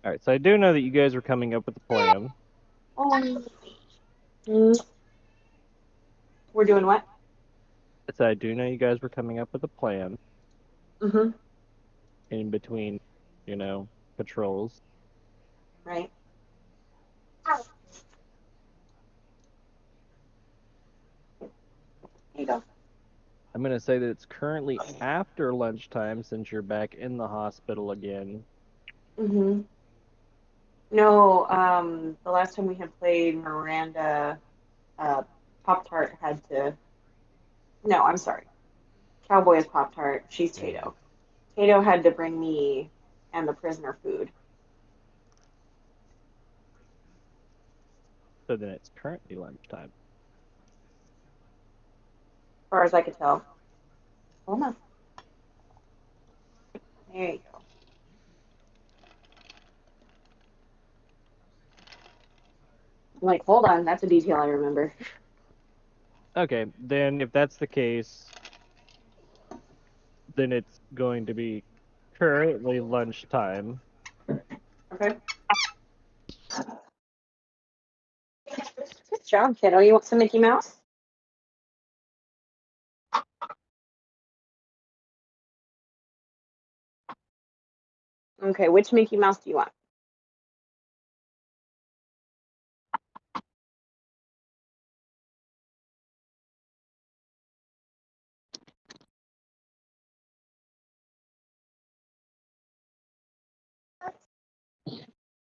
All right, so I do know that you guys were coming up with a plan. Um, mm, we're doing what? So I do know you guys were coming up with a plan Mm-hmm. in between, you know, patrols. Right. Here you go. I'm gonna say that it's currently after lunchtime since you're back in the hospital again. Mm-hmm. No, the last time we had played, Miranda, Pop Tart had to. No, I'm sorry. Cowboy is Pop Tart. She's Tato. Tato had to bring me and the prisoner food, as So then it's currently lunchtime. far as I could tell. Hold on. There you go. I'm like, hold on. That's a detail I remember. Okay, then if that's the case, then it's going to be currently lunchtime. Okay. Good job, kiddo. You want some Mickey Mouse? Okay, which Mickey Mouse do you want?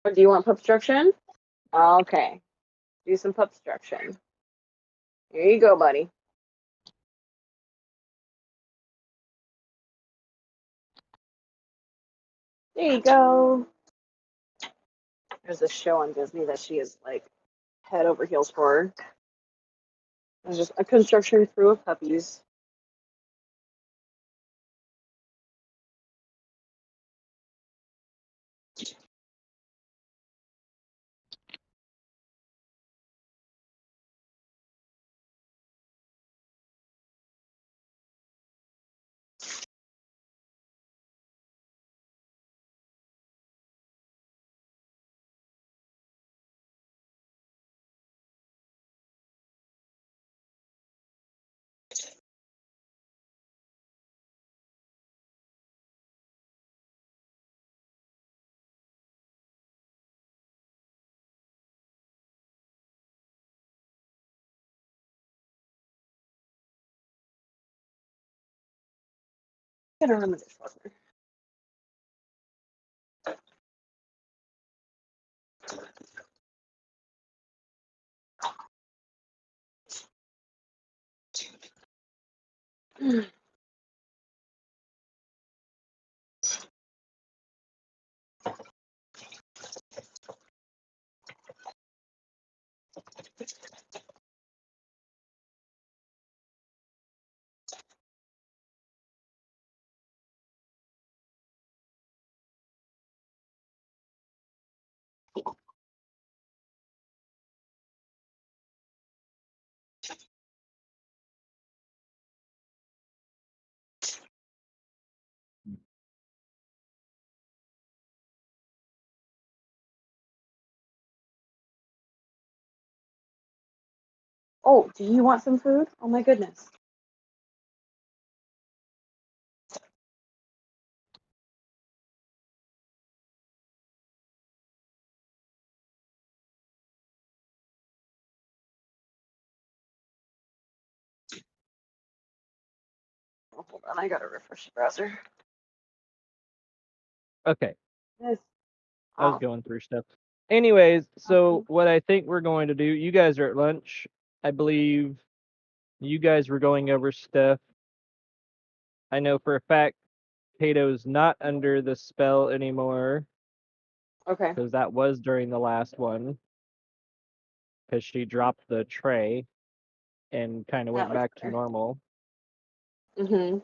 Or do you want Pupstruction? Okay, do some Pupstruction. Here you go, buddy. There you go. There's a show on Disney that she is like head over heels for. There's just a construction crew of puppies. Gotta run the dishwasher. Oh, do you want some food? Oh my goodness. Oh, hold on, I gotta refresh the browser. Okay, Yes. I was Oh. going through stuff. Anyways, so what I think we're going to do, you guys are at lunch. I believe you guys were going over stuff. I know for a fact Kato's not under the spell anymore Okay. because that was during the last one because she dropped the tray and kind of That went looks back to better. normal. Mm-hmm.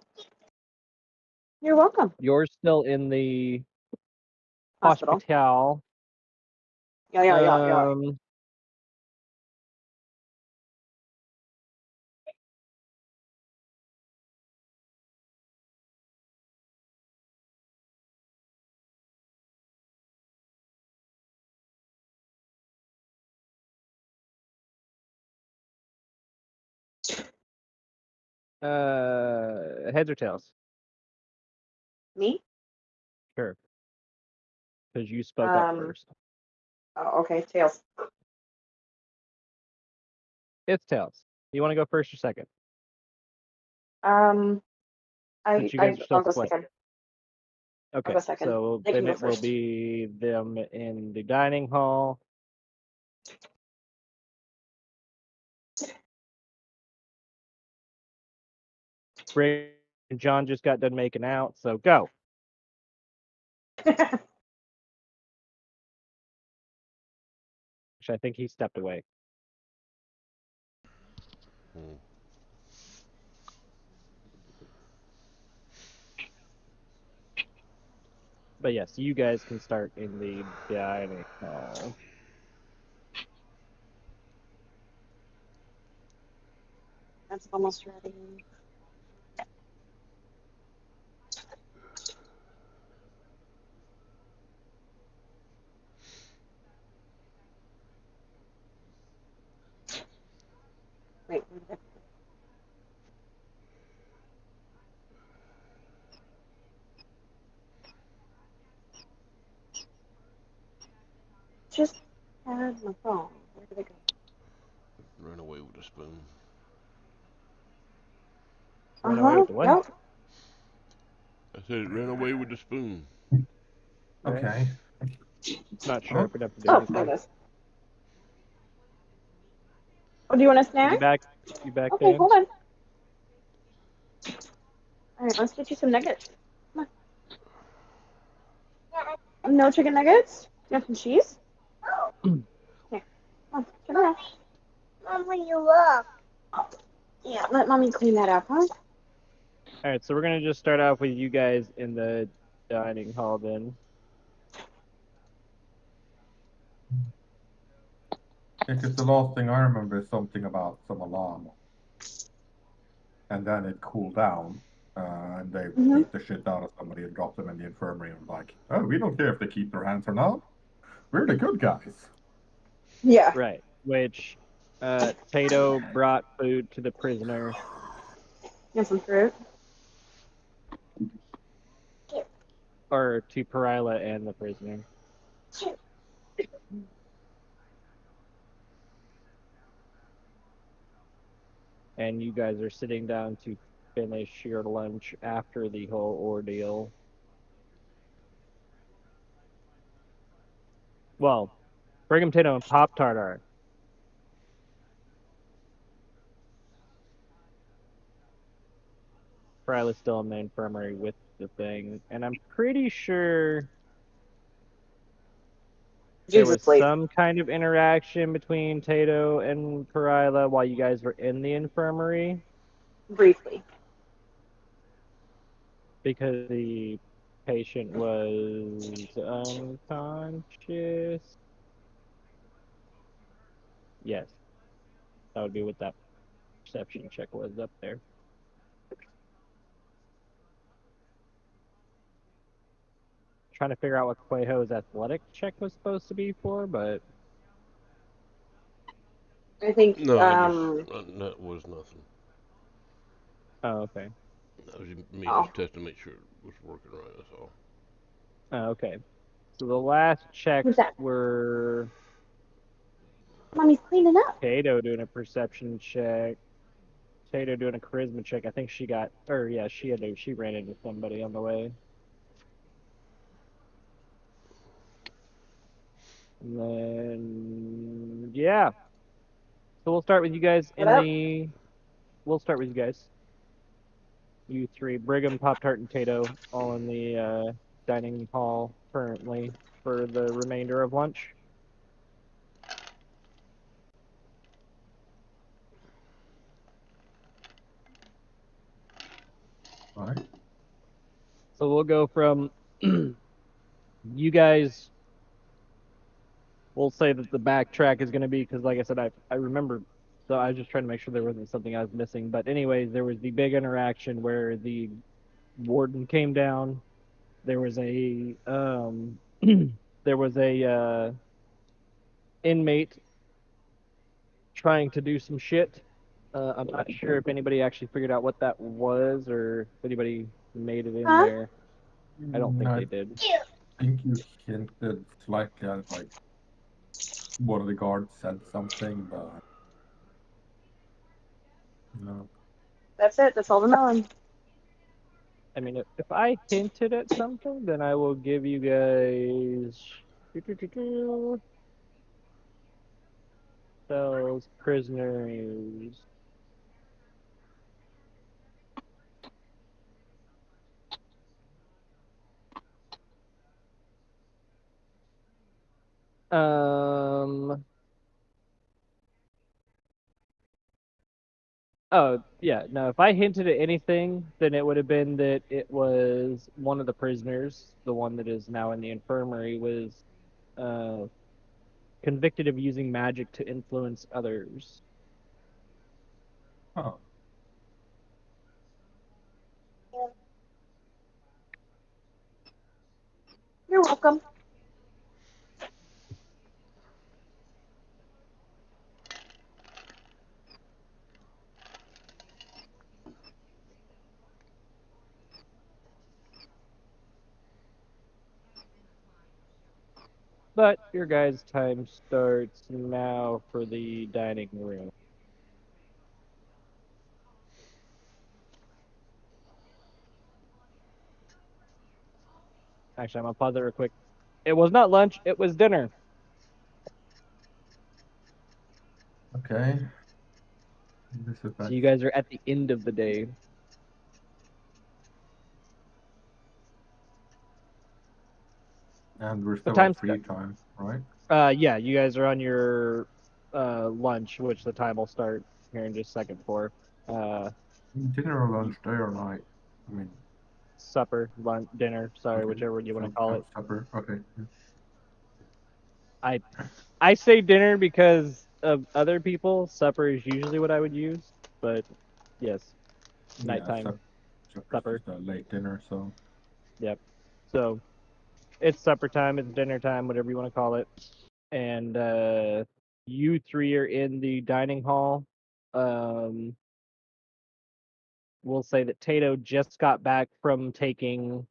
You're welcome. You're still in the Hospital. hospital. Yeah, yeah, yeah, yeah. Um, Heads or tails? Me? Sure. Because you spoke up Um, first. oh, okay, tails. It's tails. You want to go first or second? Um, Since you guys are still I'll go split. second. I'll Okay, go second. so They can then go it will first. be them in the dining hall. Rick and John just got done making out, so go. Which I think he stepped away. Hmm. But yes, you guys can start in the dining hall. That's almost ready. Wait, where did I put it? Just had my phone. Where did it go? Ran away with a spoon. Ran away with the what? Nope. I said it ran away with the spoon. Right? Okay. It's not Oh, sharp enough to do Oh, there it anything. is. Oh, do you want a You snack? back? You back, Okay, Dan? hold on. All right, let's get you some nuggets. Come on. No chicken nuggets? You want some cheese? Here. Come on, turn around. Mommy, you look. Yeah, let mommy clean that up, huh? All right, so we're gonna just start off with you guys in the dining hall then. because the last thing I remember is something about some alarm. And then it cooled down, and they beat the shit out of somebody and dropped them in the infirmary and like, oh, we don't care if they keep their hands or not. We're the good guys. Yeah. Right. Which Tato brought food to the prisoner. You want some fruit? Or to Perila and the prisoner. And you guys are sitting down to finish your lunch after the whole ordeal. Well, Brigham Tato and Pop Tart are. Perila's still in the infirmary with the thing. And I'm pretty sure there Dude's was asleep. some kind of interaction between Tato and Perila while you guys were in the infirmary. Briefly. Because the patient was unconscious. Yes, that would be what that perception check was up there. Trying to figure out what Quajo's athletic check was supposed to be for, but I think No, that was nothing. oh, okay. That was me oh. just testing to make sure it was working right. That's all. Oh, okay. So the last checks Who's that? were Mommy's cleaning up. Tato doing a perception check, Tato doing a charisma check. I think she got, or yeah, she ran into somebody on the way. And then yeah. So we'll start with you guys What in up? the. We'll start with you guys. You three, Brigham, Pop Tart, and Tato, all in the dining hall currently for the remainder of lunch. All right. So we'll go from you guys. We'll say that the backtrack is going to be because, like I said, I remember. So I was just trying to make sure there wasn't something I was missing. But anyways, there was the big interaction where the warden came down. There was a there was a inmate trying to do some shit I'm not sure if anybody actually figured out what that was or if anybody made it in Huh? there. I don't think I they did. think you hinted slightly at like one of the guards said something, but no. That's it. That's all the knowing. I mean, if I hinted at something, then I will give you guys spells, prisoners. Oh, yeah, no, if I hinted at anything, then it would have been that it was one of the prisoners, the one that is now in the infirmary, was uh, convicted of using magic to influence others. Oh, You're welcome. But your guys' time starts now for the dining room. Actually, I'm gonna pause it real quick. It was not lunch, it was dinner. okay. This So affects. you guys are at the end of the day. And we're The still on time's free time, right? yeah, you guys are on your lunch, which the time will start here in just a second for. Dinner or lunch, day or night? I mean, Supper, lunch, dinner, sorry, okay. whichever you want to So, call it. supper. Okay. I say dinner because of other people. Supper is usually what I would use, but yes, Yeah, nighttime, supper's supper. just a late dinner, so. Yep. So it's supper time, it's dinner time, whatever you want to call it. And you three are in the dining hall. Um, we'll say that Tato just got back from taking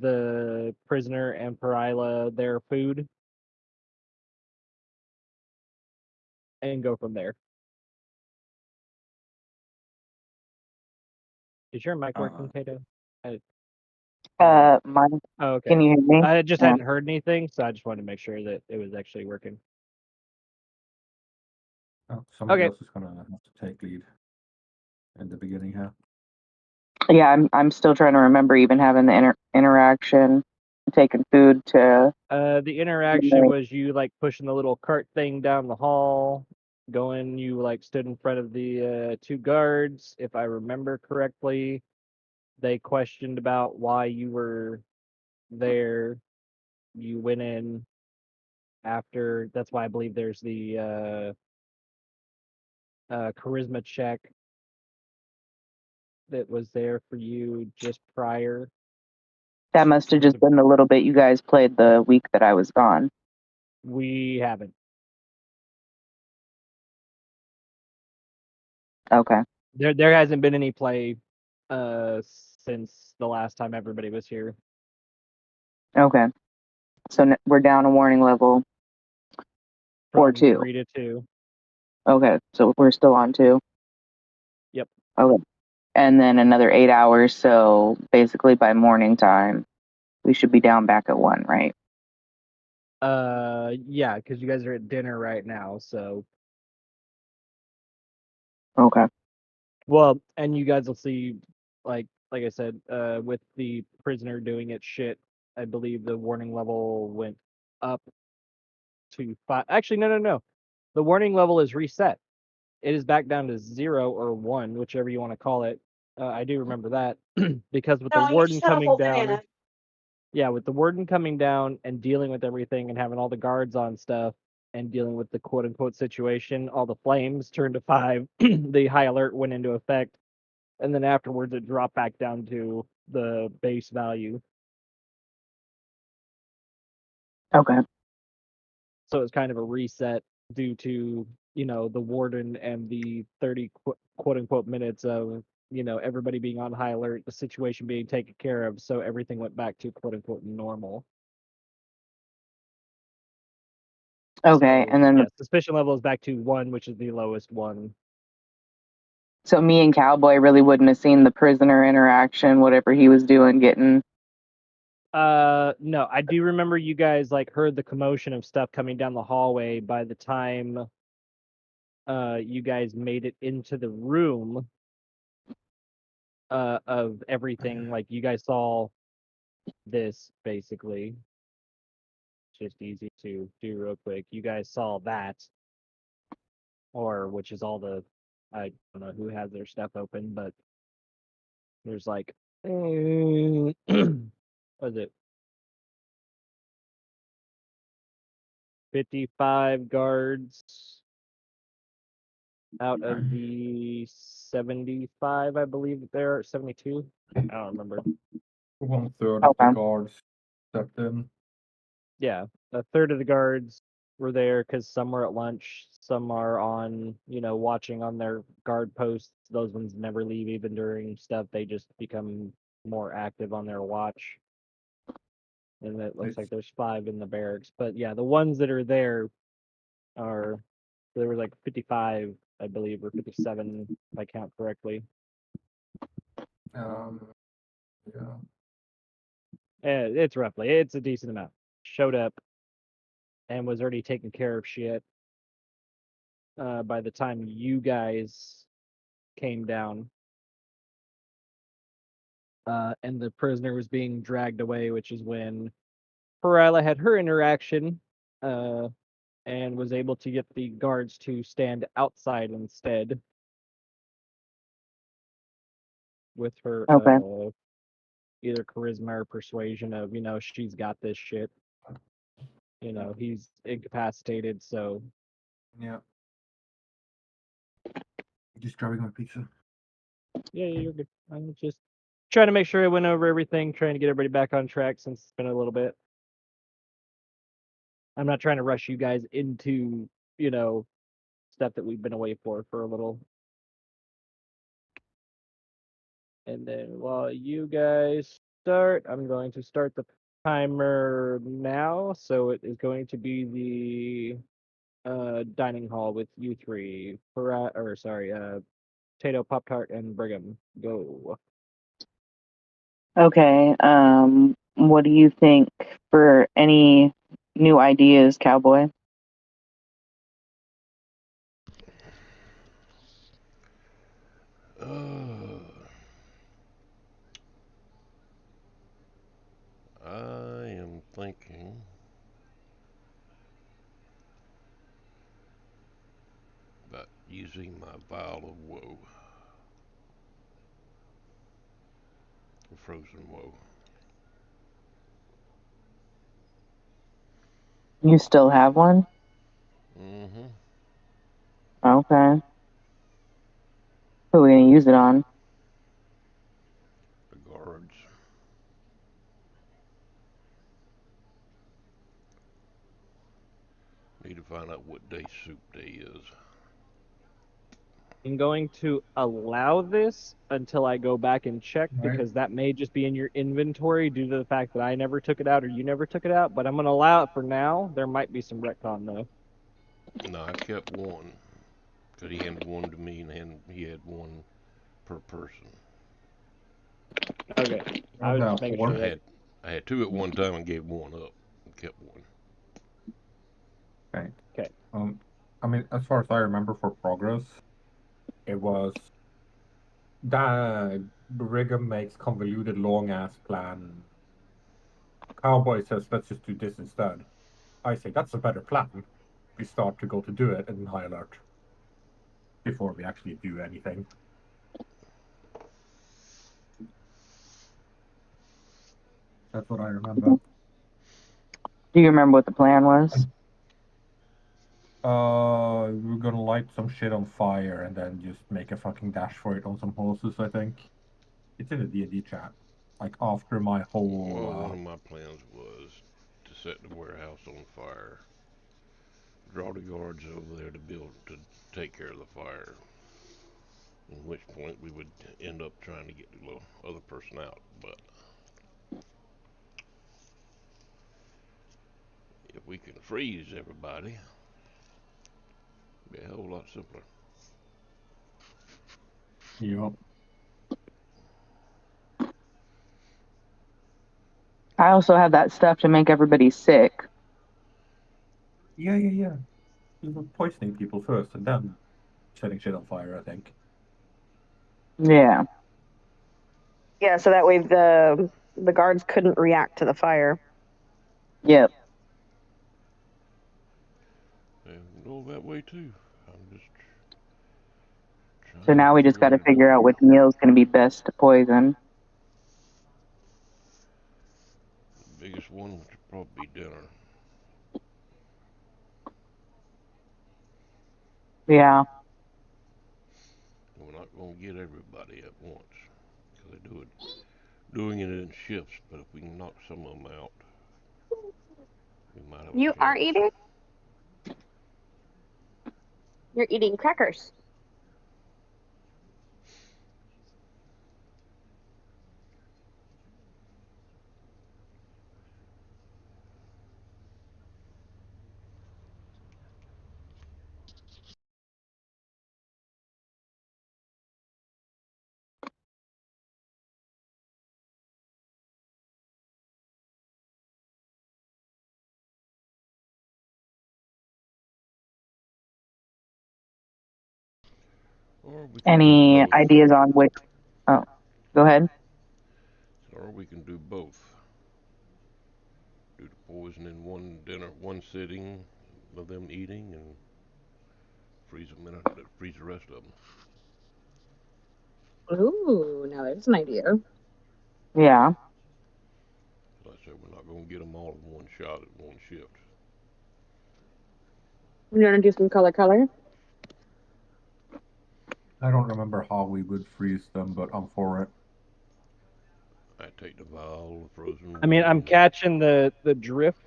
the prisoner and Perila their food and go from there. Is your mic working, Tato? Mine. Oh, okay. Can you hear me? I just Yeah. hadn't heard anything, so I just wanted to make sure that it was actually working. Oh, somebody Okay. else is gonna have to take lead in the beginning here. Yeah, I'm still trying to remember even having the interaction, taking food to. The interaction was you like pushing the little cart thing down the hall, going. You like stood in front of the two guards, if I remember correctly. They questioned about why you were there. You went in after. That's why I believe there's the charisma check that was there for you just prior. That must have just been the little bit you guys played the week that I was gone. We haven't. Okay. There hasn't been any play since the last time everybody was here. Okay. So we're down a warning level. Or From 2. 3 to 2. Okay, so we're still on 2. Yep. Okay. And then another 8 hours, so basically by morning time, we should be down back at 1, right? Yeah, because you guys are at dinner right now, so. Okay. Well, and you guys will see, like I said, with the prisoner doing its shit, I believe the warning level went up to 5. Actually, no. The warning level is reset. It is back down to 0 or 1, whichever you want to call it. I do remember that because with the No, you warden just had a coming whole down. banana. Yeah, with the warden coming down and dealing with everything and having all the guards on stuff and dealing with the quote unquote situation, all the flames turned to 5. The high alert went into effect, and then afterwards it dropped back down to the base value. Okay. So it's kind of a reset due to the warden and the 30 quote unquote minutes of, everybody being on high alert, the situation being taken care of, so everything went back to quote unquote normal. Okay, So, and then yeah, suspicion level is back to 1, which is the lowest one. so me and Cowboy really wouldn't have seen the prisoner interaction, whatever he was doing, getting. No, I do remember you guys like heard the commotion of stuff coming down the hallway by the time you guys made it into the room of everything. Like you guys saw this basically. It's just easy to do real quick. You guys saw that, or which is all the, I don't know who has their stuff open, but there's like what is it? 55 guards out of the 75, I believe there are 72. I don't remember. 1/3 of the Okay. guards stepped in. Yeah, a third of the guards were there because some were at lunch, some are on, watching on their guard posts. Those ones never leave even during stuff. They just become more active on their watch. And it looks like there's 5 in the barracks. But yeah, the ones that are there there were like 55, I believe, or 57 if I count correctly. Yeah. It's a decent amount. Showed up and was already taking care of shit by the time you guys came down. And the prisoner was being dragged away, which is when Perila had her interaction and was able to get the guards to stand outside instead with her Okay. either charisma or persuasion of, she's got this shit. He's incapacitated, so. Yeah. Just grabbing my pizza. Yeah, you're good. I'm just trying to make sure I went over everything, trying to get everybody back on track since it's been a little bit. I'm not trying to rush you guys into, stuff that we've been away for a little. And then while you guys start, I'm going to start the timer now. So it is going to be the dining hall with you three. Tato, Pop-Tart, and Brigham. Go. Okay. What do you think for any new ideas, Cowboy? I am thinking about using my vial of woe. Frozen woe. You still have one? Mm-hmm. Okay. Who are we gonna use it on? The guards. Need to find out what day soup day is. I'm going to allow this until I go back and check because that may just be in your inventory due to the fact that I never took it out or you never took it out, but I'm going to allow it for now. There might be some retcon though. No, I kept one. Because he handed one to me and he had one per person. Okay. I was just making sure that... I had 2 at one time and gave one up and kept one. Okay. I mean, as far as I remember for progress, it was that Brigham makes convoluted long ass plan. Cowboy says, let's just do this instead. I say, that's a better plan. We start to go to do it in high alert before we actually do anything. That's what I remember. Do you remember what the plan was? We're gonna light some shit on fire and then just make a fucking dash for it on some horses, I think. It's in the D&D chat. Like, after my whole... Well, one of my plans was to set the warehouse on fire draw the guards over there to build to take care of the fire. At which point we would end up trying to get the little other person out. But if we can freeze everybody, it'd be a hell of a lot simpler. Yep. I also have that stuff to make everybody sick. Yeah. You were poisoning people first and then setting shit on fire, I think. Yeah. Yeah, so that way the guards couldn't react to the fire. Yep. And go that way too. I'm just trying So to now we just got to figure out which meal's going to be best to poison. The biggest one would probably be dinner. Yeah. We're not going to get everybody at once because they do it, doing it in shifts. But if we can knock some of them out, we might have a You chance. are eating? You're eating crackers. Or we can do Any both. ideas on which? Oh, go ahead. Or we can do both. Do the poison in one dinner, one sitting of them eating, and freeze freeze the rest of them. Ooh, now there's an idea. Yeah. Like I said, we're not going to get them all in one shot at one shift. You want to do some color? I don't remember how we would freeze them, but I'm for it. I take the vial of frozen. I mean, I'm water. catching the drift,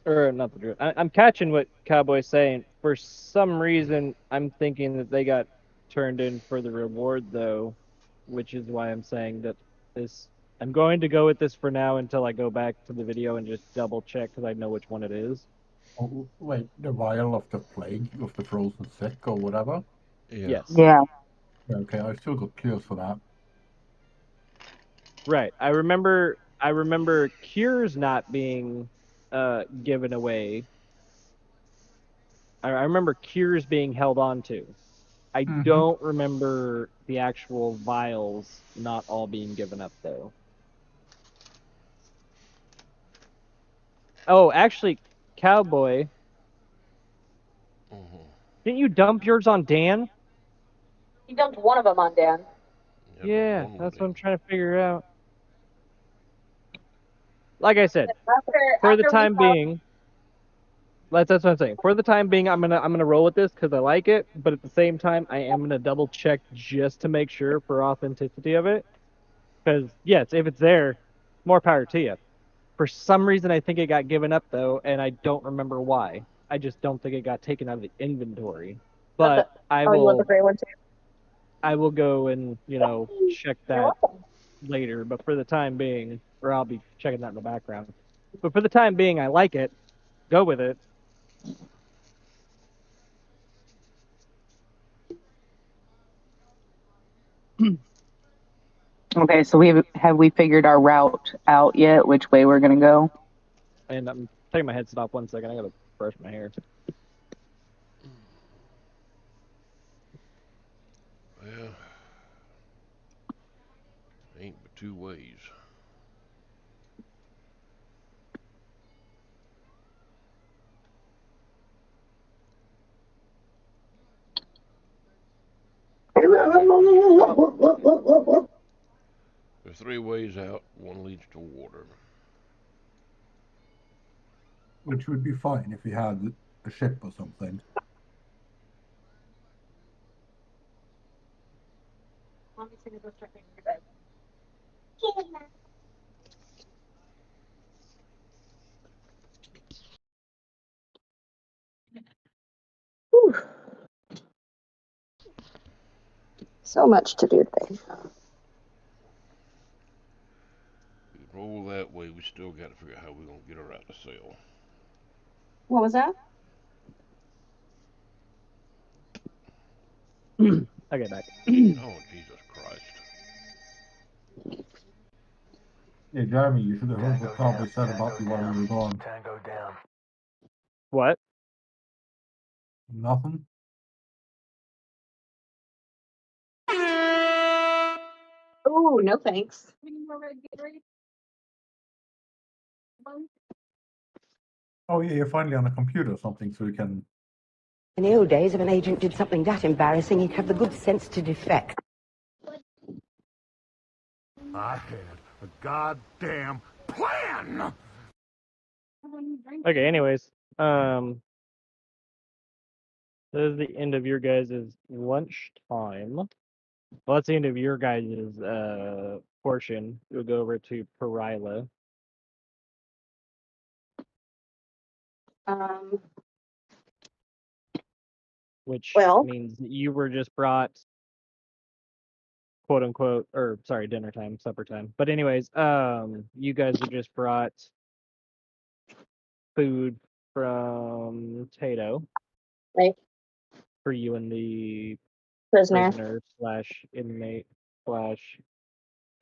or not the drift. I'm catching what Cowboy's saying. For some reason, I'm thinking that they got turned in for the reward, though, which is why I'm saying that this. I'm going to go with this for now until I go back to the video and just double check because I know which one it is. Oh, wait, the vial of the plague, of the frozen sick, or whatever? Yeah. Yes. Yeah. Yeah, okay, I still got cures for that. Right. I remember cures not being given away. I remember cures being held on to. I don't remember the actual vials not all being given up though. Oh, actually, Cowboy, Mm-hmm. didn't you dump yours on Dan? He dumped one of them on Dan. Yeah, that's what I'm trying to figure out. Like I said, for the time being, that's what I'm saying. For the time being, I'm gonna roll with this because I like it, but at the same time, I am gonna double check just to make sure for authenticity of it. Because yes, if it's there, more power to you. For some reason, I think it got given up though, and I don't remember why. I just don't think it got taken out of the inventory. But You want the gray one too? I will go and check You're that welcome. later. But for the time being, or I'll be checking that in the background. But for the time being, I like it. Go with it. Okay, so have we figured our route out yet? Which way we're gonna go? And I'm taking my headset off 1 second. I gotta brush my hair. Well, ain't but two ways. There's three ways out. One leads to water. Which would be fine if we had a ship or something. So much to do today. We roll that way. We still got to figure out how we're gonna get her out to sale. What was that? Okay, back. Oh, Jesus Christ. Hey, Jeremy, you should have heard what Cowboy said about you while we were gone. Tango down. What? Nothing? Oh, no thanks. Oh, yeah, you're finally on a computer or something, so you can... In the old days, if an agent did something that embarrassing, he'd have the good sense to defect. I had a goddamn plan! Okay, anyways. This is the end of your guys' lunch time. Well, that's the end of your guys' portion. We'll go over to Perila. Which Well- means that you were just brought, quote unquote, or sorry, dinner time, supper time. But anyways, you guys were just brought food from Tato. Right. For you and the Prisoner. prisoner slash inmate slash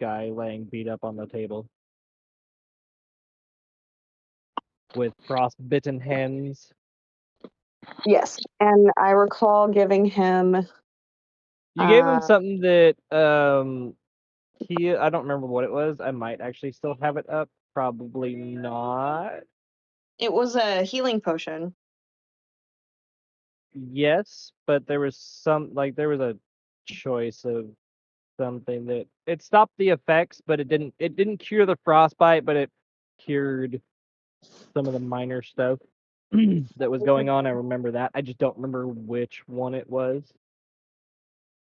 guy laying beat up on the table. With frostbitten hands. Yes. And I recall giving him You gave him Uh, something that I don't remember what it was. I might actually still have it up. Probably not. it was a healing potion. Yes, but there was there was a choice of something that it stopped the effects, but it didn't cure the frostbite, but it cured some of the minor stuff that was going on. I remember that. I just don't remember which one it was.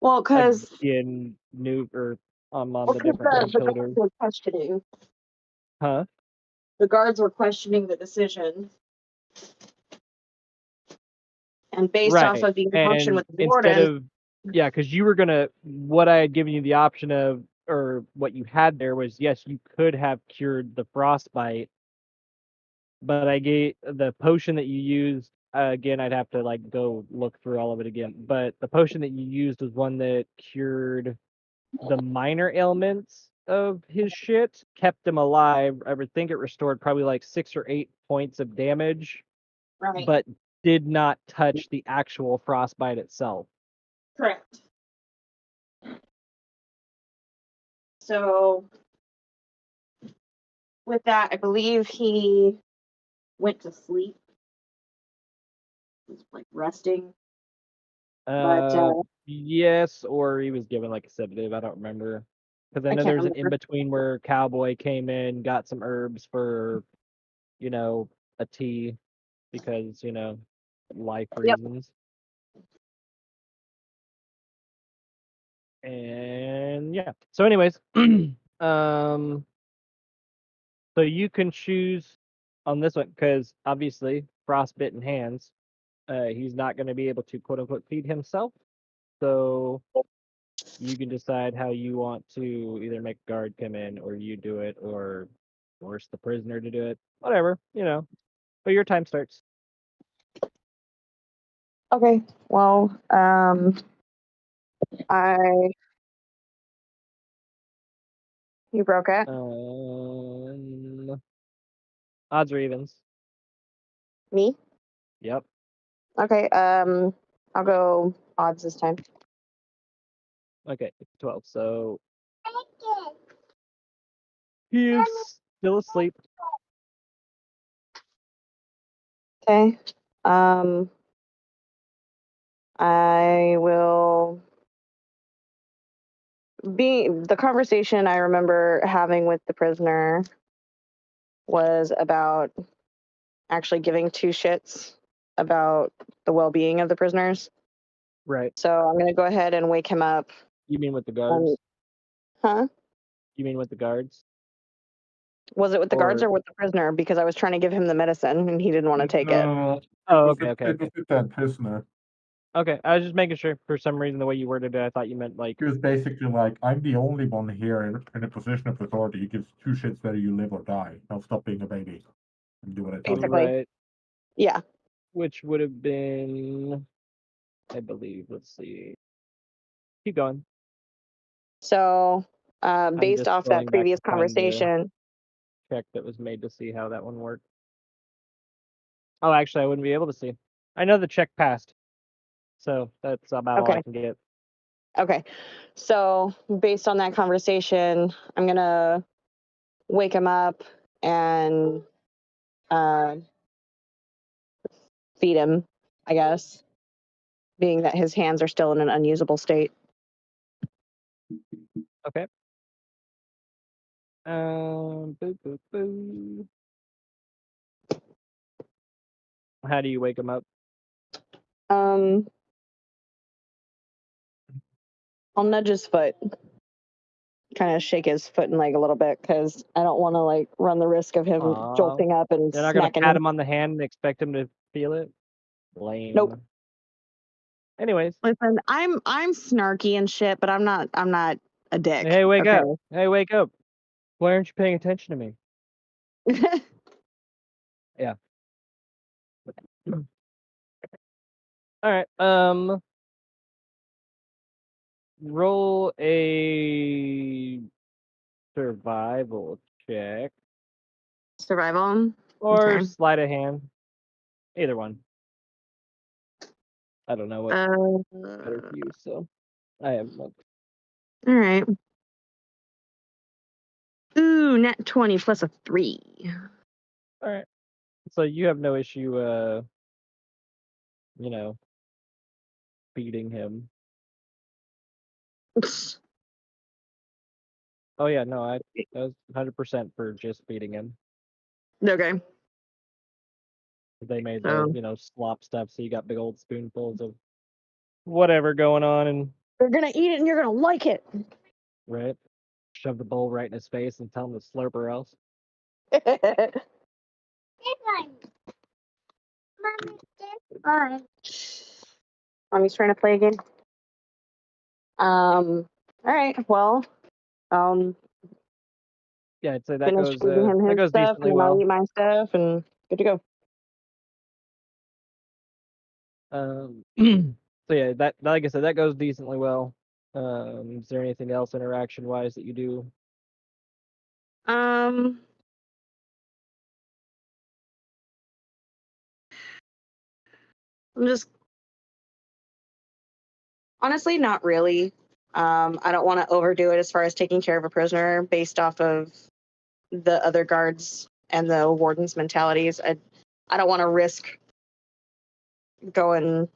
Well, because in new or on the different the guards painkillers. were questioning. Huh? The guards were questioning the decision. And based off of the interaction And with the instead warden, of because you were gonna, what I had given you the option of, or what you had there was, yes, you could have cured the frostbite, but I gave the potion that you used. Again, I'd have to like go look through all of it again. But the potion that you used was one that cured the minor ailments of his shit, kept him alive. I would think it restored probably like 6 or 8 points of damage, right? but did not touch the actual frostbite itself. Correct. So, with that, I believe he went to sleep. He was like resting. Yes, or he was given like a sedative. I don't remember. Because I I know can't there's an remember. in-between where Cowboy came in, got some herbs for, a tea, because, life Yep. reasons. And yeah. So anyways, so you can choose on this one, because obviously frostbitten hands, he's not going to be able to quote unquote feed himself. So you can decide how you want to either make a guard come in, or you do it, or force the prisoner to do it. Whatever, But your time starts. Okay. Well, you broke it. Odds or evens. Me? Yep. Okay. I'll go odds this time. Okay, 12. So he is still asleep. Okay. I will the conversation I remember having with the prisoner was about actually giving two shits about the well-being of the prisoners. Right. So I'm going to go ahead and wake him up. You mean with the guards? Huh? You mean with the guards? Was it with the guards or with the prisoner? Because I was trying to give him the medicine and he didn't want to take it. Oh, okay. It was with that prisoner. Okay, I was just making sure. For some reason, the way you worded it, I thought you meant like. He was basically like, I'm the only one here in a position of authority. He gives two shits whether you live or die. Now stop being a baby and do what I tell you. Basically. Right, Yeah. which would have been, I believe. Let's see. Keep going. So, based just off going that back previous to find the- conversation, Check that was made to see how that one worked. Oh, actually, I wouldn't be able to see. I know the check passed, so that's about all I Okay. can get. okay. So, based on that conversation, I'm gonna wake him up and feed him, I guess, being that his hands are still in an unusable state. Okay. Boo, boo, boo. How do you wake him up? I'll nudge his foot, kind of shake his foot and leg a little bit because I don't want to like run the risk of him Aw. jolting up and You're not gonna smacking pat him. him on the hand and expect him to feel it? Lame. Nope. Anyways, Listen, I'm snarky and shit, but I'm not a dick. hey, wake okay? up! Hey, wake up! Why aren't you paying attention to me? Yeah. All right. Roll a survival check Survival. or Okay. sleight of hand. Either one. I don't know what better for you, so I have one. All right. Ooh, net 20 plus a 3. All right. So you have no issue, beating him. Oh yeah, no, I was 100% for just beating him. Okay. They made So- the slop stuff, so you got big old spoonfuls of whatever going on, and You're gonna eat it and you're gonna like it. right, shove the bowl right in his face and tell him to slurp or else. Mommy's trying to play a game. All right. Well, Yeah, I'd say that finish goes feeding him his stuff, decently and then I'll well. eat my stuff, and good to go. So yeah, that like I said, that goes decently well. Is there anything else interaction wise that you do? I'm just honestly not really. I don't want to overdo it as far as taking care of a prisoner based off of the other guards and the warden's mentalities. I don't want to risk going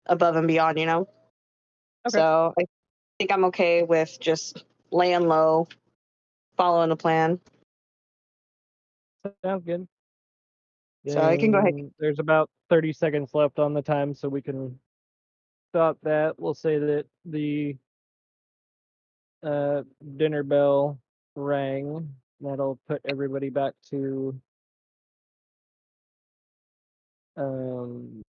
above and beyond, you know? Okay. So I think I'm okay with just laying low, following the plan. Sounds good. So I can go ahead. There's about 30 seconds left on the time, so we can stop that. We'll say that the dinner bell rang. That'll put everybody back to um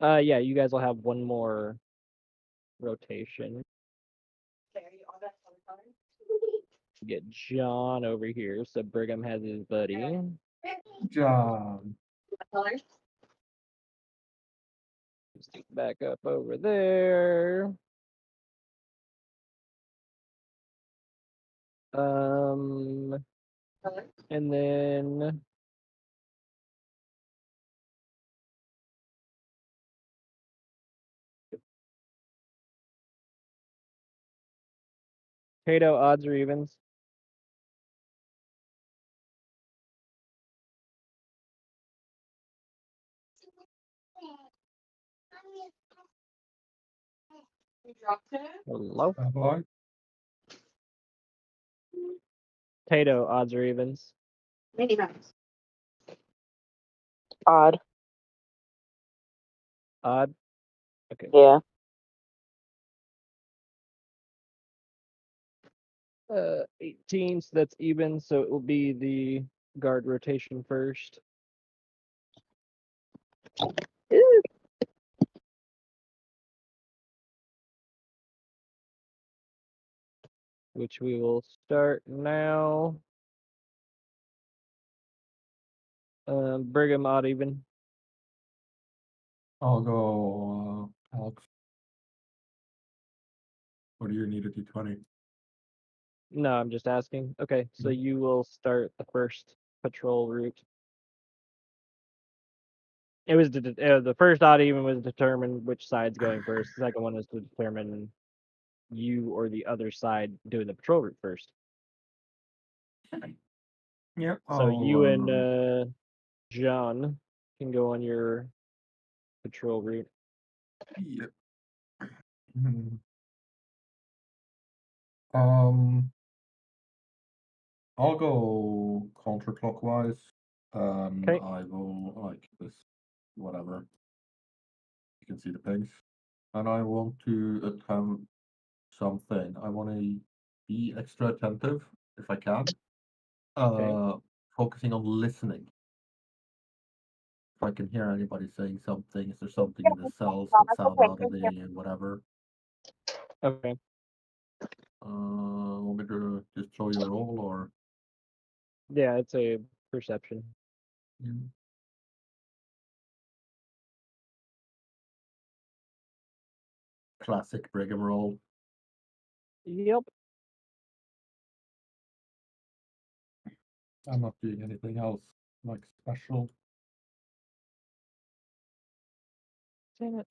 yeah, you guys will have one more rotation. Get John over here, so Brigham has his buddy. John. Stick back up over there. And then Tato, odds or evens? Hello? Boy. Tato, odds or evens? Odd. Odd? Okay. Yeah. 18, so that's even. So it will be the guard rotation first. Which we will start now. Brigham odd even. I'll go Alex. Or do you need a d20? No, I'm just asking. Okay, so Mhm. you will start the first patrol route. It was the first odd even was determine which side's going first. The second one is to determine you or the other side doing the patrol route first. Yeah. So you and I'll, John can go on your patrol route. Yep. Mhm. Um, I'll go counterclockwise. Okay. I will like this, whatever. You can see the pigs, and I want to attempt something. I want to be extra attentive if I can. Okay. Focusing on listening. If I can hear anybody saying something, is there something in the cells that sound out of the whatever? Okay. Want me to just throw you a roll or? Yeah, it's a perception. Classic Brigham roll. Yep. I'm not doing anything else like special. Damn it.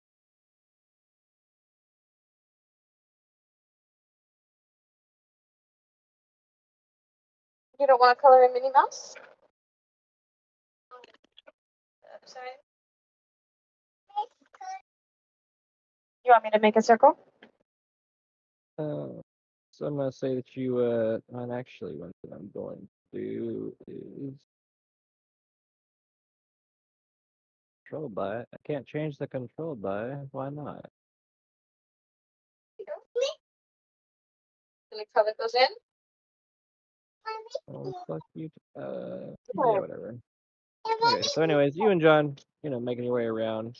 You don't want to color in Minnie Mouse? Sorry. You want me to make a circle? So I'm gonna say that you and actually what I'm going to do is control by. I can't change the control by. Why not? Can we color those in? Oh, fuck you. Yeah, whatever. Okay, so anyways, you and John, making your way around.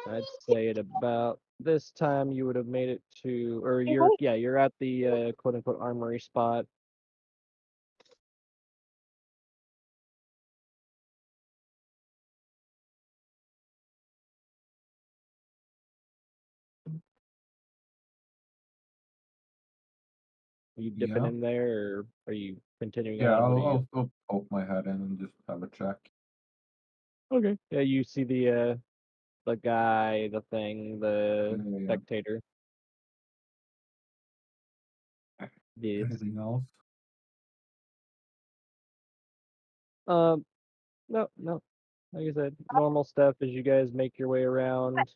I'd say at about this time you would have made it to, or you're at the quote unquote armory spot. Are you dipping Yeah. in there, or are you continuing Yeah, on? What are you? I'll poke my head in and just have a check. Okay. Yeah, you see the guy, the thing, the Yeah. spectator. Yes. Anything else? No, no. Like I said, normal stuff as you guys make your way around.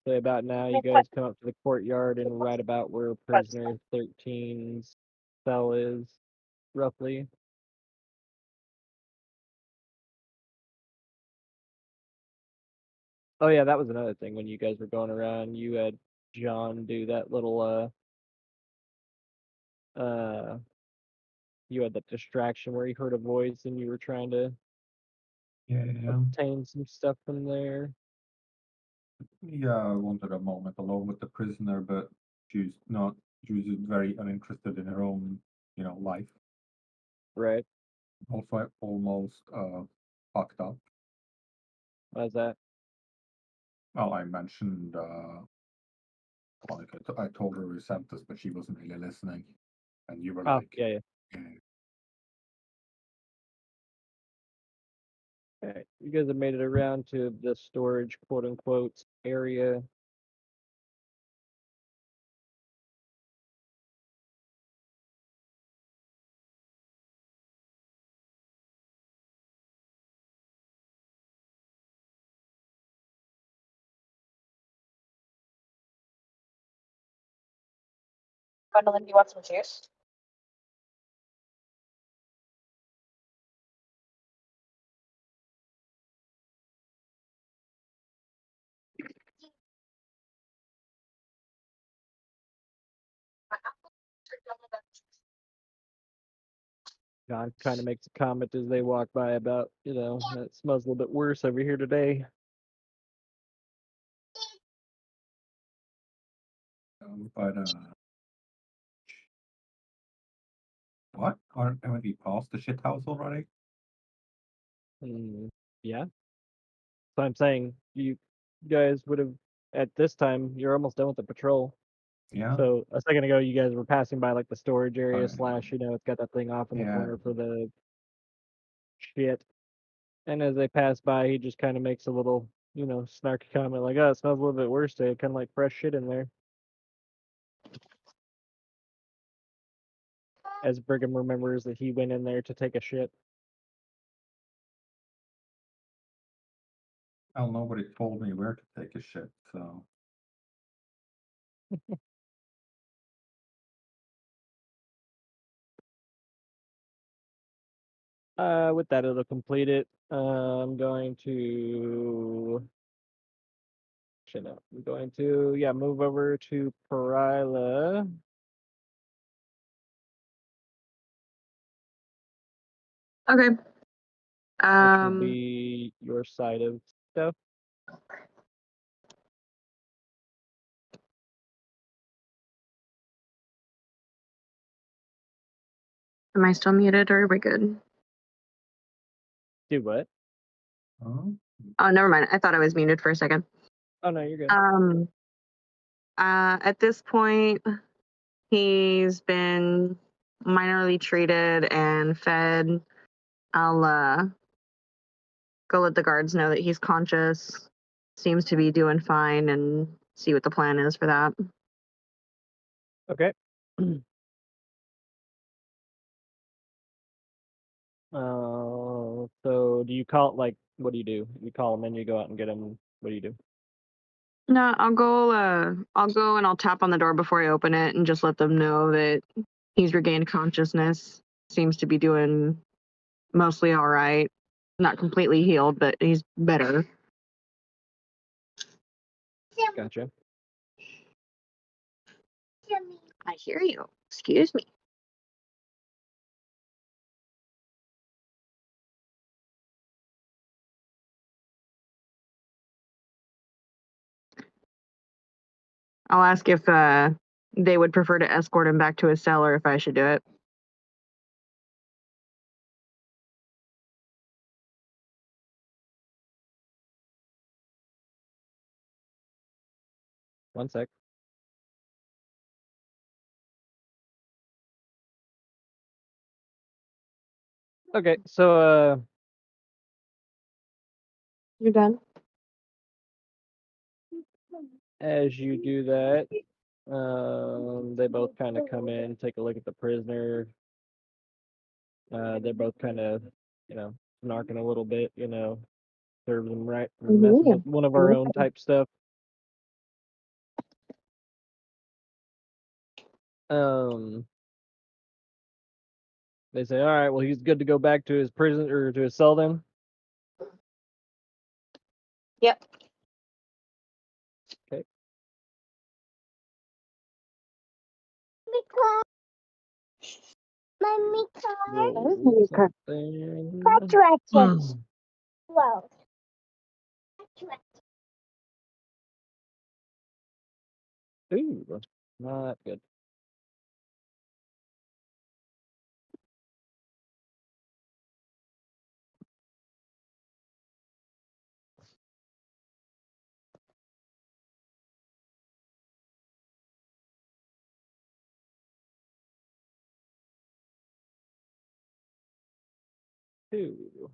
Say about now, you guys come up to the courtyard and right about where prisoner 13's cell is, roughly. Oh yeah, that was another thing when you guys were going around. You had John do that little you had that distraction where he heard a voice and you were trying to Yeah. obtain some stuff from there. Yeah, I wanted a moment alone with the prisoner, but she's not. She was very uninterested in her own, life. Right. Also, almost fucked up. Why's that? Well, I mentioned, like I told her we sent this, but she wasn't really listening, and you were Oh, like, yeah, yeah. "Yeah." Alright, you guys have made it around to the storage quote unquote area. Gwendolyn, do you want some juice? John kind of makes a comment as they walk by about, it smells a little bit worse over here today. But what? Haven't we passed the shit house already? Yeah. So I'm saying you guys would have, at this time, you're almost done with the patrol. Yeah. So a second ago, you guys were passing by like the storage area Right. / it's got that thing off in the Yeah. corner for the shit. And as they pass by, he just kind of makes a little, snarky comment like, "Oh, it smells a little bit worse today. Kind of like fresh shit in there." As Brigham remembers that he went in there to take a shit. Well, nobody told me where to take a shit, so. With that, it'll complete it. I'm going to. Shit, no. I'm going to, move over to Perila. Okay. Which will be your side of stuff. Am I still muted or are we good? Do what? Oh, never mind. I thought I was muted for a second. Oh no, you're good. At this point, he's been minorly treated and fed. I'll go let the guards know that he's conscious, seems to be doing fine, and see what the plan is for that. Okay. So do you call it what do? You call him in, you go out and get him. What do you do? No, I'll go and I'll tap on the door before I open it and just let them know that he's regained consciousness, seems to be doing mostly all right. Not completely healed, but he's better. Gotcha. I hear you. Excuse me. I'll ask if they would prefer to escort him back to his cell or if I should do it. One sec. Okay, so You're done? as you do that, they both kind of come in, take a look at the prisoner. They're both kind of, snarking a little bit, serves them right, messing with one of our own type stuff. They say, all right, well, he's good to go back to his prison or to his cell then. Yep. Okay. Ooh, not good. Ooh.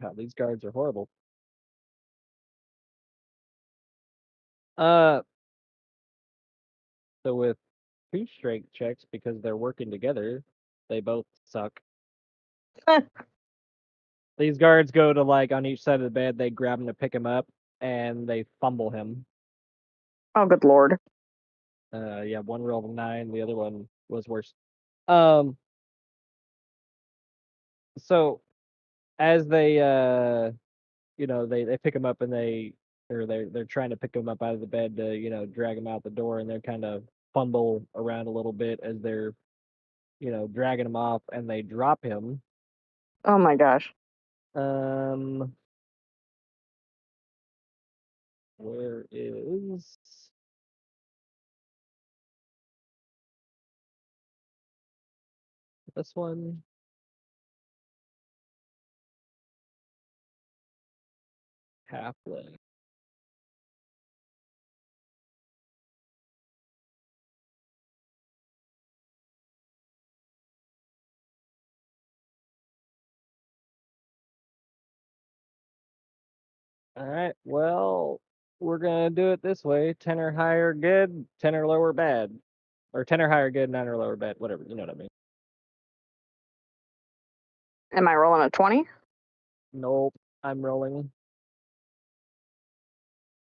God, these guards are horrible. So with two strength checks, because they're working together, they both suck. These guards go to on each side of the bed, they grab him to pick him up, and they fumble him. Oh, good lord. Yeah, one rolled a 9, the other one was worse. so as they they pick him up and they're trying to pick him up out of the bed to drag him out the door, and they're kind of fumble around a little bit as they're dragging him off, and they drop him. Oh my gosh. Where is this one? Halfling. All right. Well, we're gonna do it this way: 10 or higher, good; 10 or lower, bad; or 10 or higher, good; 9 or lower, bad. Whatever. You know what I mean? Am I rolling a 20? Nope. I'm rolling.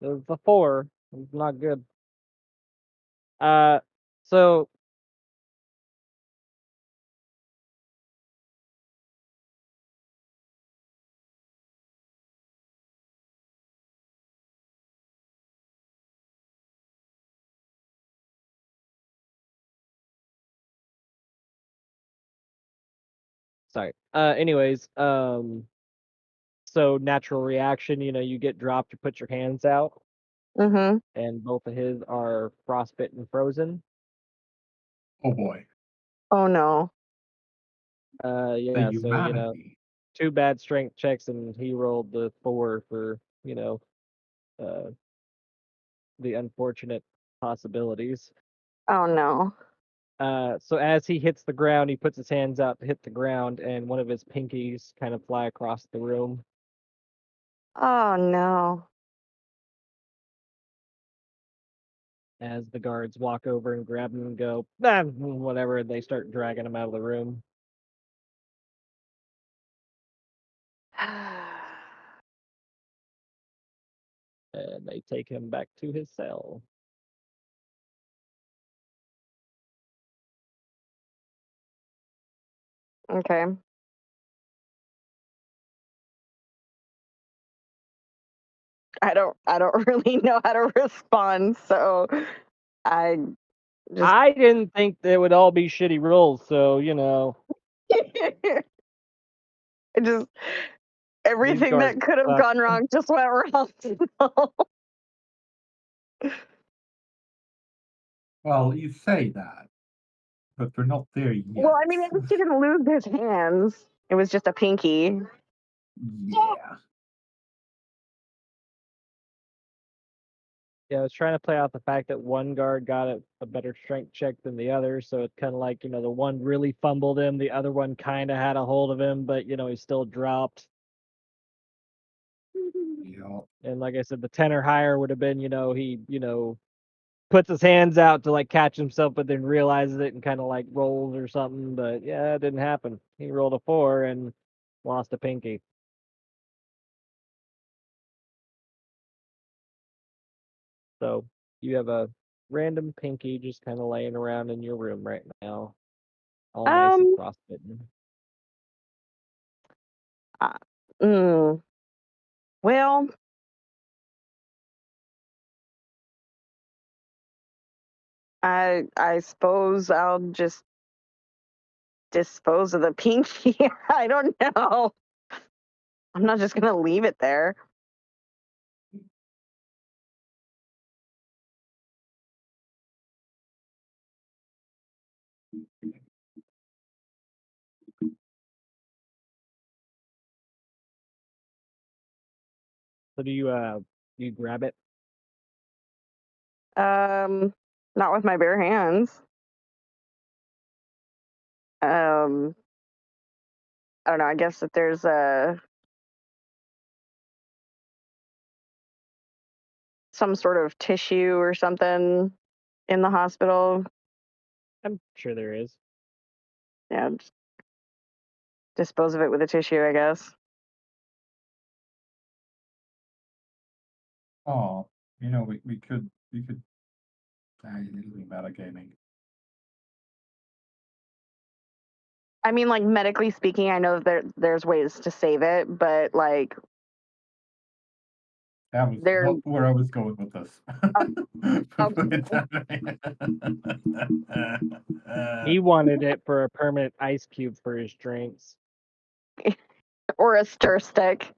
There's a 4. It's not good. So sorry. Anyways, so natural reaction, you get dropped, you put your hands out, Mm-hmm. and both of his are frostbitten, frozen. Oh boy. Oh no. The Yeah, so 2 bad strength checks, and he rolled the 4 for uh the unfortunate possibilities. Oh no. So as he hits the ground, he puts his hands out to hit the ground, and one of his pinkies kind of fly across the room. Oh no. As the guards walk over and grab him and go, whatever, and they start dragging him out of the room. And they take him back to his cell. Okay. I don't really know how to respond, so I just I didn't think they would all be shitty rolls, so it just everything guards that could have suck. gone wrong just went wrong. Well, you say that, but we're not there yet. Well, I mean, at least he didn't lose his hands. It was just a pinky. Yeah. Yeah, I was trying to play out the fact that one guard got a better strength check than the other, so it's kind of like, the one really fumbled him, the other one kind of had a hold of him, but, he still dropped. Yeah. And like I said, the 10 or higher would have been, he, puts his hands out to like catch himself, but then realizes it and kind of like rolls or something. But yeah, it didn't happen. He rolled a 4 and lost a pinky. So you have a random pinky just kind of laying around in your room right now, all nice and frostbitten. Well, I suppose I'll just dispose of the pinky. I don't know. I'm not just gonna leave it there. So do you grab it? Not with my bare hands. I don't know. I guess that there's some sort of tissue or something in the hospital. I'm sure there is. Yeah, just dispose of it with a tissue, I guess. Oh, we could it'll be metagaming. I mean, like medically speaking, I know there's ways to save it, but like That was there. not where I was going with this. He wanted it for a permanent ice cube for his drinks. Or a stir stick.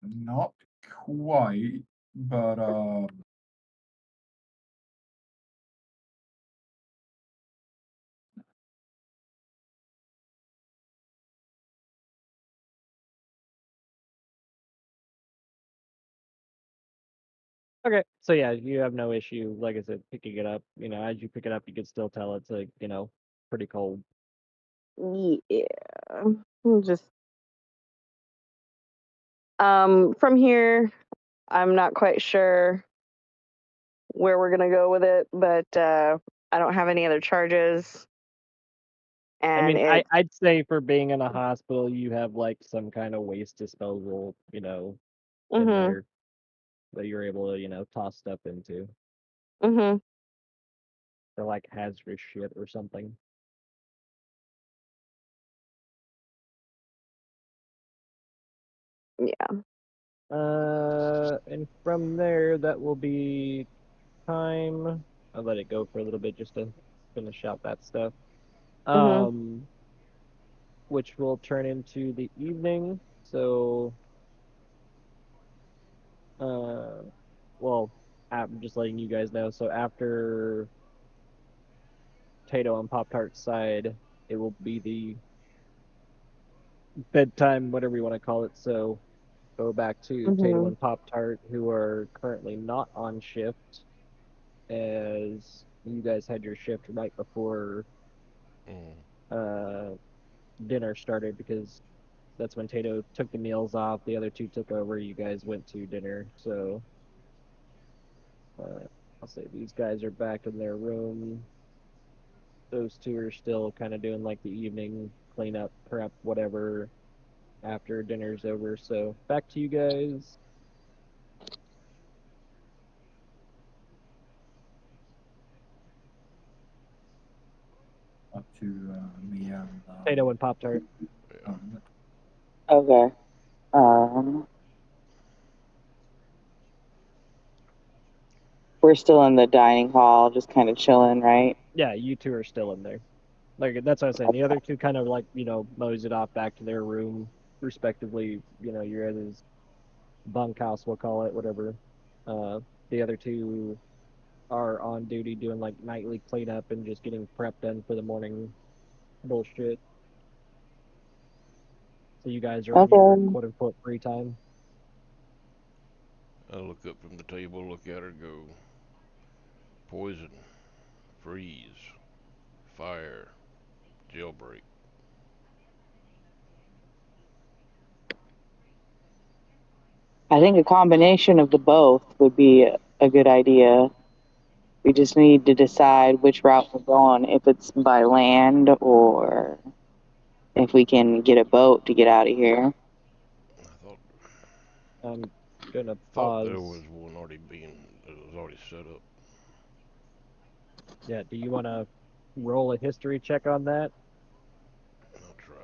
Not quite, but Okay, so yeah, you have no issue, like I said, picking it up. You know, as you pick it up, you can still tell it's like, you know, pretty cold. Yeah. Just from here, I'm not quite sure where we're gonna go with it, but I don't have any other charges. I And mean, I'd say for being in a hospital, you have like some kind of waste disposal, you know, in Mhm. there that you're able to, you know, toss stuff into, Mhm. or like hazardous shit or something. Yeah. And from there, that will be time. I'll let it go for a little bit just to finish out that stuff. Mhm. Which will turn into the evening. So, well, I'm just letting you guys know. So after Tato and Pop Tart's side, it will be the bedtime, whatever you want to call it. So go back to Tato Mhm. and Pop Tart, who are currently not on shift, as you guys had your shift right before dinner started, because that's when Tato took the meals off. The other two took over. You guys went to dinner. So I'll say these guys are back in their room. Those two are still kind of doing like the evening cleanup, prep, whatever, after dinner's over. So back to you guys. up to me and Tato and Pop Tart. Okay. We're still in the dining hall, just kind of chilling, right? Yeah, you two are still in there. Like that's what I was saying. The other two kind of like, you know, moseyed off back to their room, respectively. You know, you're at his bunkhouse, we'll call it, whatever. The other two are on duty doing like nightly cleanup and just getting prep done for the morning bullshit. So you guys are on your Okay. quote unquote free time. I look up from the table, look at her, go. Poison, freeze, fire, jailbreak. I think a combination of the both would be a good idea. We just need to decide which route we're going, if it's by land or if we can get a boat to get out of here. I'm gonna Thought pause. there was one already that was already set up. Yeah, do you want to roll a history check on that? I'll try.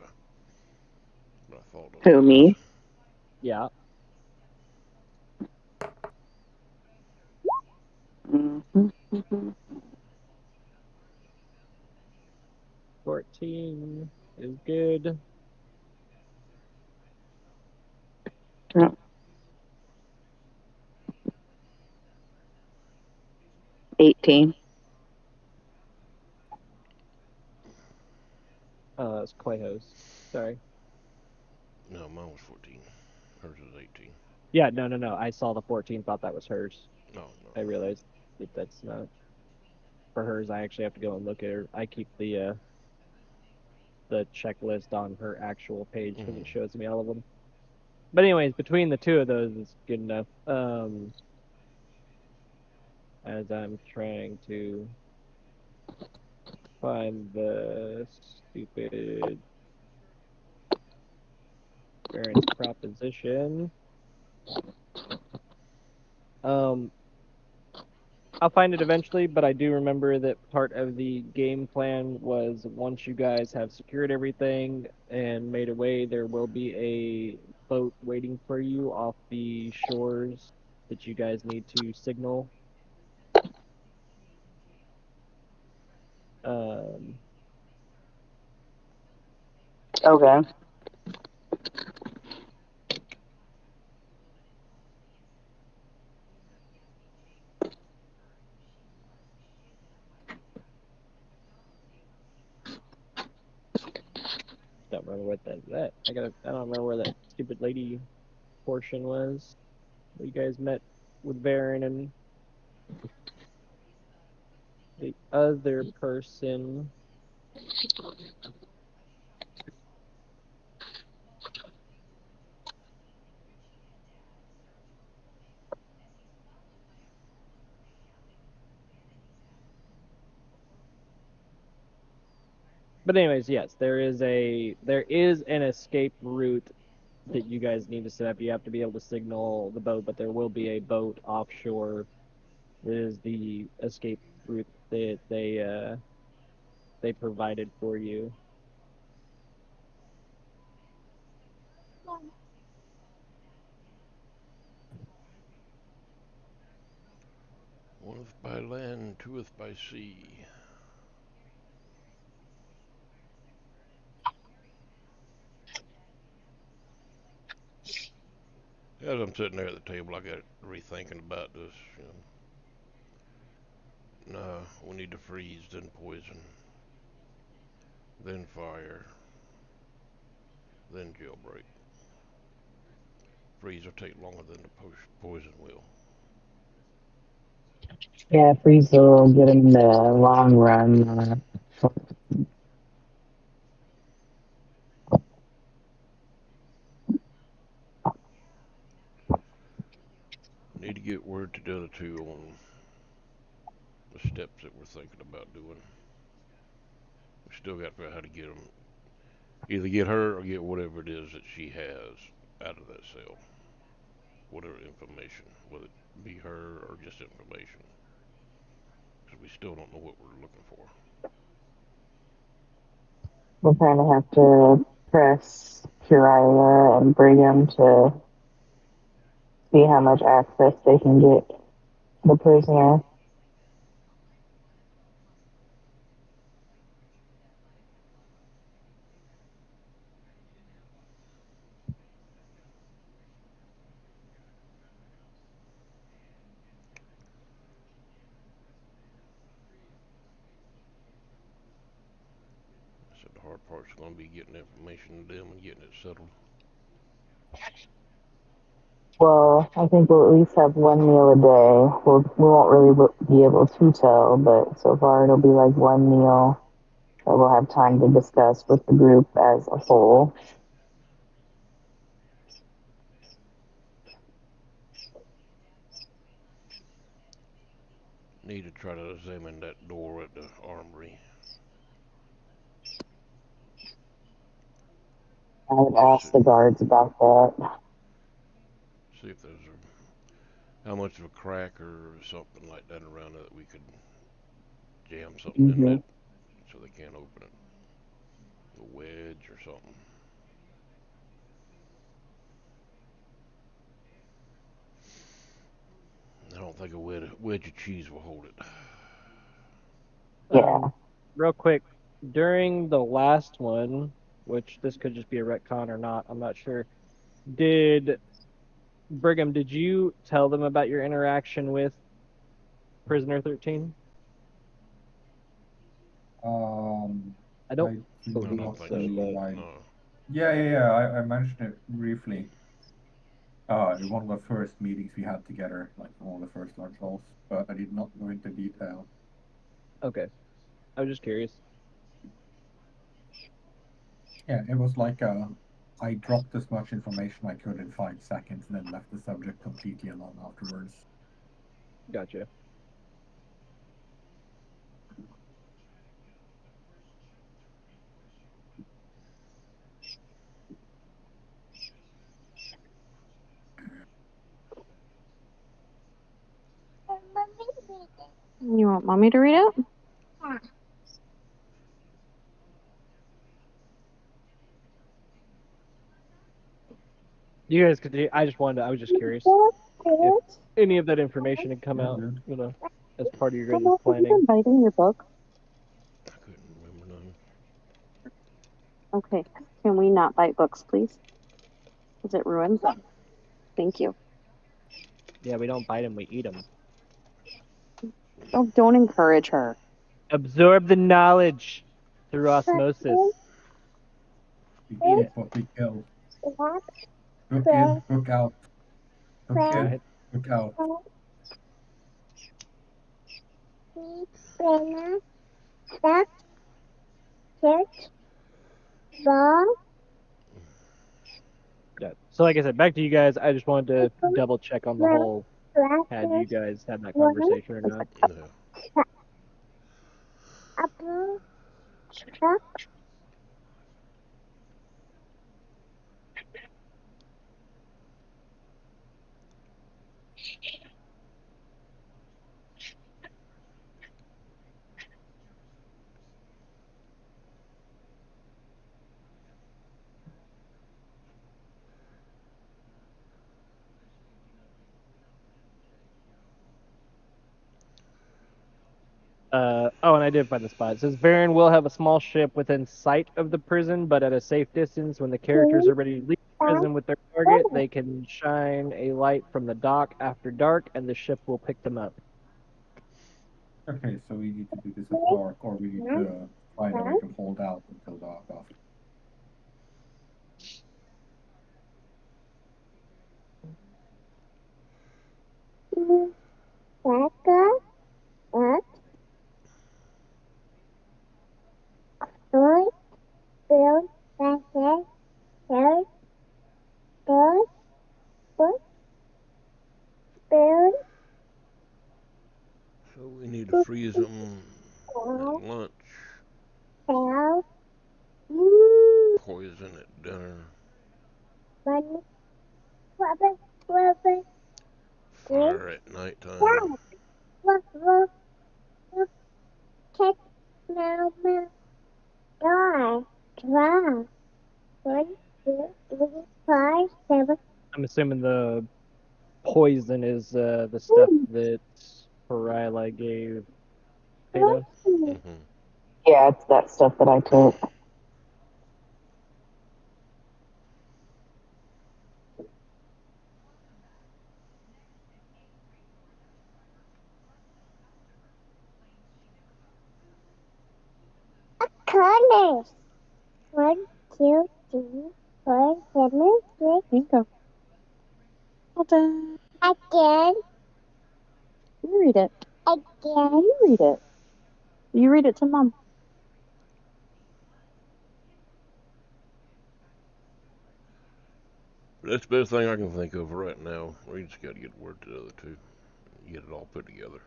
But I thought of Who, me? Yeah. Mm-hmm. 14 is good. Oh. 18. It's Clayho's. Sorry. No, mine was 14. Hers was 18. Yeah, no. I saw the 14, thought that was hers. No. I realized that that's not for hers. I actually have to go and look at her. I keep the checklist on her actual page because it shows me all of them. But anyways, between the two of those, it's good enough. As I'm trying to find the stupid variance proposition. I'll find it eventually, but I do remember that part of the game plan was once you guys have secured everything and made away, there will be a boat waiting for you off the shores that you guys need to signal. Okay. Don't remember what that. I don't remember where that stupid lady portion was. Where you guys met with Varen and the other person. But anyways, yes, there is an escape route that you guys need to set up. You have to be able to signal the boat, but there will be a boat offshore. That is the escape route that they provided for you. Oneth by land, twoeth by sea. As I'm sitting there at the table, I got rethinking about this. Nah, we need to freeze, then poison, then fire, then jailbreak. Freeze will take longer than the poison will. Yeah, freeze will get him in the long run. Need to get word to the other two on the steps that we're thinking about doing. We still got to figure out how to get them. Either get her or get whatever it is that she has out of that cell. Whatever information, whether it be her or just information. Because we still don't know what we're looking for. We'll kind of have to press Kiriah and Brigham to see how much access they can get the prisoner. So the hard part's going to be getting information to them and getting it settled. Well, I think we'll at least have one meal a day. We won't really be able to tell, but so far it'll be like one meal that we'll have time to discuss with the group as a whole. Need to try to examine that door at the armory. I would ask the guards about that. See if there's how much of a crack or something like that around it that we could jam something in that so they can't open it. A wedge or something. I don't think a wedge of cheese will hold it. Yeah. Real quick, during the last one, which this could just be a retcon or not, I'm not sure. Brigham, did you tell them about your interaction with Prisoner 13? I don't do believe not so, believe but no. Yeah. I mentioned it briefly. In one of the first meetings we had together, like one of the first lunch halls, but I did not go into detail. okay. I was just curious. Yeah, it was like I dropped as much information I could in 5 seconds and then left the subject completely alone afterwards. Gotcha. You want mommy to read it? You guys could. I just wanted. I was just curious if any of that information had come out. You know, as part of your guys' planning. Biting your book. I couldn't remember none. Okay. Can we not bite books, please? Because it ruins them. Thank you. Yeah, we don't bite them. We eat them. Oh, don't encourage her. Absorb the knowledge through osmosis. Eat it, but be killed. Hook in, hook out. Hook in, Right. hook out. Yeah. So, like I said, back to you guys. I just wanted to double check on the whole. Had you guys had that conversation or not? Yeah. Oh, and I did find the spot. It says Varen will have a small ship within sight of the prison, but at a safe distance. When the characters are ready to leave the prison with their target, they can shine a light from the dock after dark, and the ship will pick them up. Okay, so we need to do this at dark, or we need to find a way to hold out until dark after. So we need to freeze them at lunch, poison at dinner, fire at nighttime. I'm assuming the poison is the stuff that Pharila gave Peter. Mm-hmm. Yeah, it's that stuff that I took. Bingo. Well done. You read it. You read it. You read it to mom. That's the best thing I can think of right now. We just got to get word to the other two, get it all put together.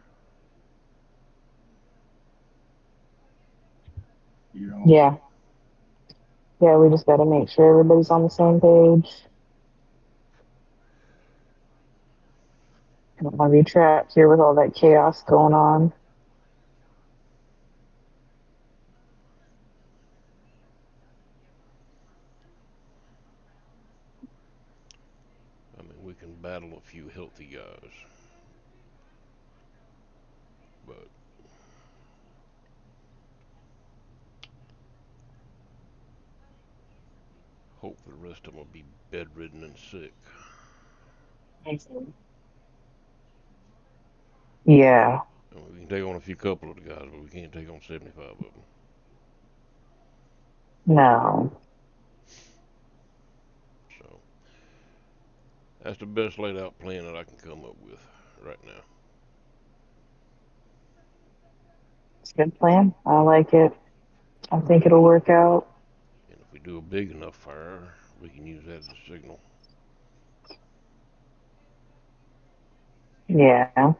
Yeah. Yeah, we just got to make sure everybody's on the same page. I don't want to be trapped here with all that chaos going on. I mean, we can battle a few healthy guys, but hope the rest of them will be bedridden and sick. Yeah. I mean, we can take on a few couple of the guys, but we can't take on 75 of them. No. So that's the best laid out plan that I can come up with right now. It's a good plan. I like it. I think it'll work out. And if we do a big enough fire, we can use that as a signal. Yeah.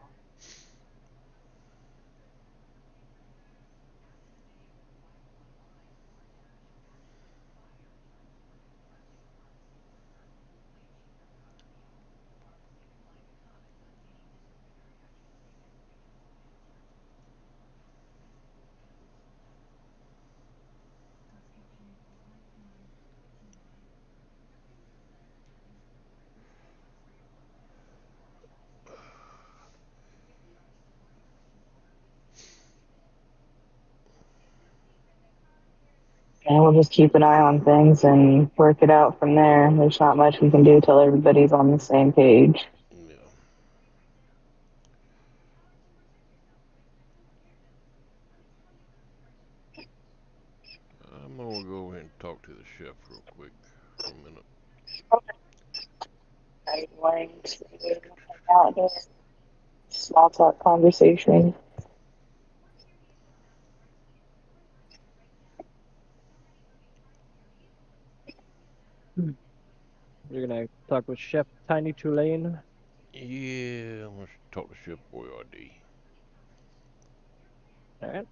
And we'll just keep an eye on things and work it out from there. There's not much we can do till everybody's on the same page. Yeah. I'm gonna go ahead and talk to the chef real quick for a minute. I'm going to hang out here. Small talk conversation. You're gonna talk with Chef Tiny Tulane. Yeah, I'm gonna talk to Chef Boyardee. All right.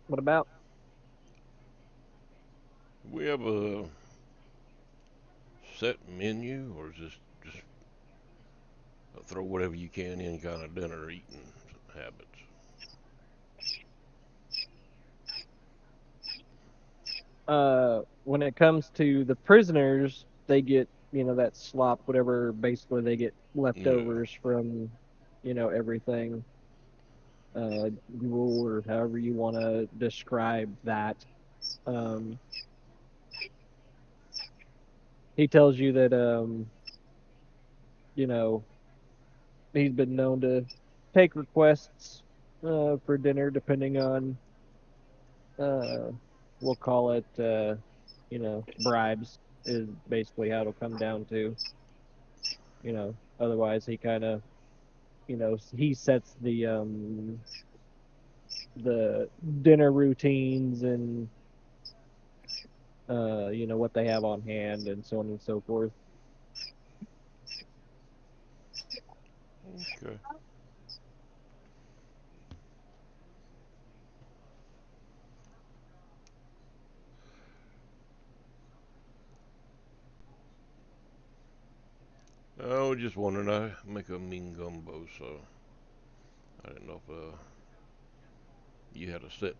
What about? We have a set menu, or is this just throw whatever you can in kind of dinner eating habits? When it comes to the prisoners, they get, that slop, whatever, basically they get leftovers from, everything. Gruel, or however you want to describe that. Um, he tells you that, he's been known to take requests for dinner, depending on, we'll call it, bribes, is basically how it'll come down to. Otherwise he kind of, he sets the dinner routines and what they have on hand and so on and so forth. Okay. I was just wondering, I make a mean gumbo, so I didn't know if you had a set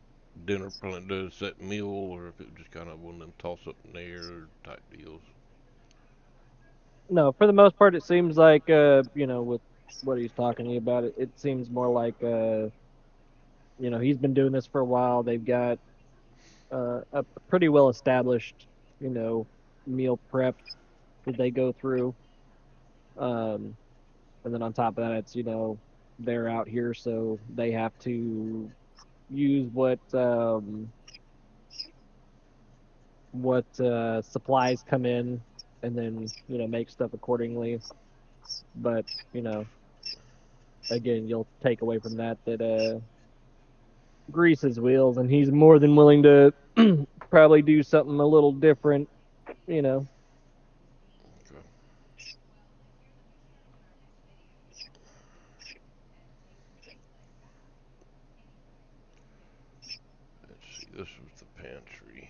dinner plan, a set meal, or if it was just kind of one of them toss up in the air type deals. No, for the most part, it seems like, with what he's talking to you about, it seems more like, he's been doing this for a while. They've got a pretty well established, meal prep that they go through. And then on top of that, it's, they're out here, so they have to use what supplies come in, and then, make stuff accordingly. But, again, you'll take away from that grease his wheels, and he's more than willing to probably do something a little different, you know. Okay. Let's see, this was the pantry.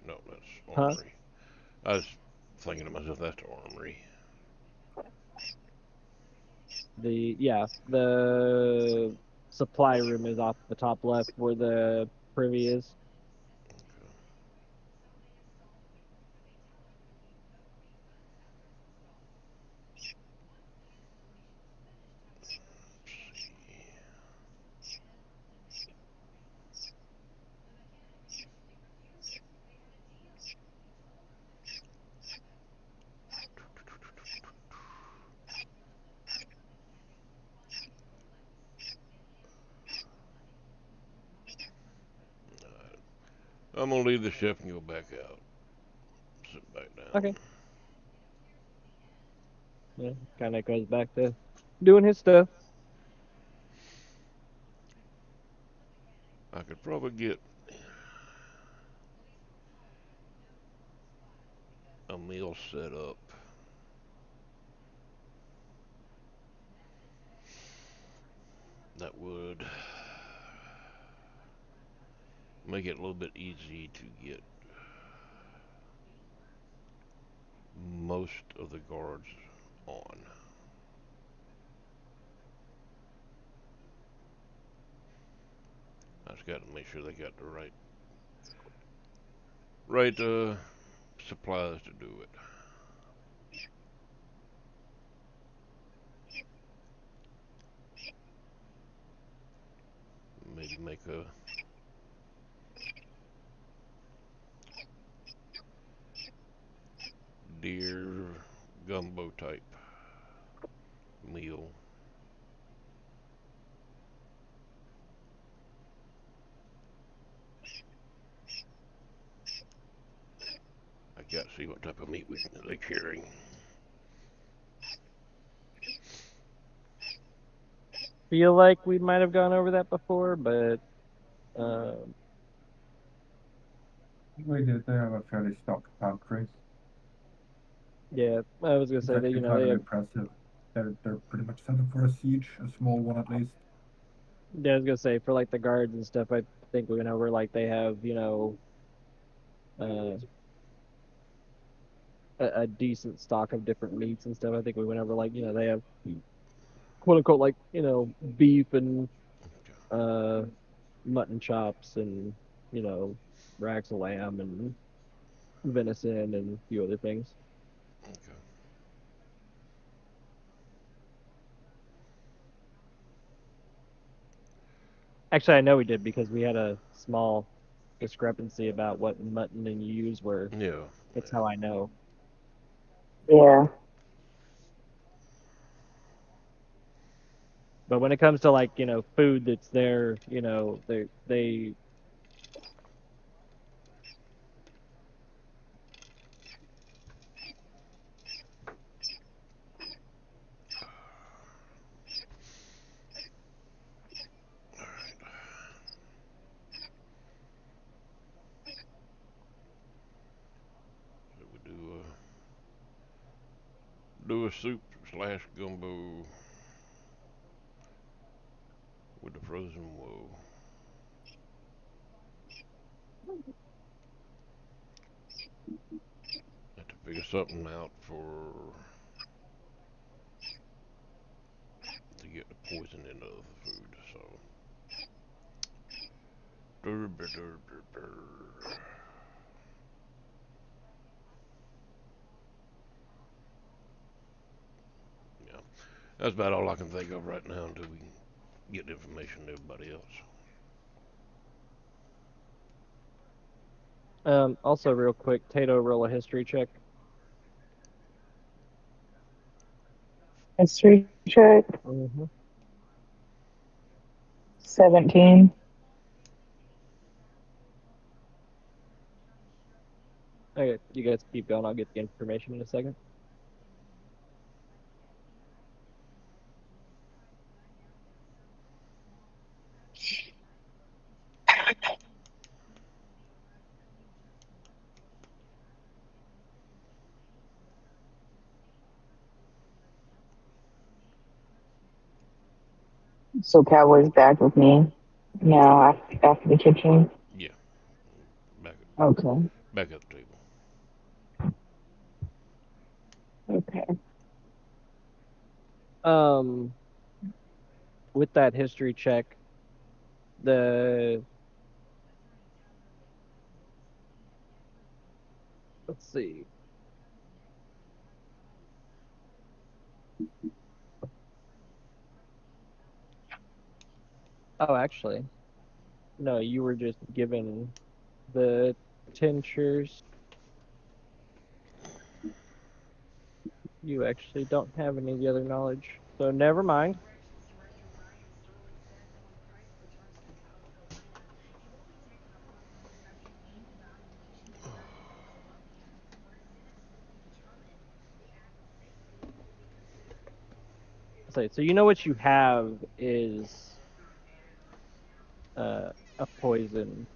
No, that's Huh? armory. I was thinking to myself, that's the armory. The supply room is off the top left where the privy is. I'm gonna leave the chef and go back out. Sit back down. Okay. Yeah, kind of goes back to doing his stuff. I could probably get a meal set up. That would make it a little bit easy to get most of the guards on. I just got to make sure they got the right supplies to do it. Maybe make gumbo type meal. I got to see what type of meat they're carrying. Feel like we might have gone over that before, but We did. They have a fairly stocked pantry. yeah, I was gonna It's say that actually they kind of have. impressive. They're pretty much set up for a siege, a small one at least. Yeah, I was gonna say for like the guards and stuff. I think we went over like they have uh, a decent stock of different meats and stuff. I think we went over like they have quote unquote like beef and mutton chops and racks of lamb and venison and a few other things. Okay. Actually, I know we did because we had a small discrepancy about what mutton and ewes were. Yeah. That's how I know. Yeah. But when it comes to like food that's there, they So we do a soup slash gumbo with the frozen whoa. Have to figure something out to get the poison into the food. So. Yeah, that's about all I can think of right now until we get the information to everybody else. Also real quick, Tato, roll a history check. History check. Mm-hmm. 17. Okay, you guys keep going. I'll get the information in a second. So Cowboy's back with me now after the kitchen. Yeah, Okay. back at the table. Okay. With that history check, let's see. Oh, actually, no, you were just given the tinctures. You actually don't have any of the other knowledge, so never mind. So you know what you have is a poison,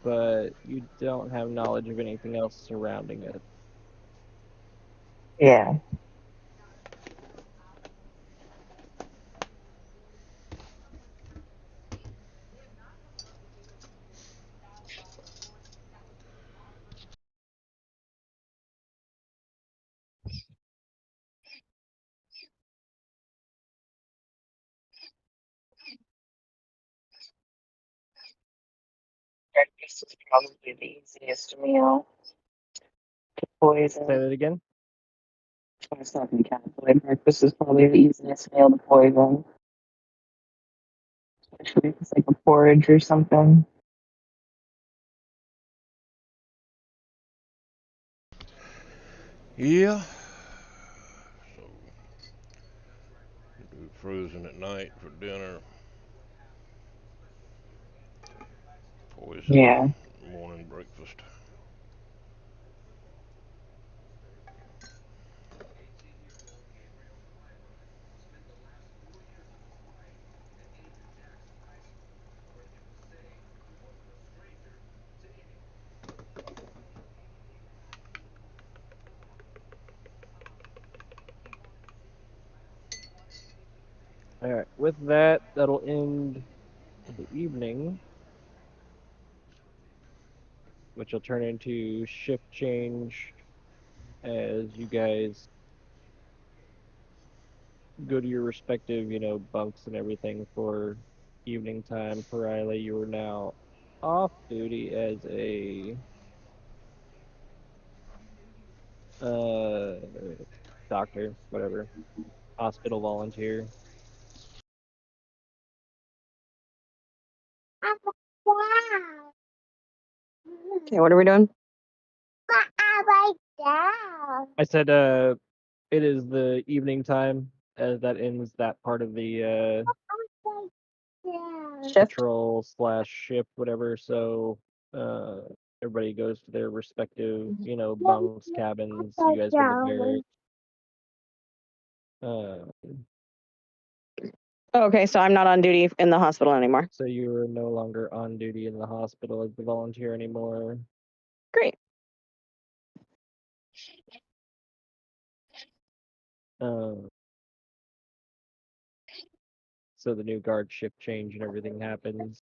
but you don't have knowledge of anything else surrounding it. Yeah. Breakfast is probably the easiest meal to poison. Say that again. I was talking to Cowboy. Breakfast is probably the easiest meal to poison. Especially if it's like a porridge or something. Yeah. frozen at night for dinner. Poison Yeah. morning breakfast. All right. With that, that'll end the evening, which will turn into shift change as you guys go to your respective, bunks and everything for evening time. For Riley, you are now off duty as a uh doctor, whatever, hospital volunteer. Okay, what are we doing? I said it is the evening time as that ends that part of the Shift. patrol / shift, whatever. So everybody goes to their respective, bunks, cabins. You guys go to the barracks. Okay, so I'm not on duty in the hospital anymore. So you are no longer on duty in the hospital as the volunteer anymore. Great. So the new guard shift change and everything happens.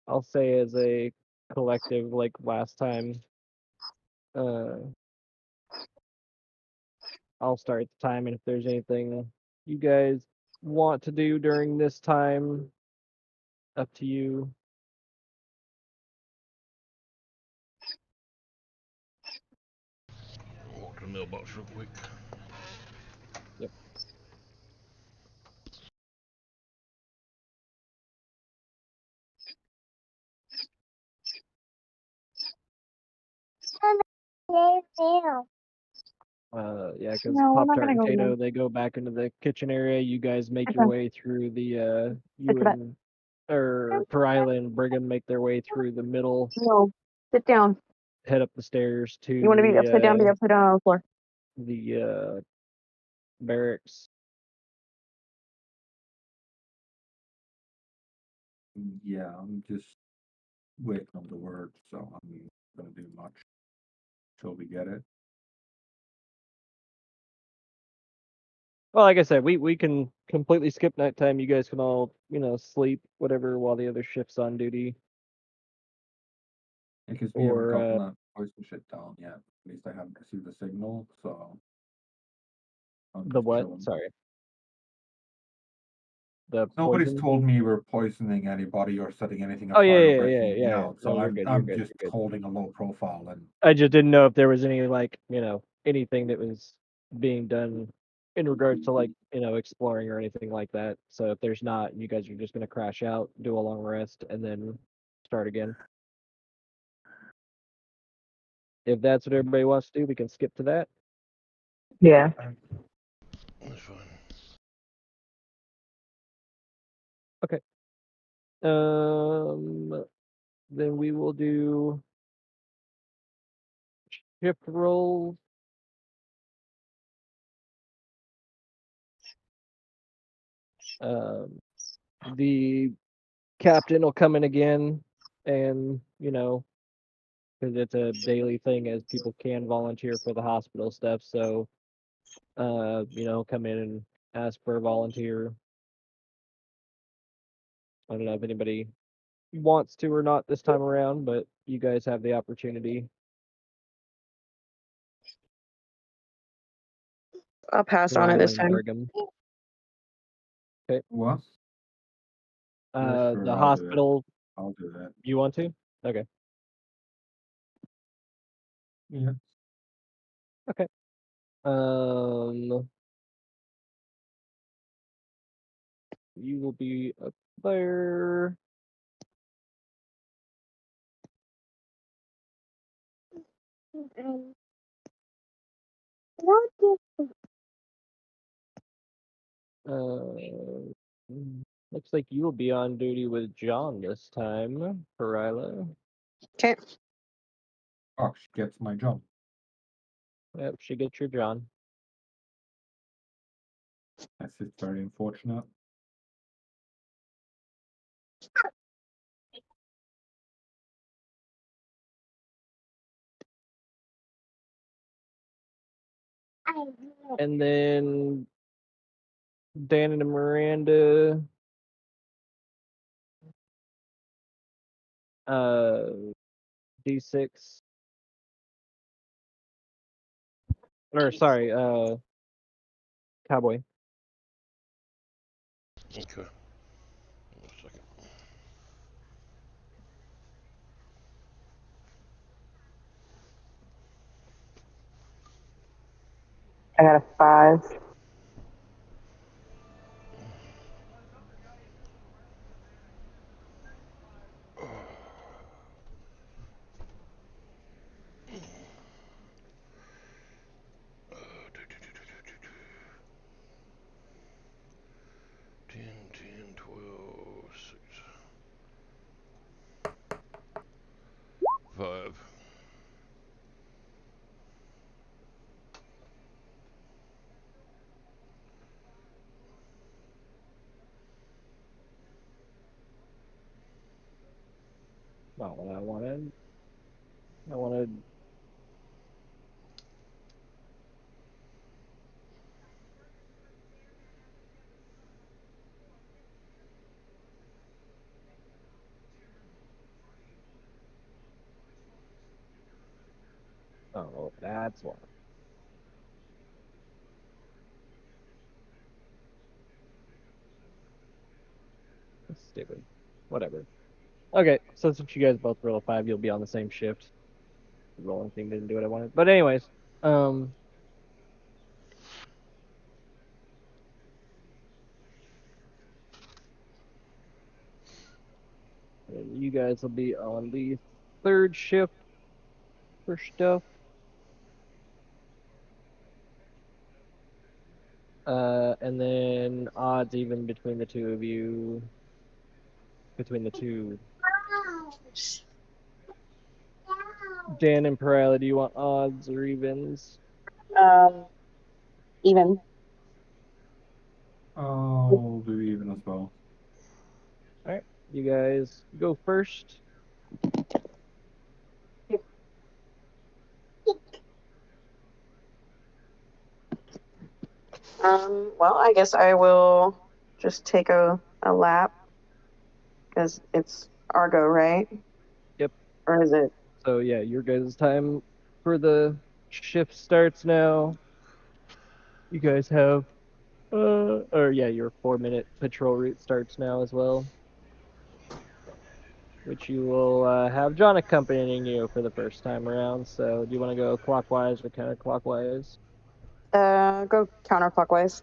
I'll say as a collective, like last time, I'll start the time, and if there's anything you guys want to do during this time, up to you. Walk to the mailbox real quick. Yep. Yeah, because No, I'm Pop not Tart gonna and go Tato, there. they go back into the kitchen area. You guys make your Okay. way through the you Sit back. and or Perila and Brigham make their way through the middle, No, sit down. head up the stairs to You want to be upside down? Be upside down on the floor. the barracks. Yeah, I'm just waiting on the word, so I'm not gonna do much till we get it. Well, like I said, we can completely skip nighttime. You guys can all, sleep, whatever, while the other shift's on duty. Because we haven't Or gotten that poison shit down yet. At least I haven't received a signal, so I'm the just what? chilling. Sorry. The Nobody's poison? told me we're poisoning anybody or setting anything Oh, afire yeah, or yeah, breaking yeah, anything yeah. out. No, So you're I'm good, I'm you're just good. holding a low profile and I just didn't know if there was any, like, anything that was being done in regards to, like, exploring or anything like that. So if there's not, you guys are just gonna crash out, do a long rest, and then start again. If that's what everybody wants to do, we can skip to that. Yeah. That's fine. Okay. Then we will do shift roll. The captain will come in again, and because it's a daily thing, as people can volunteer for the hospital stuff. So, come in and ask for a volunteer. I don't know if anybody wants to or not this time around, but you guys have the opportunity. I'll pass on it this time. Brigham. Okay. what? Yeah, sure, The I'll do it. hospital. I'll do that. You want to? Okay. Yeah. Okay. You will be up there. Looks like you will be on duty with John this time, Perila. Okay. Oh, she gets my job. Yep, she gets your John. That's just very unfortunate. And then Dan and Miranda. D6. Or sorry, Cowboy. Okay. One second. I got a 5. Ten, 10, 12, 6. 5. Not what I wanted. I wanted. Oh, that's why. That's stupid. Whatever. Okay, so since you guys both roll a 5, you'll be on the same shift. The rolling thing didn't do what I wanted. But anyways, you guys will be on the 3rd shift for stuff. And then odds even between the two of you. Between the two. Dan and Perila, do you want odds or evens? Even. I'll do even as well. Alright, you guys go first. Well, I guess I will just take a lap because it's Argo, right? Yep. Or is it? So yeah, your guys' time for the shift starts now. You guys have your 4-minute patrol route starts now as well. Which you will have John accompanying you for the first time around. So do you want to go clockwise or counterclockwise? Go counterclockwise.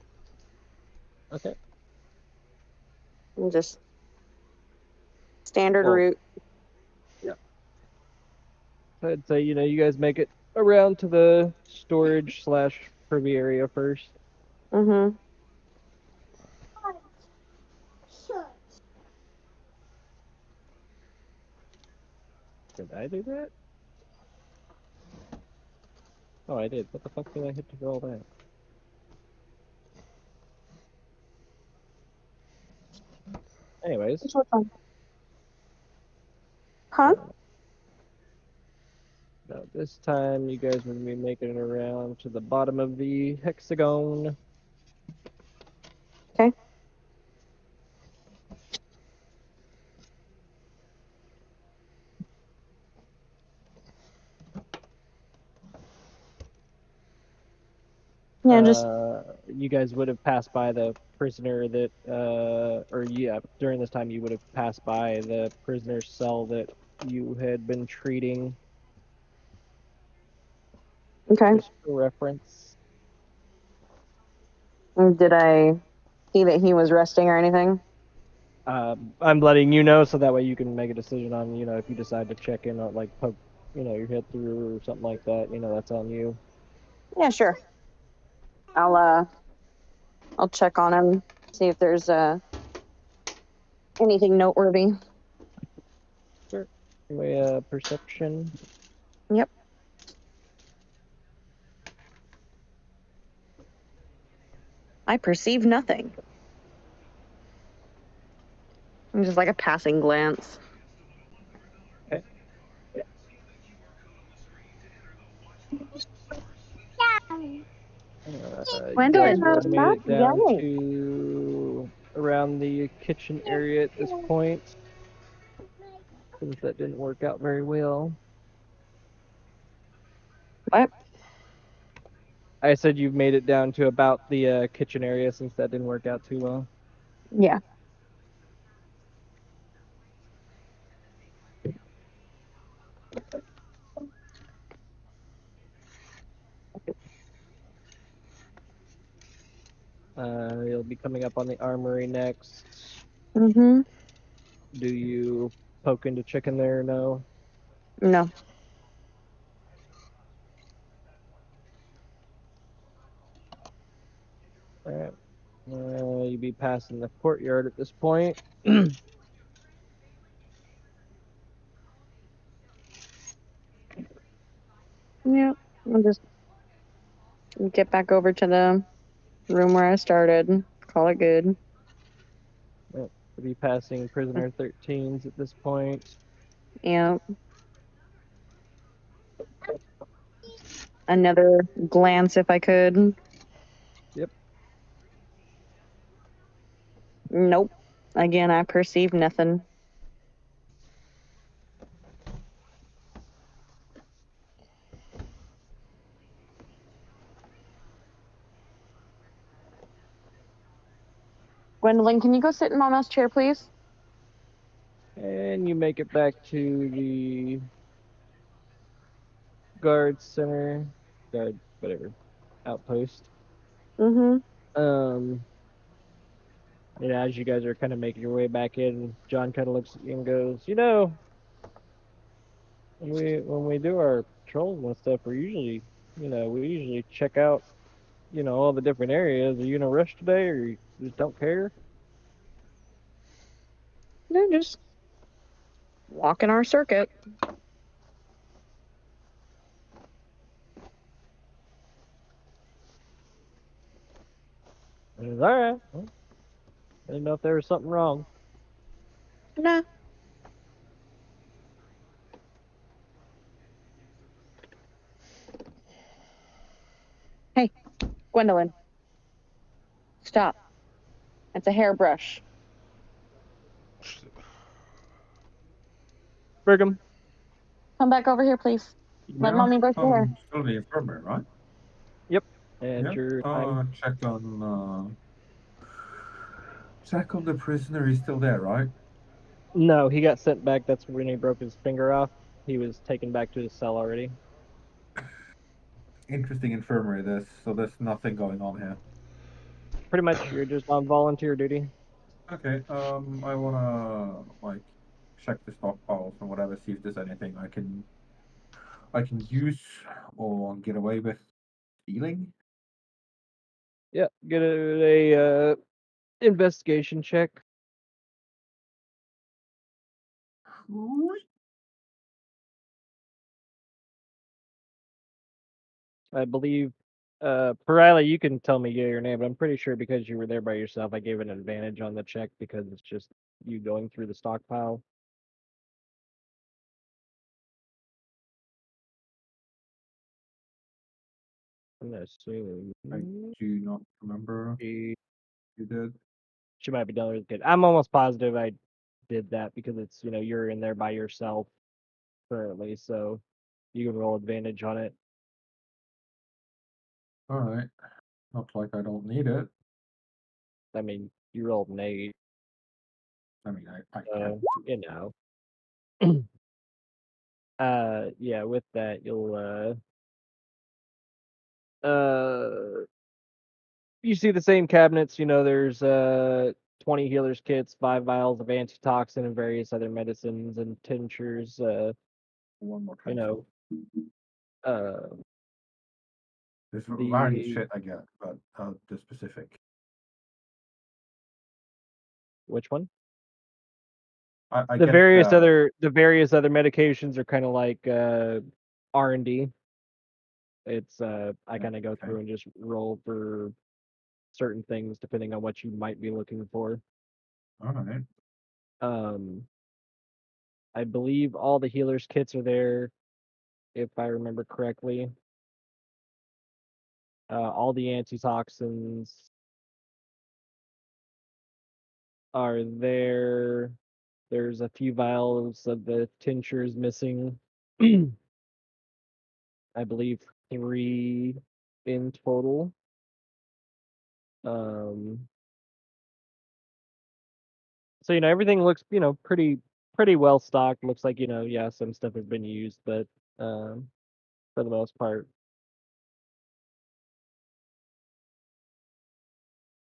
Okay. And just standard Well, route. yeah. I'd say, you guys make it around to the storage / privy area first. Mm-hmm. Did I do that? Oh, I did. What the fuck did I hit to roll that? Anyways. Huh? Now this time you guys will be making it around to the bottom of the hexagon. Okay. Yeah, just you guys would have passed by the prisoner that during this time you would have passed by the prisoner's cell that you had been treating. okay. Just for reference. Did I See that he was resting or anything? I'm letting you know so that way you can make a decision on, if you decide to check in or like poke, your head through or something like that. That's on you. Yeah, sure. I'll check on him, see if there's anything noteworthy. Sure. Anyway, perception. Yep. I perceive nothing. Just like a passing glance. Okay. You guys would have made it down to around the kitchen area at this point, since that didn't work out very well. What? I said you've made it down to about the kitchen area since that didn't work out too well. Yeah. You'll be coming up on the armory next. Mm-hmm. Do you poke into chicken there or no? No. Alright. You'd be passing the courtyard at this point. Yeah. I'll just get back over to the room where I started. Call it good. Yep. You'll be passing prisoner 13s at this point. Yeah. Another glance if I could. Yep. Nope. Again, I perceive nothing. Gwendolyn, can you go sit in Mama's chair, please? And you make it back to the guard center, whatever, outpost. Mm-hmm. As you guys are kind of making your way back in, John kind of looks at you and goes, when we do our patrols and stuff, we usually check out, all the different areas. Are you in a rush today, or you just don't care? They're just walking our circuit. And it's all right. Well, I didn't know if there was something wrong. Nah. Hey, Gwendolyn. Stop. It's a hairbrush. Brigham. Come back over here, please. Let Mommy brush your hair. Still the infirmary, right? Yep. And Yeah. your time. Check on the prisoner. He's still there, right? No, he got sent back. That's when he broke his finger off. He was taken back to his cell already. Interesting infirmary. There's nothing going on here. Pretty much, you're just on volunteer duty. Okay. I wanna check the stockpiles and whatever, see if there's anything I can use or get away with stealing. Yeah, get a investigation check. I believe, Perilli, you can tell me your name, but I'm pretty sure because you were there by yourself, I gave it an advantage on the check because it's just you going through the stockpile. I'm gonna assume I do not remember. she You did. might be done with it. I'm almost positive I did that because it's you're in there by yourself currently, so you can roll advantage on it. All right. Not like I don't need it. I mean, you rolled an 8. I mean, I can. Yeah, with that you'll You see the same cabinets. There's 20 healers kits, 5 vials of antitoxin and various other medicines and tinctures. One more You time. know, There's variety the shit I get, but the specific. which one? I The get various other medications are kind of like R&D. It's I kind of go okay. through and just roll for certain things depending on what you might be looking for. All right. I believe all the healers kits are there, if I remember correctly. All the antitoxins are there. There's a few vials of the tinctures missing. I believe 3 in total. So everything looks pretty well stocked. Looks like yeah, some stuff has been used, but for the most part,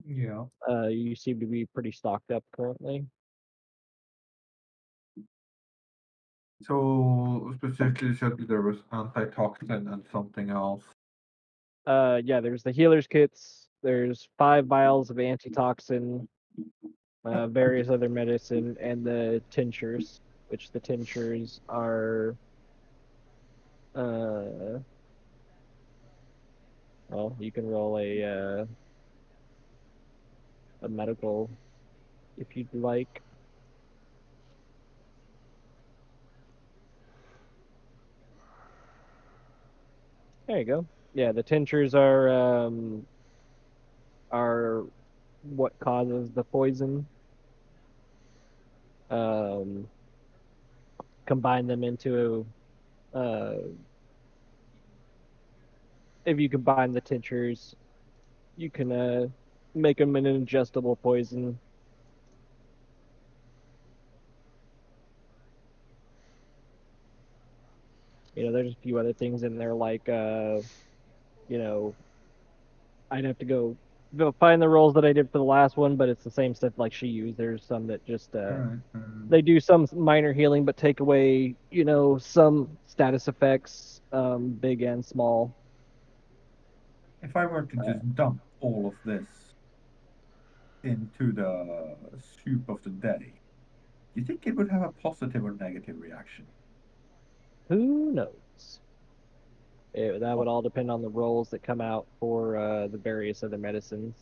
Yeah. you seem to be pretty stocked up currently. So specifically, you said there was antitoxin and something else. Yeah, there's the healers kits. There's 5 vials of antitoxin, various other medicine, and the tinctures, which the tinctures are well, you can roll a medical if you'd like. There you go. Yeah, the tinctures are what causes the poison. Combine them into if you combine the tinctures, you can make them an ingestible poison. There's a few other things in there like I'd have to go find the rolls that I did for the last one, but it's the same stuff like she used. There's some that just they do some minor healing, but take away some status effects, big and small. If I were to just dump all of this into the soup of the day, do you think it would have a positive or negative reaction? Who knows? That would all depend on the rolls that come out for the various other medicines.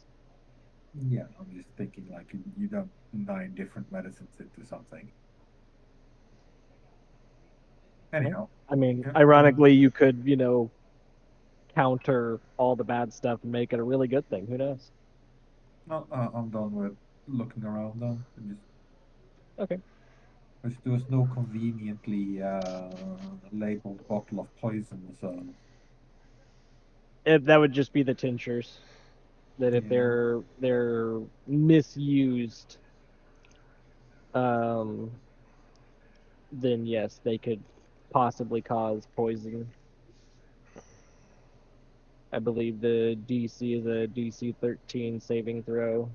Yeah, I'm just thinking like you dump 9 different medicines into something. Anyhow, I mean, ironically, you could counter all the bad stuff and make it a really good thing. Who knows? no, I'm done with looking around then. Okay. There was no conveniently labeled bottle of poison, so That would just be the tinctures. That if yeah. they're misused, then yes, they could possibly cause poison. I believe the DC is a DC 13 saving throw.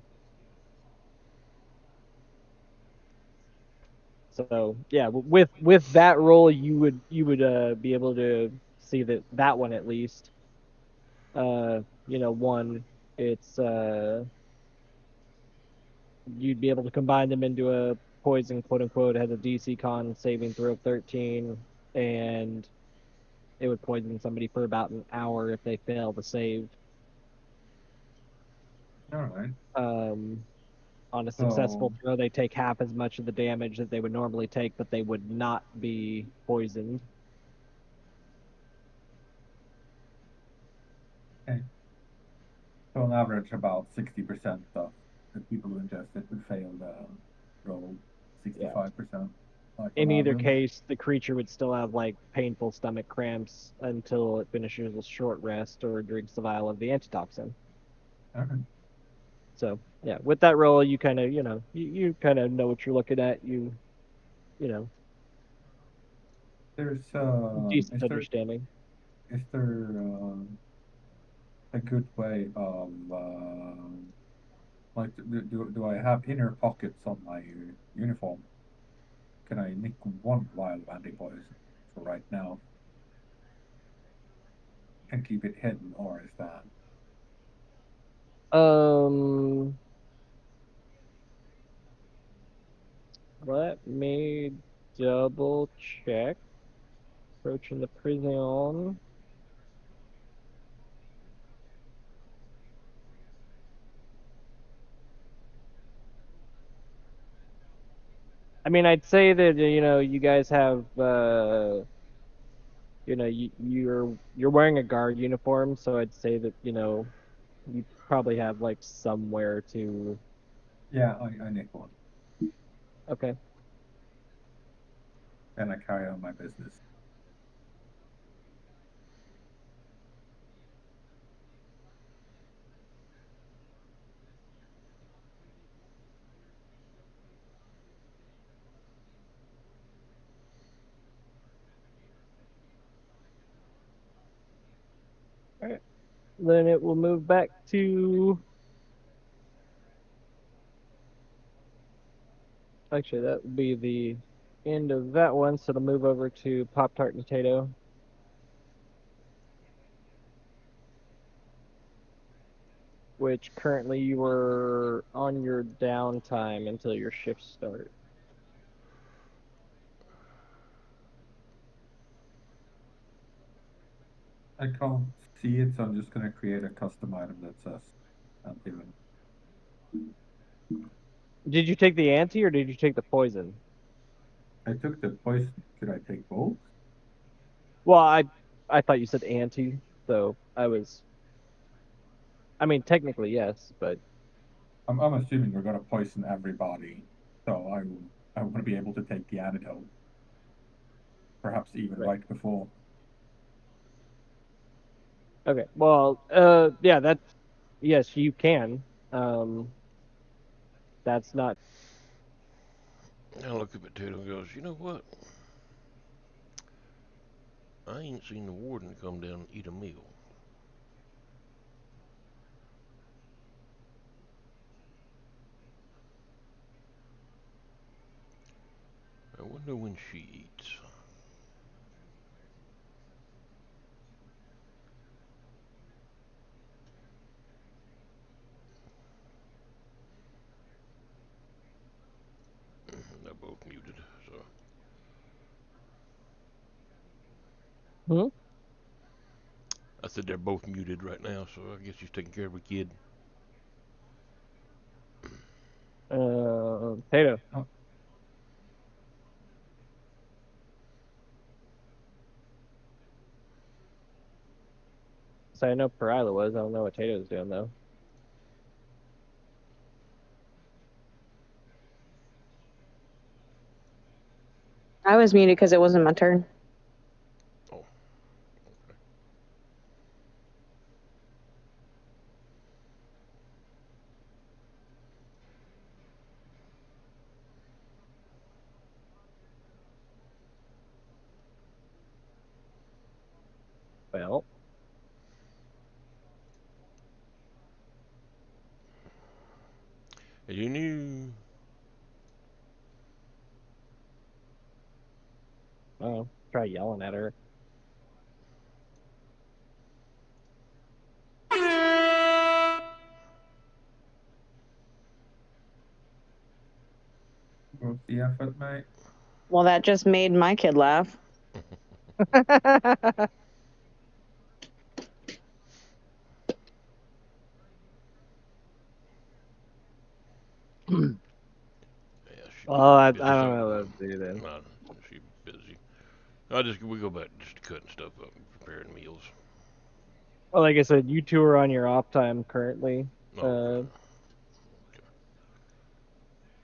So yeah, with that roll, you would be able to see that one at least. One, it's you'd be able to combine them into a poison, quote unquote. It has a DC con saving throw of 13, and it would poison somebody for about an hour if they fail to save. All right. On a successful throw, they take half as much of the damage that they would normally take, but they would not be poisoned. Okay. So on average, about 60% of the people who ingest it would fail the roll. 65%. Like In on either average. case, the creature would still have like painful stomach cramps until it finishes a short rest or drinks the vial of the antitoxin. All right. So yeah, with that roll, you kind of you kind of know what you're looking at. You know There's decent understanding. is there a good way of like do I have inner pockets on my uniform? Can I nick one vial of antipoison for right now and keep it hidden, or is that Let me double check. Approaching the prison. I mean, I'd say that you guys have you're wearing a guard uniform, so I'd say that you probably have like somewhere to. yeah, I nick one Okay. and I carry on my business. All right. Then it will move back to. Actually, that would be the end of that one, so it'll move over to Pop Tart and Tato. Which currently you are on your downtime until your shift start. I can't see it, so I'm just gonna create a custom item that says anti-venom. Did you take the anti or did you take the poison? I took the poison. Could I take both? Well, I thought you said anti, so I was. I mean, technically yes, but I'm assuming we're gonna poison everybody, so I want to be able to take the antidote. Perhaps even right before. okay. Well, yeah, that's yes, you can. That's not. I look at Potato and goes, you know what? I ain't seen the warden come down and eat a meal. I wonder when she eats. They're both muted, so. Hmm? I said they're both muted right now, so I guess she's taking care of her kid. Tato. Oh. So I know Perila was. I don't know what Tato's doing though. I was muted because it wasn't my turn. Oh. Okay. Well. You knew. Oh, try yelling at her. What's the effort, mate? Well, that just made my kid laugh. Oh, I don't know what to do then. She's busy. We go back just cutting stuff up and preparing meals. Well, like I said, you two are on your off time currently. Okay.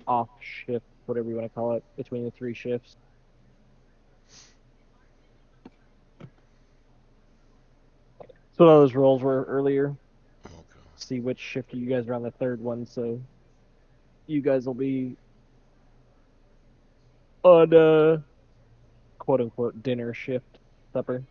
Off shift, whatever you want to call it, between the 3 shifts. That's what all those rolls were earlier. Okay. See which shift you guys are on the 3rd one, so you guys will be on quote unquote dinner shift, supper.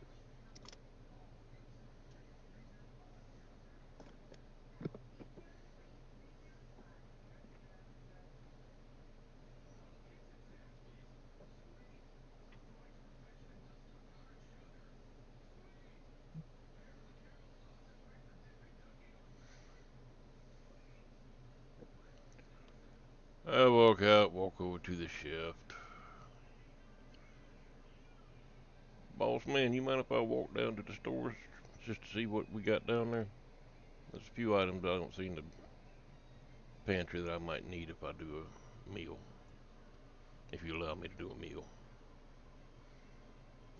walk over to the shift. Boss man, you mind if I walk down to the stores just to see what we got down there? There's a few items I don't see in the pantry that I might need if I do a meal. If you allow me to do a meal.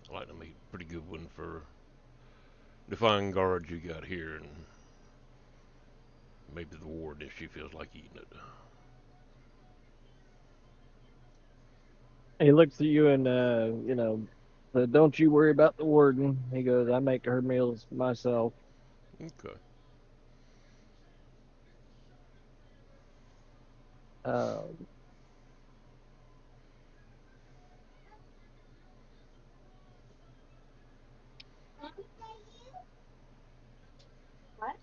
I like to make a pretty good one for the fine guards you got here, and maybe the warden if she feels like eating it. He looks at you and, said, "Don't you worry about the warden." He goes, "I make her meals myself." Okay. Um, What?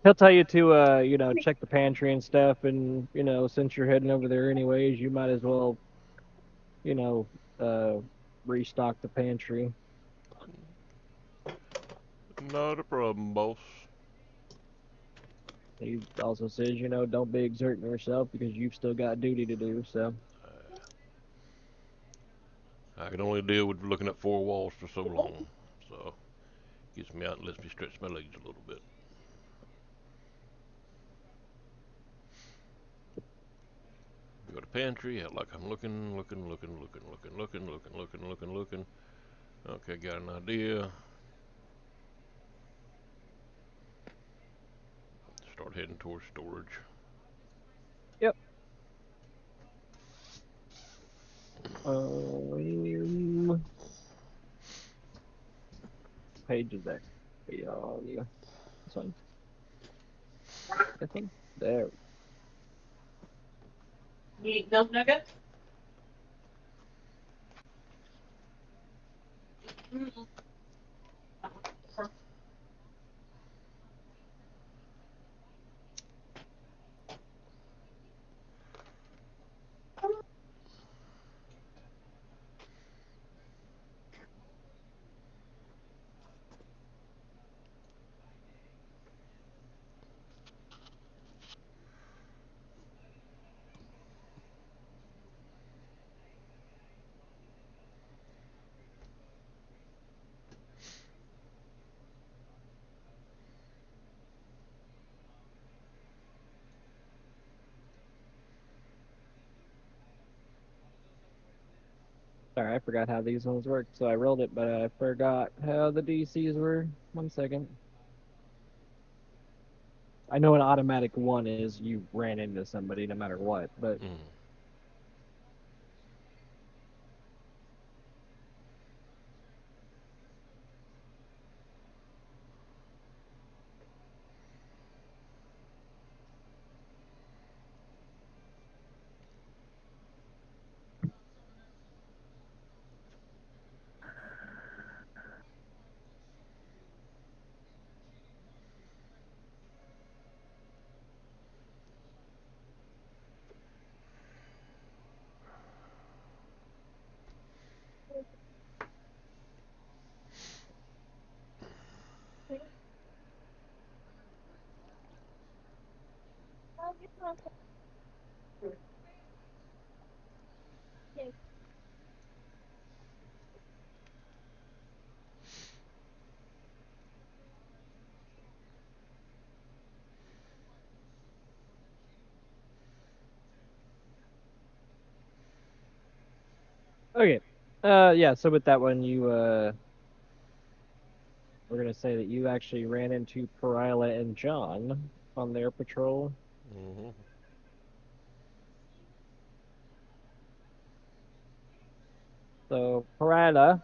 he'll tell you to, check the pantry and stuff, and, since you're heading over there anyways, you might as well, you know, uh, restock the pantry. Not a problem, boss. He also says, don't be exerting yourself because you've still got duty to do, so. I can only deal with looking at four walls for so long, so gets me out and lets me stretch my legs a little bit. Go to pantry, act like I'm looking. Okay, got an idea. Start heading towards storage. Yep. Page is that? Beyond. This one. This one. There. You eat milk nuggets? Sorry, I forgot how these ones work, so I rolled it, but I forgot how the DCs were. 1 second. I know an automatic one is you ran into somebody no matter what, but okay. Yeah, so with that one, we're gonna say that you actually ran into Perila and John on their patrol. Mm-hmm. So, Perila.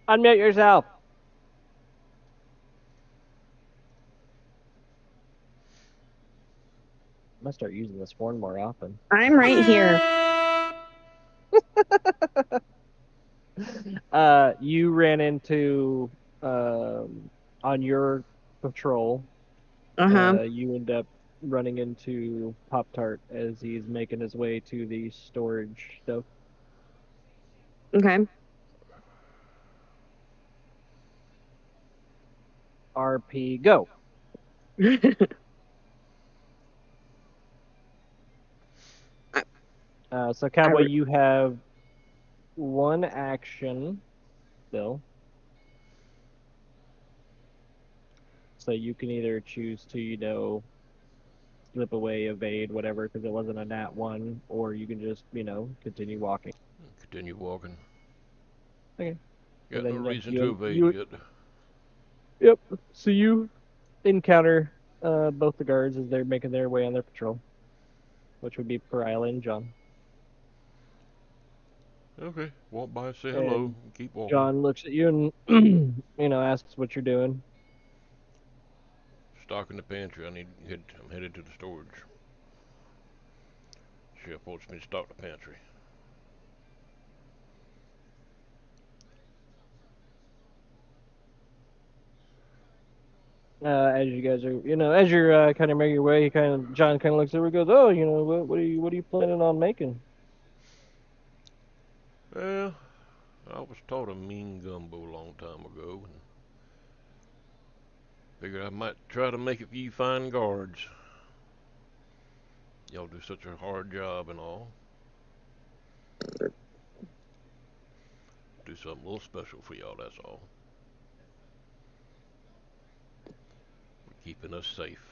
Unmute yourself. I'm gonna start using this horn more often. I'm right here. You ran into on your patrol. You end up running into Pop Tart as he's making his way to the storage stuff. Okay. RP, go. So Cowboy, you have one action still. So you can either choose to, slip away, evade, whatever, because it wasn't a nat 1, or you can just, continue walking. Continue walking. Okay. So Got no then reason to evade yet. Yep. So you encounter both the guards as they're making their way on their patrol, which would be Perilyn and John. Okay, walk by, say hello, and keep walking. John looks at you and asks what you're doing. Stocking the pantry. I'm headed to the storage. Chef wants me to stock the pantry. As you guys are, as you're kind of making your way, John kind of looks over and goes, "Oh, what are you planning on making?" Well, I was taught a mean gumbo a long time ago, and figured I might try to make it for you fine guards. Y'all do such a hard job and all. Do something a little special for y'all, that's all. For keeping us safe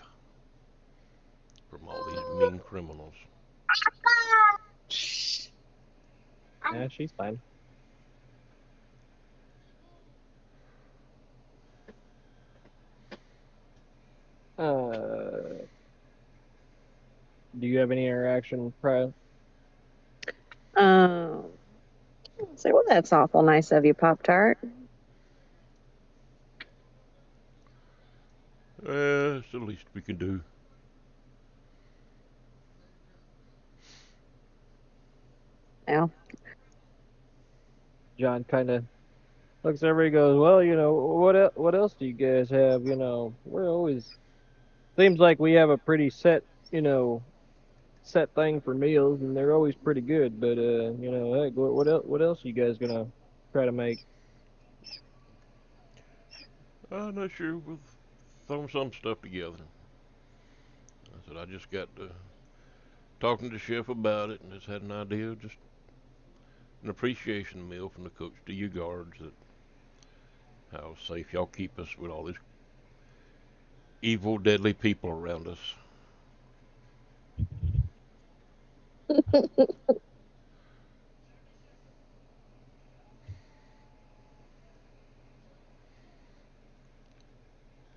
from all these mean criminals. Yeah, she's fine. Do you have any interaction, Pearl? Say, well, that's awful nice of you, Pop-Tart. It's the least we can do. Yeah. John kind of looks over and goes, "Well, what else do you guys have? We're always seems like we have a pretty set thing for meals, and they're always pretty good. But heck, what else are you guys gonna try to make?" I'm not sure. We'll throw some stuff together. I said I just got to talking to the chef about it, and just had an idea of just an appreciation meal from the cooks to you guards, that how safe y'all keep us with all these evil, deadly people around us.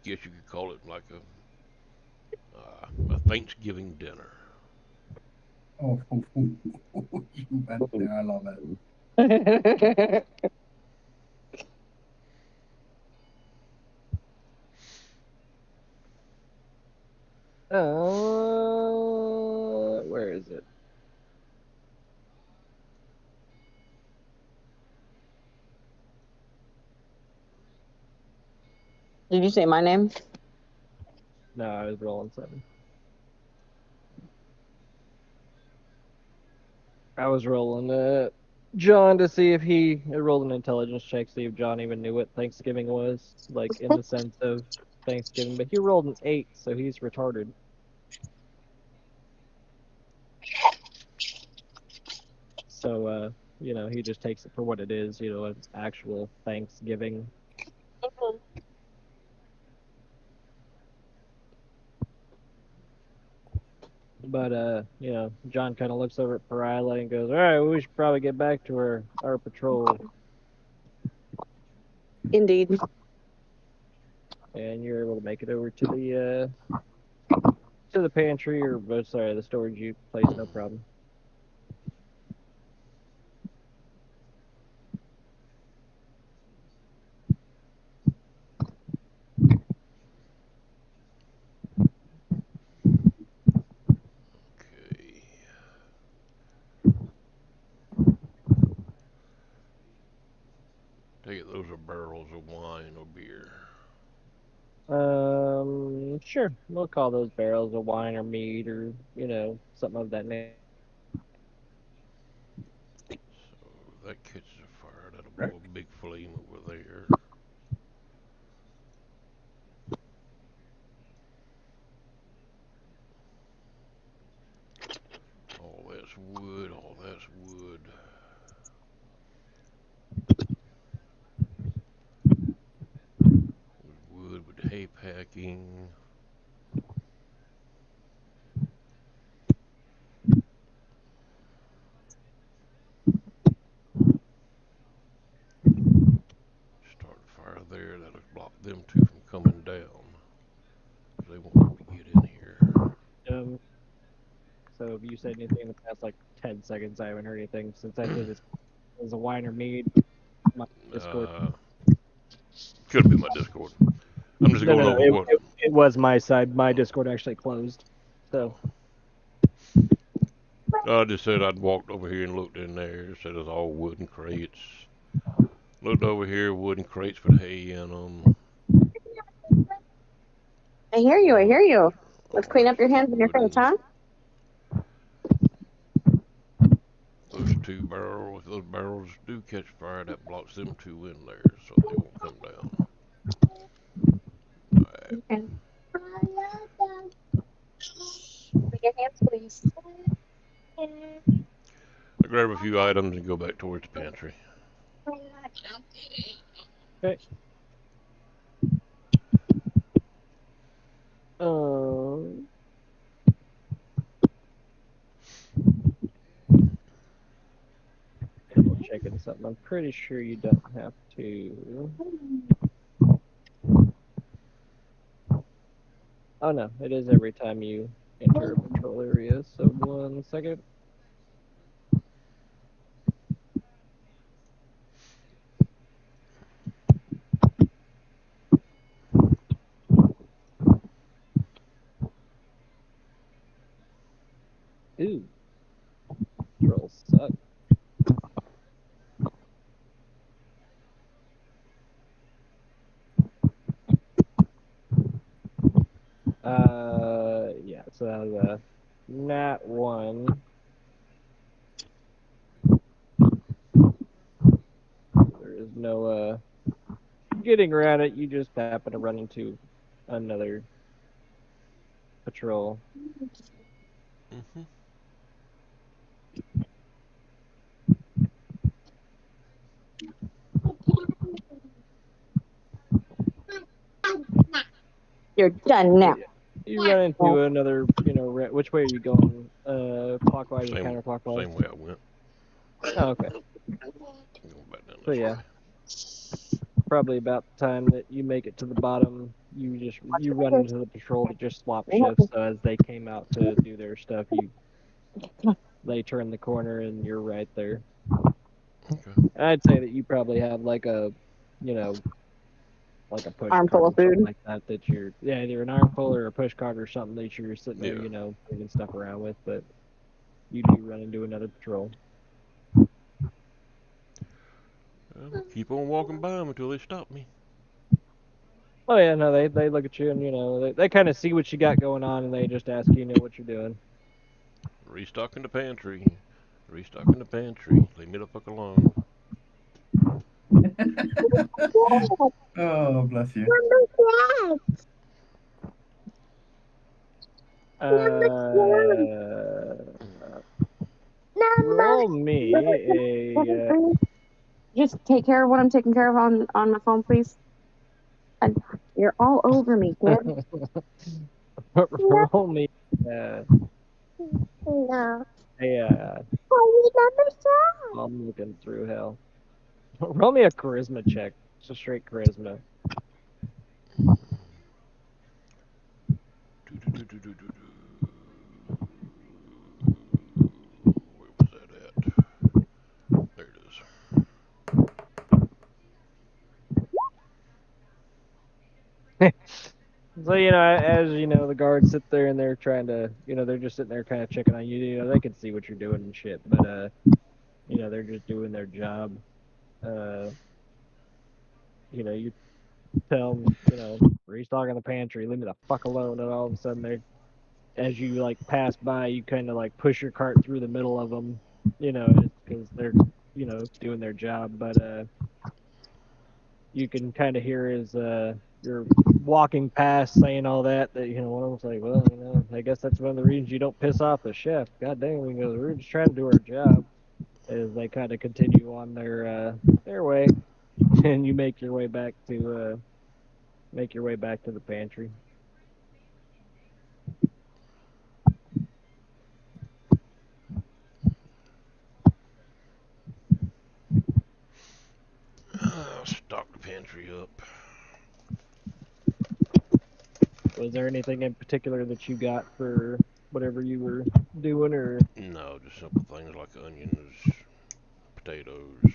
Guess you could call it like a Thanksgiving dinner. Oh, you went there. I love it. Where is it? Did you say my name? No, I was rolling 7. I was rolling John to see if I rolled an intelligence check, see if John even knew what Thanksgiving was, like in the sense of Thanksgiving. But he rolled an 8, so he's retarded. So he just takes it for what it is, an actual Thanksgiving. But John kind of looks over at Perilyn and goes, "All right, we should probably get back to our patrol." Indeed. And you're able to make it over to the pantry, or sorry, the storage place, no problem. Okay. Take it those are barrels of wine or beer. Sure. We'll call those barrels of wine or mead, or something of that nature. So that catches a fire. That'll blow a big flame over there. hay packing. Start a fire there. That'll block them two from coming down. They won't be able to get in here. So have you said anything in the past like 10 seconds? I haven't heard anything since I did this as a wine or mead. My Discord. Could have been my Discord. I'm just going over what. It was my side. My Discord actually closed. So. I just said I'd walked over here and looked in there. It said it was all wooden crates. Looked over here, wooden crates with hay in them. I hear you. I hear you. Let's clean up your hands and your face, huh? Those two barrels, if those barrels do catch fire, that blocks them two in there, so they won't come down. Alright. Okay. Your hands, please. I'll grab a few items and go back towards the pantry. Okay. Checking something. I'm pretty sure you don't have to. Oh no, it is every time you enter a patrol area. So 1 second. Ooh. Patrols suck. Yeah, so that was a nat 1. There is no getting around it. You just happen to run into another patrol. Mm-hmm. You're done now. You run into another, which way are you going? Clockwise or counterclockwise? Same way I went. Oh, okay. Going back down So this yeah, way. probably about the time that you make it to the bottom, you run into the patrol that just swapped shifts. So as they came out to do their stuff, they turn the corner and you're right there. Okay. I'd say that you probably have like a, like a push Armful cart of food. like that you're either an armful or a push cart or something that you're sitting there, moving stuff around with. But you do run into another patrol. Keep on walking by them until they stop me. Oh yeah, no, they look at you and they kind of see what you got going on and they just ask you, what you're doing. Restocking the pantry. Restocking the pantry. Leave me the fuck alone. Oh, bless you. Roll me a. Just take care of what I'm taking care of on my phone, please. And you're all over me, kid. Roll me. No. I'm looking through hell. Roll me a charisma check. Just a straight charisma. Where was that at? There it is. So, as the guards sit there and they're trying to, they're just sitting there kind of checking on you. They can see what you're doing and shit, but, they're just doing their job. You tell them, restocking the pantry, leave me the fuck alone. And all of a sudden, as you, pass by, you kind of, push your cart through the middle of them, because they're, doing their job. But, you can kind of hear as you're walking past saying all that one of them's like, well, I guess that's one of the reasons you don't piss off the chef. God dang, we're just trying to do our job. As they kind of continue on their way, and you make your way back to make your way back to the pantry. Stock the pantry up. Was there anything in particular that you got for whatever you were doing, or? No, just simple things like onions, potatoes.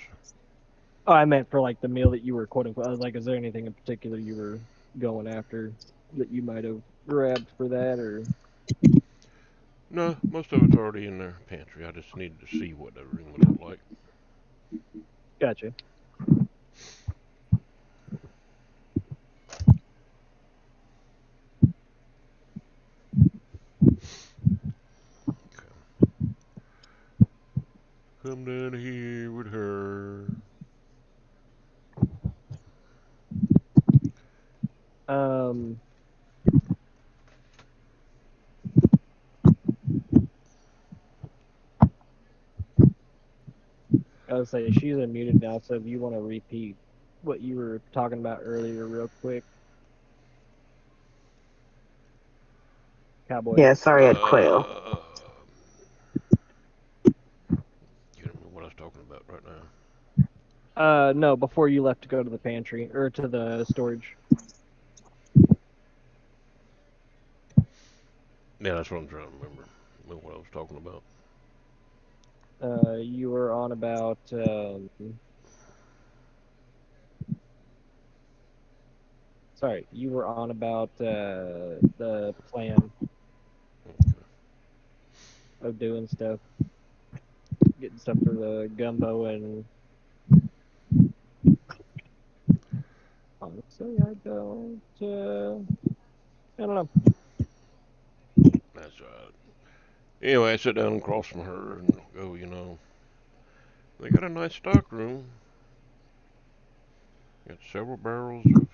Oh, I meant for like the meal that you were quote unquote. I was like, is there anything in particular you were going after that you might have grabbed for that, or? No, most of it's already in their pantry. I just needed to see what the room would look like. Gotcha. Come down here with her. I would say she's unmuted now, so if you want to repeat what you were talking about earlier, real quick. Cowboy. Yeah, sorry, I'd quail. You don't know what I was talking about right now. No, before you left to go to the pantry or to the storage. Yeah, that's what I'm trying to remember. What I was talking about. You were on about sorry, you were on about the plan of doing stuff, getting stuff for the gumbo, and honestly, I don't know. That's right. Anyway, I sit down across from her and go, they got a nice stock room. Got several barrels of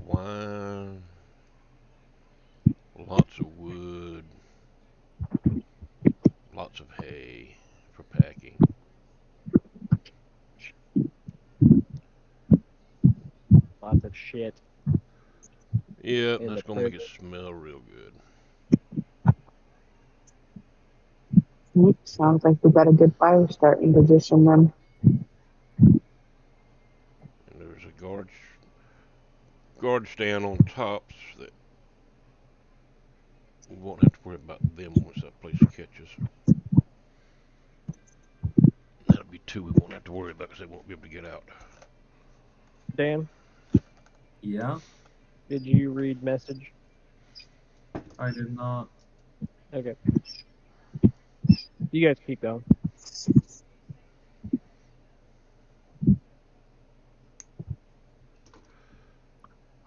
wine, lots of wood, lots of hay for packing. Lots of shit. Yep, that's gonna make it smell real good. Sounds like we got a good fire starting position then. And there's a guard stand on tops that we won't have to worry about them once that place catches. That'll be two we won't have to worry about because they won't be able to get out. Dan? Yeah? Did you read message? I did not. Okay. You guys keep going.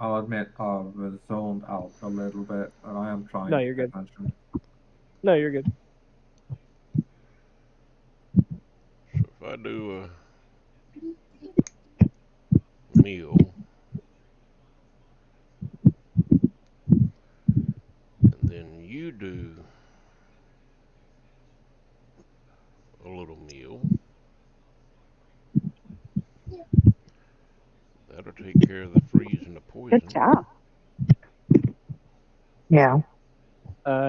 I'll admit I've zoned out a little bit, and I am trying No, to you're pay good. attention. No, you're good. So if I do a meal, and then you do a little meal, that'll take care of the freeze and the poison. Good job. Yeah.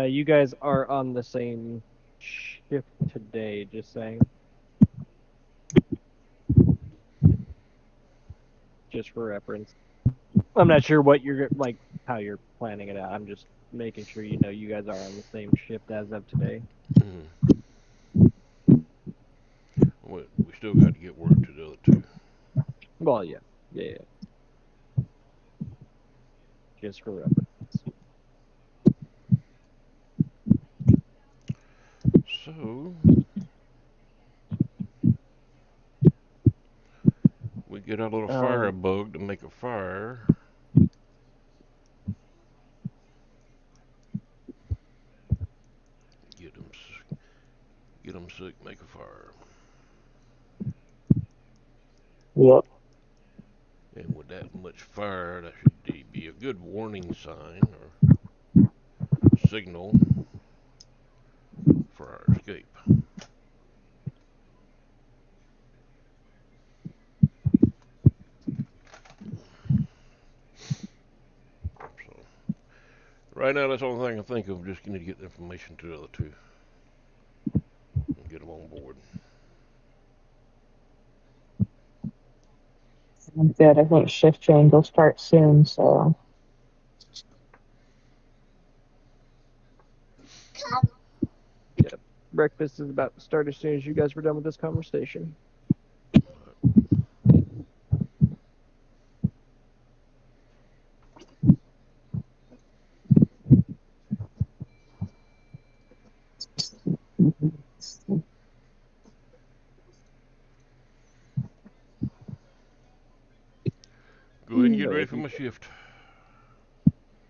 You guys are on the same shift today, just saying. Just for reference. I'm not sure what you're, like, how you're planning it out. I'm just making sure you know you guys are on the same shift as of today. We still got to get word to the other two. Well, yeah. Just for reference. So, we get our little firebug to make a fire. Get them sick, make a fire. Yep. And with that much fire, that should be a good warning sign or signal for our escape. Right now, that's the only thing I think of. Just need to get the information to the other two and get them on board. Sounds good. I think shift change will start soon, so. Yep. Breakfast is about to start as soon as you guys were done with this conversation. Go ahead and get ready for my shift.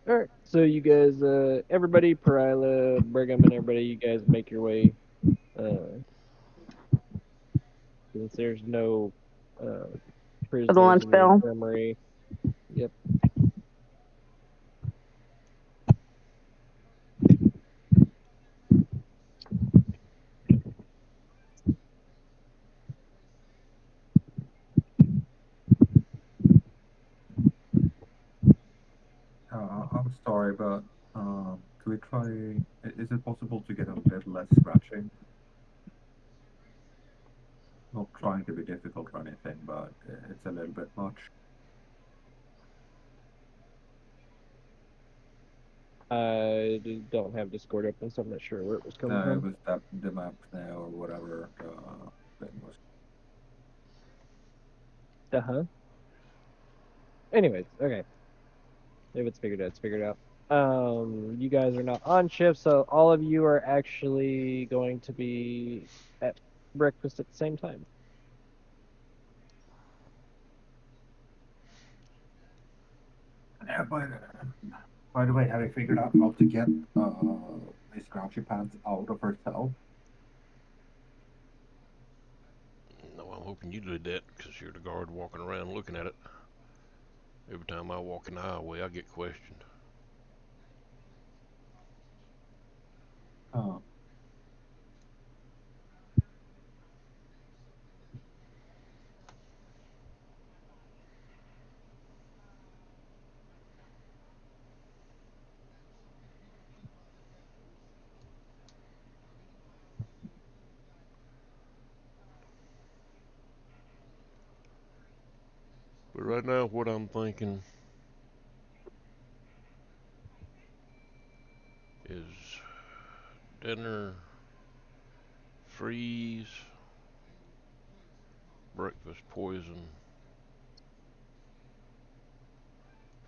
All right, so you guys, everybody, Perila, Brigham, and everybody, you guys make your way. Since there's no prisoners lunch in the bell. infirmary. Yep. I'm sorry, but can we try? Is it possible to get a little less scratching? Not trying to be difficult or anything, but it's a little bit much. I don't have Discord open, so I'm not sure where it was coming No, it from. was that the map now or whatever thing was. Uh-huh. Anyways, okay. If it's figured out, it's figured out. You guys are not on shift, so all of you are actually going to be at breakfast at the same time. Yeah, by the way, have you figured out how to get these scratchy pants out of her cell? No, I'm hoping you did that because you're the guard walking around looking at it. Every time I walk in the highway, I get questioned. Oh. But right now, what I'm thinking is dinner, freeze, breakfast, poison,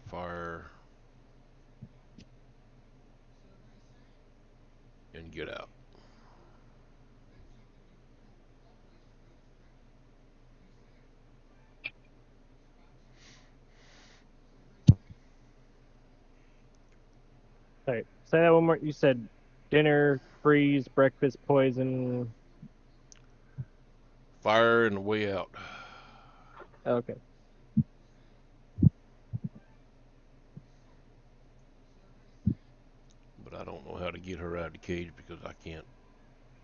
fire, and get out. All right, say that one more. You said dinner, freeze, breakfast, poison. Fire and the way out. Okay. But I don't know how to get her out of the cage because I can't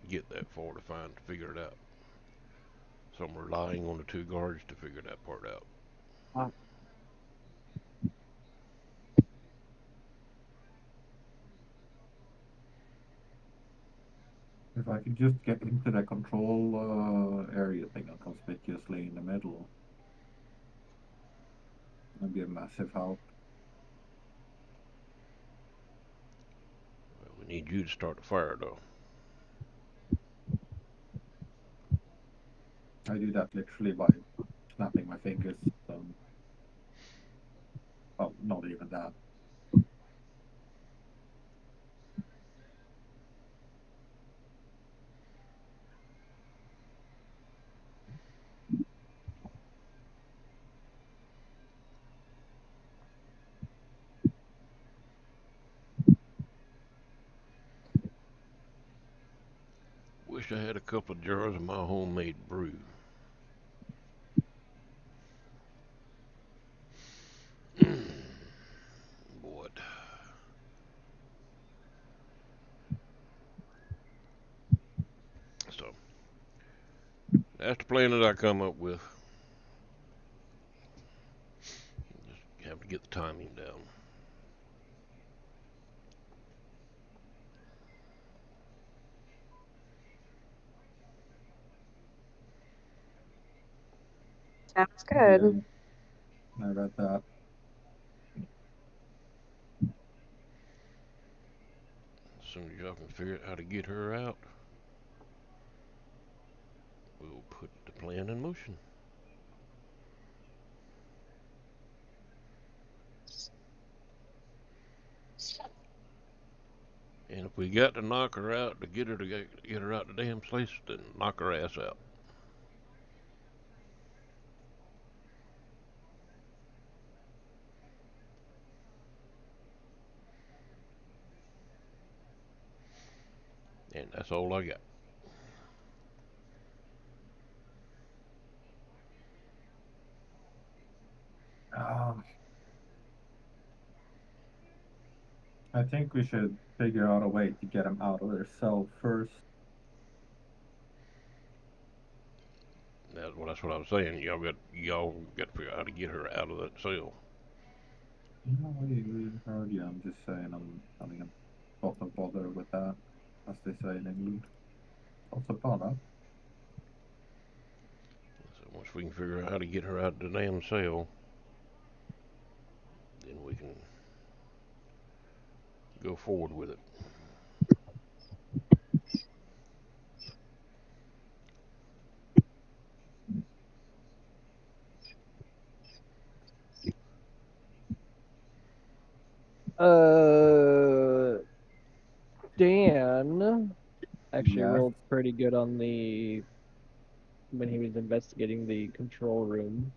get that far to figure it out. So I'm relying on the two guards to figure that part out. If I could just get into the control area thing conspicuously in the middle, that'd be a massive help. Well, we need you to start the fire though. I do that literally by snapping my fingers. So, well, not even that. Wish I had a couple of jars of my homemade brew. Boy. So, that's the plan that I come up with. Just have to get the timing down. Sounds good. Yeah, I read that. As soon as y'all can figure out how to get her out, we'll put the plan in motion. And if we got to knock her out to get her out the damn place, then knock her ass out. And that's all I got. I think we should figure out a way to get them out of their cell first. That's what I was saying. Y'all got to figure out how to get her out of that cell. No, we heard you. I'm just saying, I mean, I'm not to bother with that, as they say in England. Not to bother. So once we can figure out how to get her out of the damn cell, then we can go forward with it. Dan actually Yes. rolled pretty good on the when he was investigating the control room.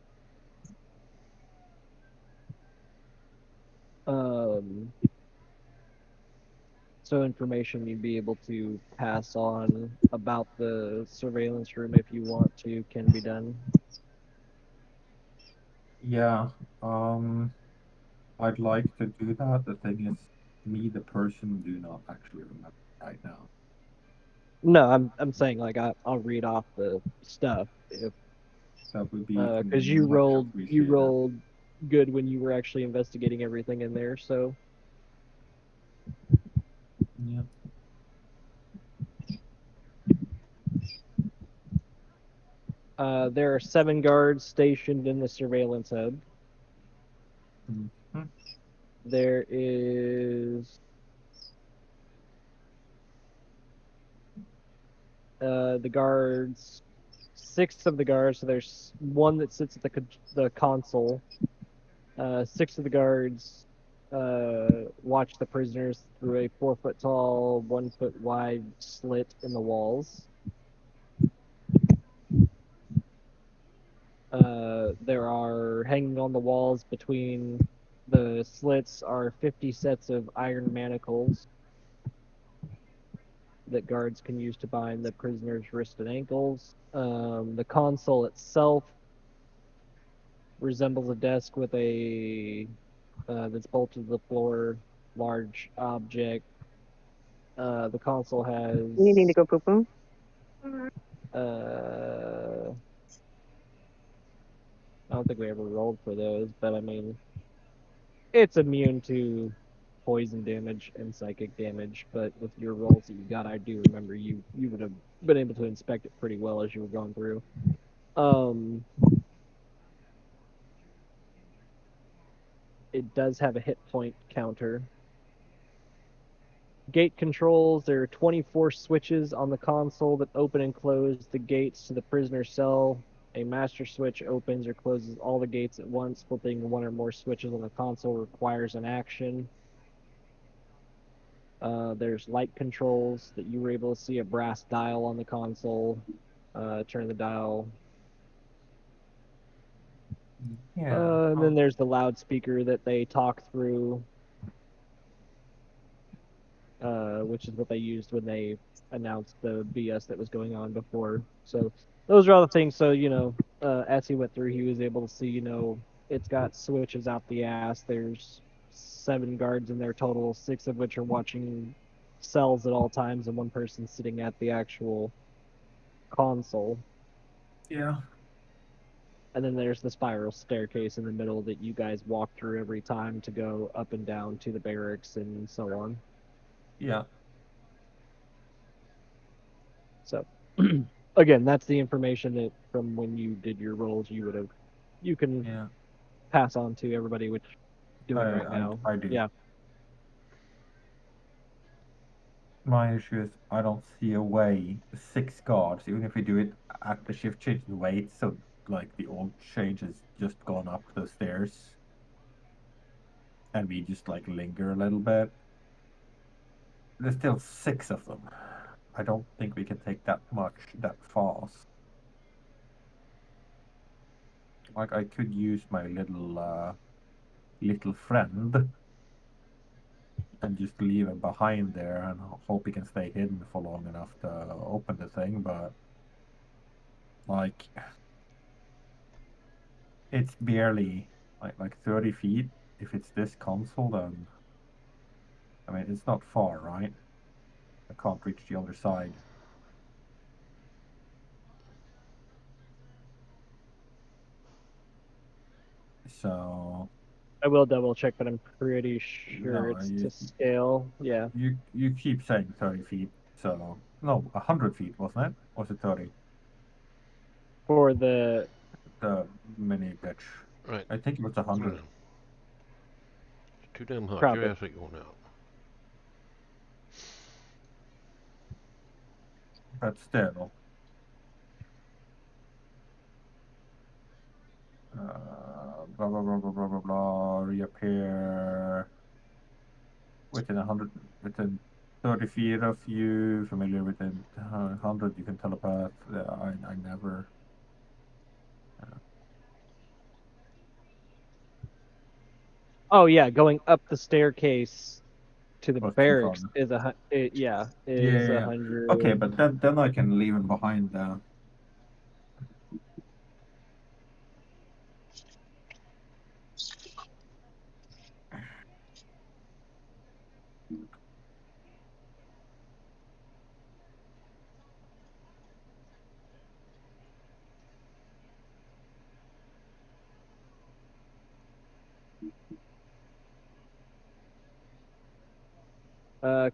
So information you'd be able to pass on about the surveillance room if you want to can be done. Yeah. I'd like to do that. The thing is, me, the person, do not actually remember right now. No, I'm saying like I'll read off the stuff if That would be because you much rolled appreciated. good when you were actually investigating everything in there. So Yeah. there are 7 guards stationed in the surveillance hub. Mhm. There is the guards, 6 of the guards. So there's one that sits at the console. 6 of the guards watch the prisoners through a 4-foot tall, 1-foot wide slit in the walls. There are hanging on the walls between the slits are 50 sets of iron manacles that guards can use to bind the prisoners' wrists and ankles. The console itself resembles a desk with a that's bolted to the floor, large object. The console has. You need to go poo poo. I don't think we ever rolled for those, but I mean, it's immune to poison damage and psychic damage. But with your rolls that you got, I do remember you would have been able to inspect it pretty well as you were going through. It does have a hit point counter. Gate controls, there are 24 switches on the console that open and close the gates to the prisoner's cell. A master switch opens or closes all the gates at once. Flipping one or more switches on the console requires an action. There's light controls that you were able to see a brass dial on the console. Turn the dial. Yeah. And then there's the loudspeaker that they talk through, which is what they used when they announced the BS that was going on before. So those are all the things. So, as he went through, he was able to see, it's got switches out the ass. There's 7 guards in there total, 6 of which are watching cells at all times, and 1 person sitting at the actual console. Yeah. And then there's the spiral staircase in the middle that you guys walk through every time to go up and down to the barracks and so on. Yeah. So, again, that's the information that from when you did your rolls you would have you can Yeah. pass on to everybody, which you're doing right I now. I do. Yeah. My issue is I don't see a way 6 guards, even if we do it at the shift change and wait, so like the old change has just gone up the stairs and we just like linger a little bit. There's still 6 of them. I don't think we can take that much that fast. Like I could use my little friend and just leave him behind there and hope he can stay hidden for long enough to open the thing, but like it's barely like 30 feet. If it's this console, then I mean it's not far, right? I can't reach the other side. So I will double check, but I'm pretty sure no, it's to scale. Yeah. you keep saying 30 feet. So no, 100 feet, wasn't it? Or was it 30? For the mini bitch. Right. I think it was 100. It's too damn hot. Probably. Your ass ain't going out. But still. Blah blah blah blah blah blah blah. Reappear within 100, within 30 feet of you. Familiar within 100, you can telepath. I never. Oh yeah, going up the staircase to the Was too barracks far. is is Yeah. 100. Okay, but then I can leave him behind there.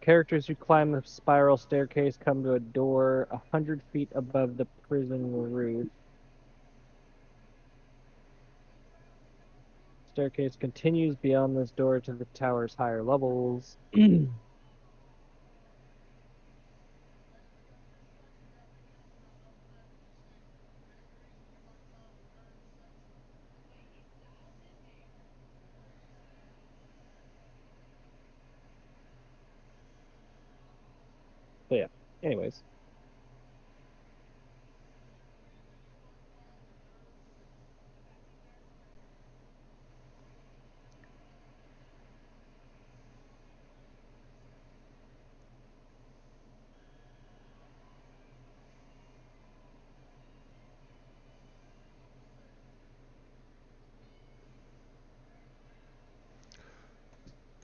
Characters who climb the spiral staircase come to a door 100 feet above the prison roof. Staircase continues beyond this door to the tower's higher levels. So yeah, anyways.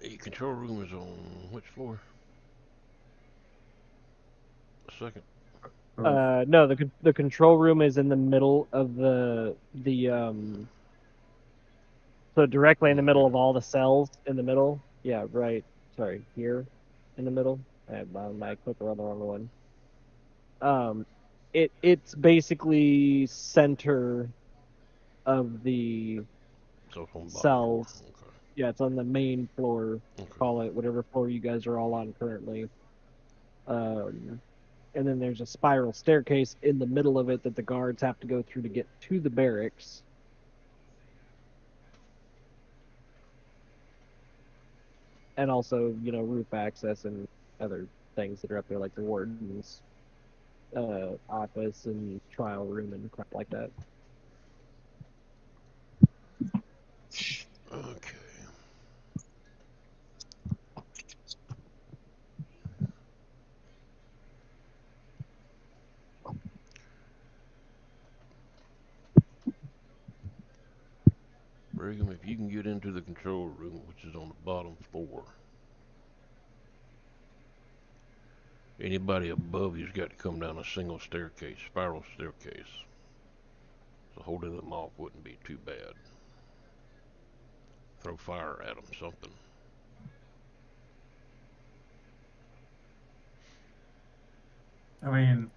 The control room is on which floor? Second. No, the control room is in the middle of the so directly in the middle of all the cells in the middle. Yeah, right. Sorry, here in the middle. I have my clicker on the wrong one. It's basically center of the So it's on the bottom cells. floor. Okay. Yeah, it's on the main floor. Okay. Call it whatever floor you guys are all on currently. And then there's a spiral staircase in the middle of it that the guards have to go through to get to the barracks. And also, roof access and other things that are up there, like the warden's office and trial room and crap like that. Okay. Brigham, if you can get into the control room, which is on the bottom floor, anybody above you's got to come down a single staircase, spiral staircase. So holding them off wouldn't be too bad. Throw fire at them, something. I mean,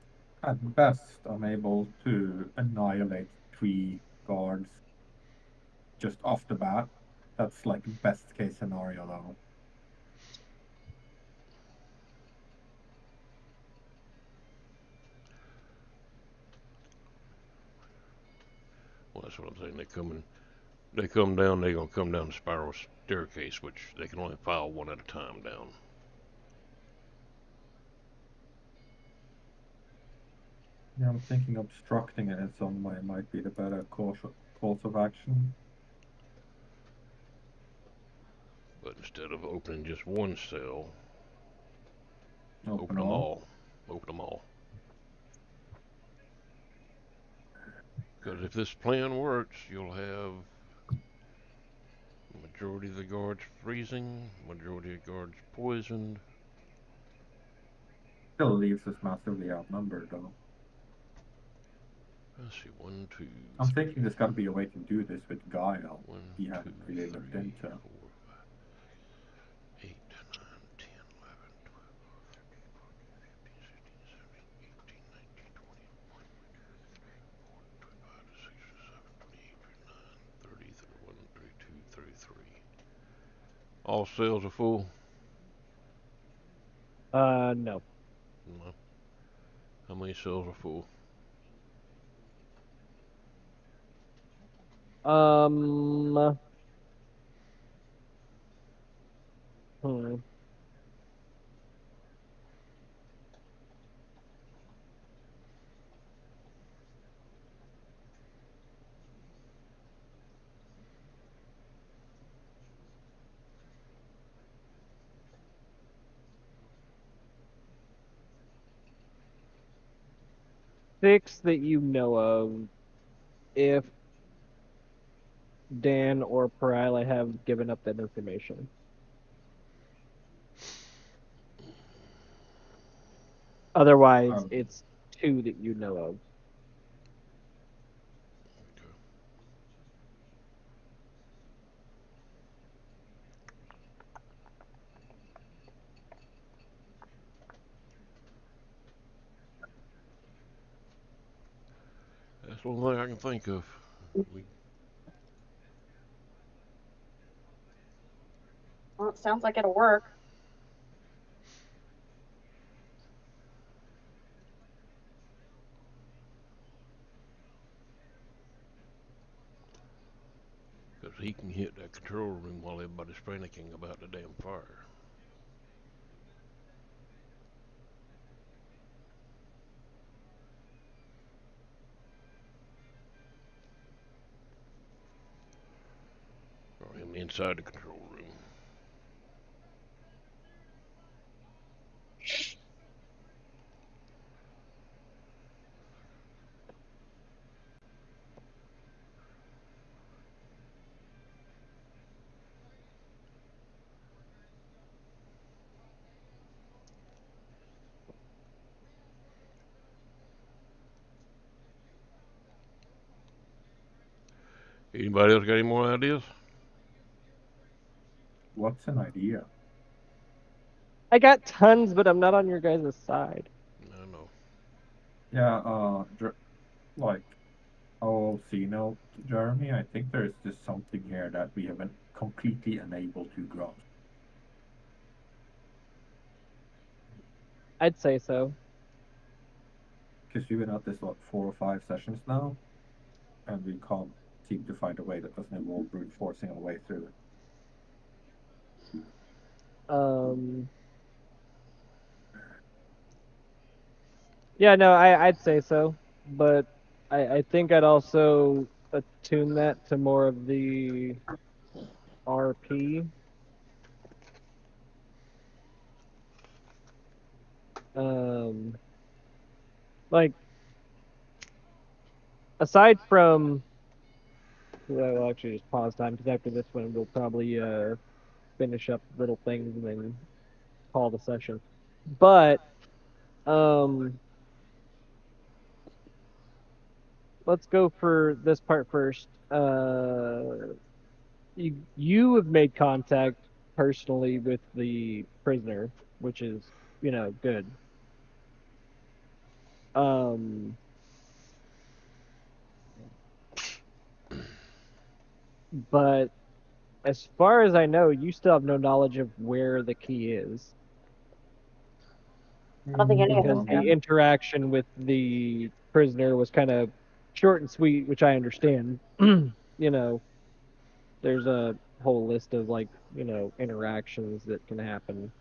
at best, I'm able to annihilate 3 guards just off the bat. That's like best case scenario though. Well, that's what I'm saying. They come down. They're gonna come down the spiral staircase, which they can only file one at a time down. Yeah, I'm thinking obstructing it in some way might be the better course of action. But instead of opening just one cell, Open them all. all. Open them all. Because if this plan works, you'll have majority of the guards freezing, majority of guards poisoned. Still leaves us massively outnumbered though. Let's see, 1, 2. I'm thinking there's got to be a way to do this with Guile. 1, He 2, hadn't really looked 3, into. 4, 5, 8, 9, 10, 11, 12, 13, 14, 15, 16, 17, 18, 19, 20, 21, 22, 23, 24, 25, 26, 27, 28, 29, 30, 31, 32, 33. All cells are full? No. No. How many cells are full? Hmm. Six that you know of, if Dan or Perilli have given up that information. Otherwise, it's 2 that you know of. That's the only thing I can think of. Well, it sounds like it'll work. Because he can hit that control room while everybody's panicking about the damn fire. Or him inside the control room. Anybody else got any more ideas? What's an idea? I got tons, but I'm not on your guys' side. I know. Yeah, like, I'll see note, Jeremy. I think there's just something here that we haven't completely unable to grasp. I'd say so. Because we've been at this, what, 4 or 5 sessions now? And we can't seem to find a way that doesn't involve brute forcing our way through it. Yeah, no, I'd say so, but I think I'd also attune that to more of the RP. Like, aside from, well, actually just pause time, because after this one we'll probably finish up little things and then call the session. But let's go for this part first. You have made contact personally with the prisoner, which is, good. But as far as I know, you still have no knowledge of where the key is. I don't think any of Because us the do. interaction with the prisoner was kind of short and sweet, which I understand. You know, there's a whole list of like, interactions that can happen.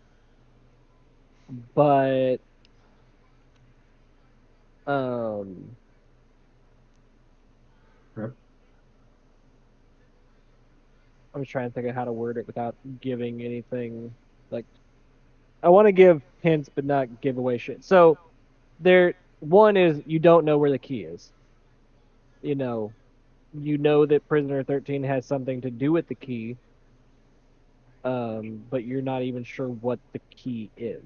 But um Yep. I'm just trying to think of how to word it without giving anything. Like, I want to give hints but not give away shit. So one is you don't know where the key is. You know, that prisoner 13 has something to do with the key, but you're not even sure what the key is.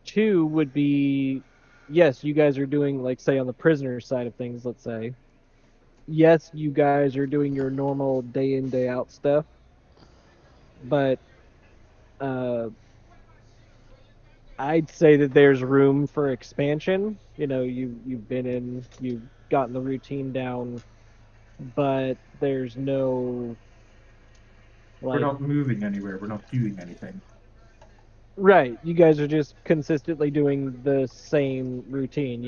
2 would be, yes, you guys are doing, like, say on the prisoner side of things, let's say, yes, you guys are doing your normal day in day out stuff, but I'd say that there's room for expansion. You've gotten the routine down, but there's no, We're like, not moving anywhere. We're not doing anything. right. You guys are just consistently doing the same routine.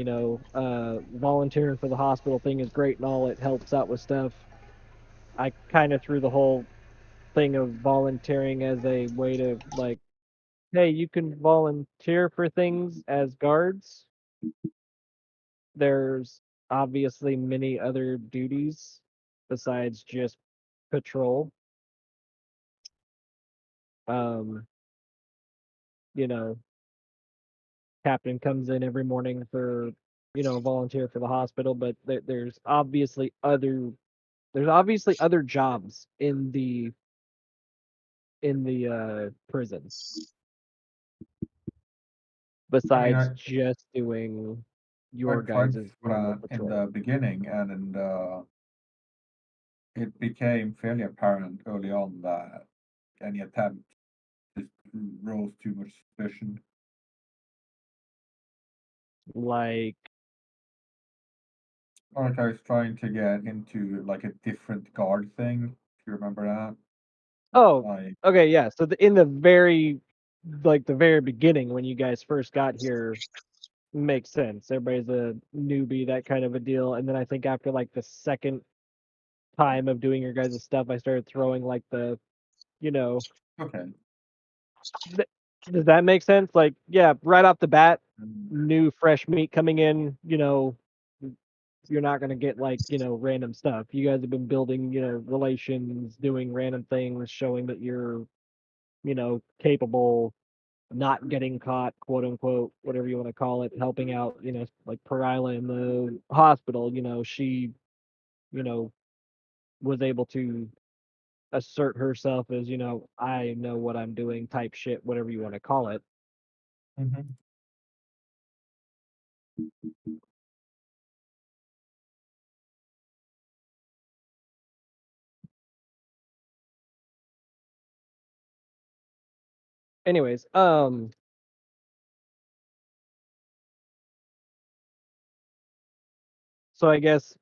Volunteering for the hospital thing is great and all. It helps out with stuff. I kind of threw the whole thing of volunteering as a way to, like, hey, you can volunteer for things as guards. There's obviously many other duties besides just patrol. Um, you know, Captain comes in every morning for, volunteer for the hospital, but there's obviously other jobs in the prison I mean, besides just doing your I'd guys' for normal that in patrol. the beginning, and it became fairly apparent early on that any attempt just rose too much suspicion. Like, Like I was trying to get into like a different guard thing. If you remember that? oh, Like, okay, yeah. So in the very beginning when you guys first got here, makes sense. Everybody's a newbie, that kind of a deal. And then I think after like the second time of doing your guys' stuff, I started throwing like the, you know, okay. th- does that make sense? Like, yeah, right off the bat, Mm, new fresh meat coming in, you're not gonna get like, random stuff. You guys have been building, relations, doing random things, showing that you're, capable, not getting caught, quote unquote, whatever you want to call it, helping out, like Perila in the hospital, she, you know, was able to assert herself as, I know what I'm doing type shit, whatever you want to call it. mhm. Anyways, so I guess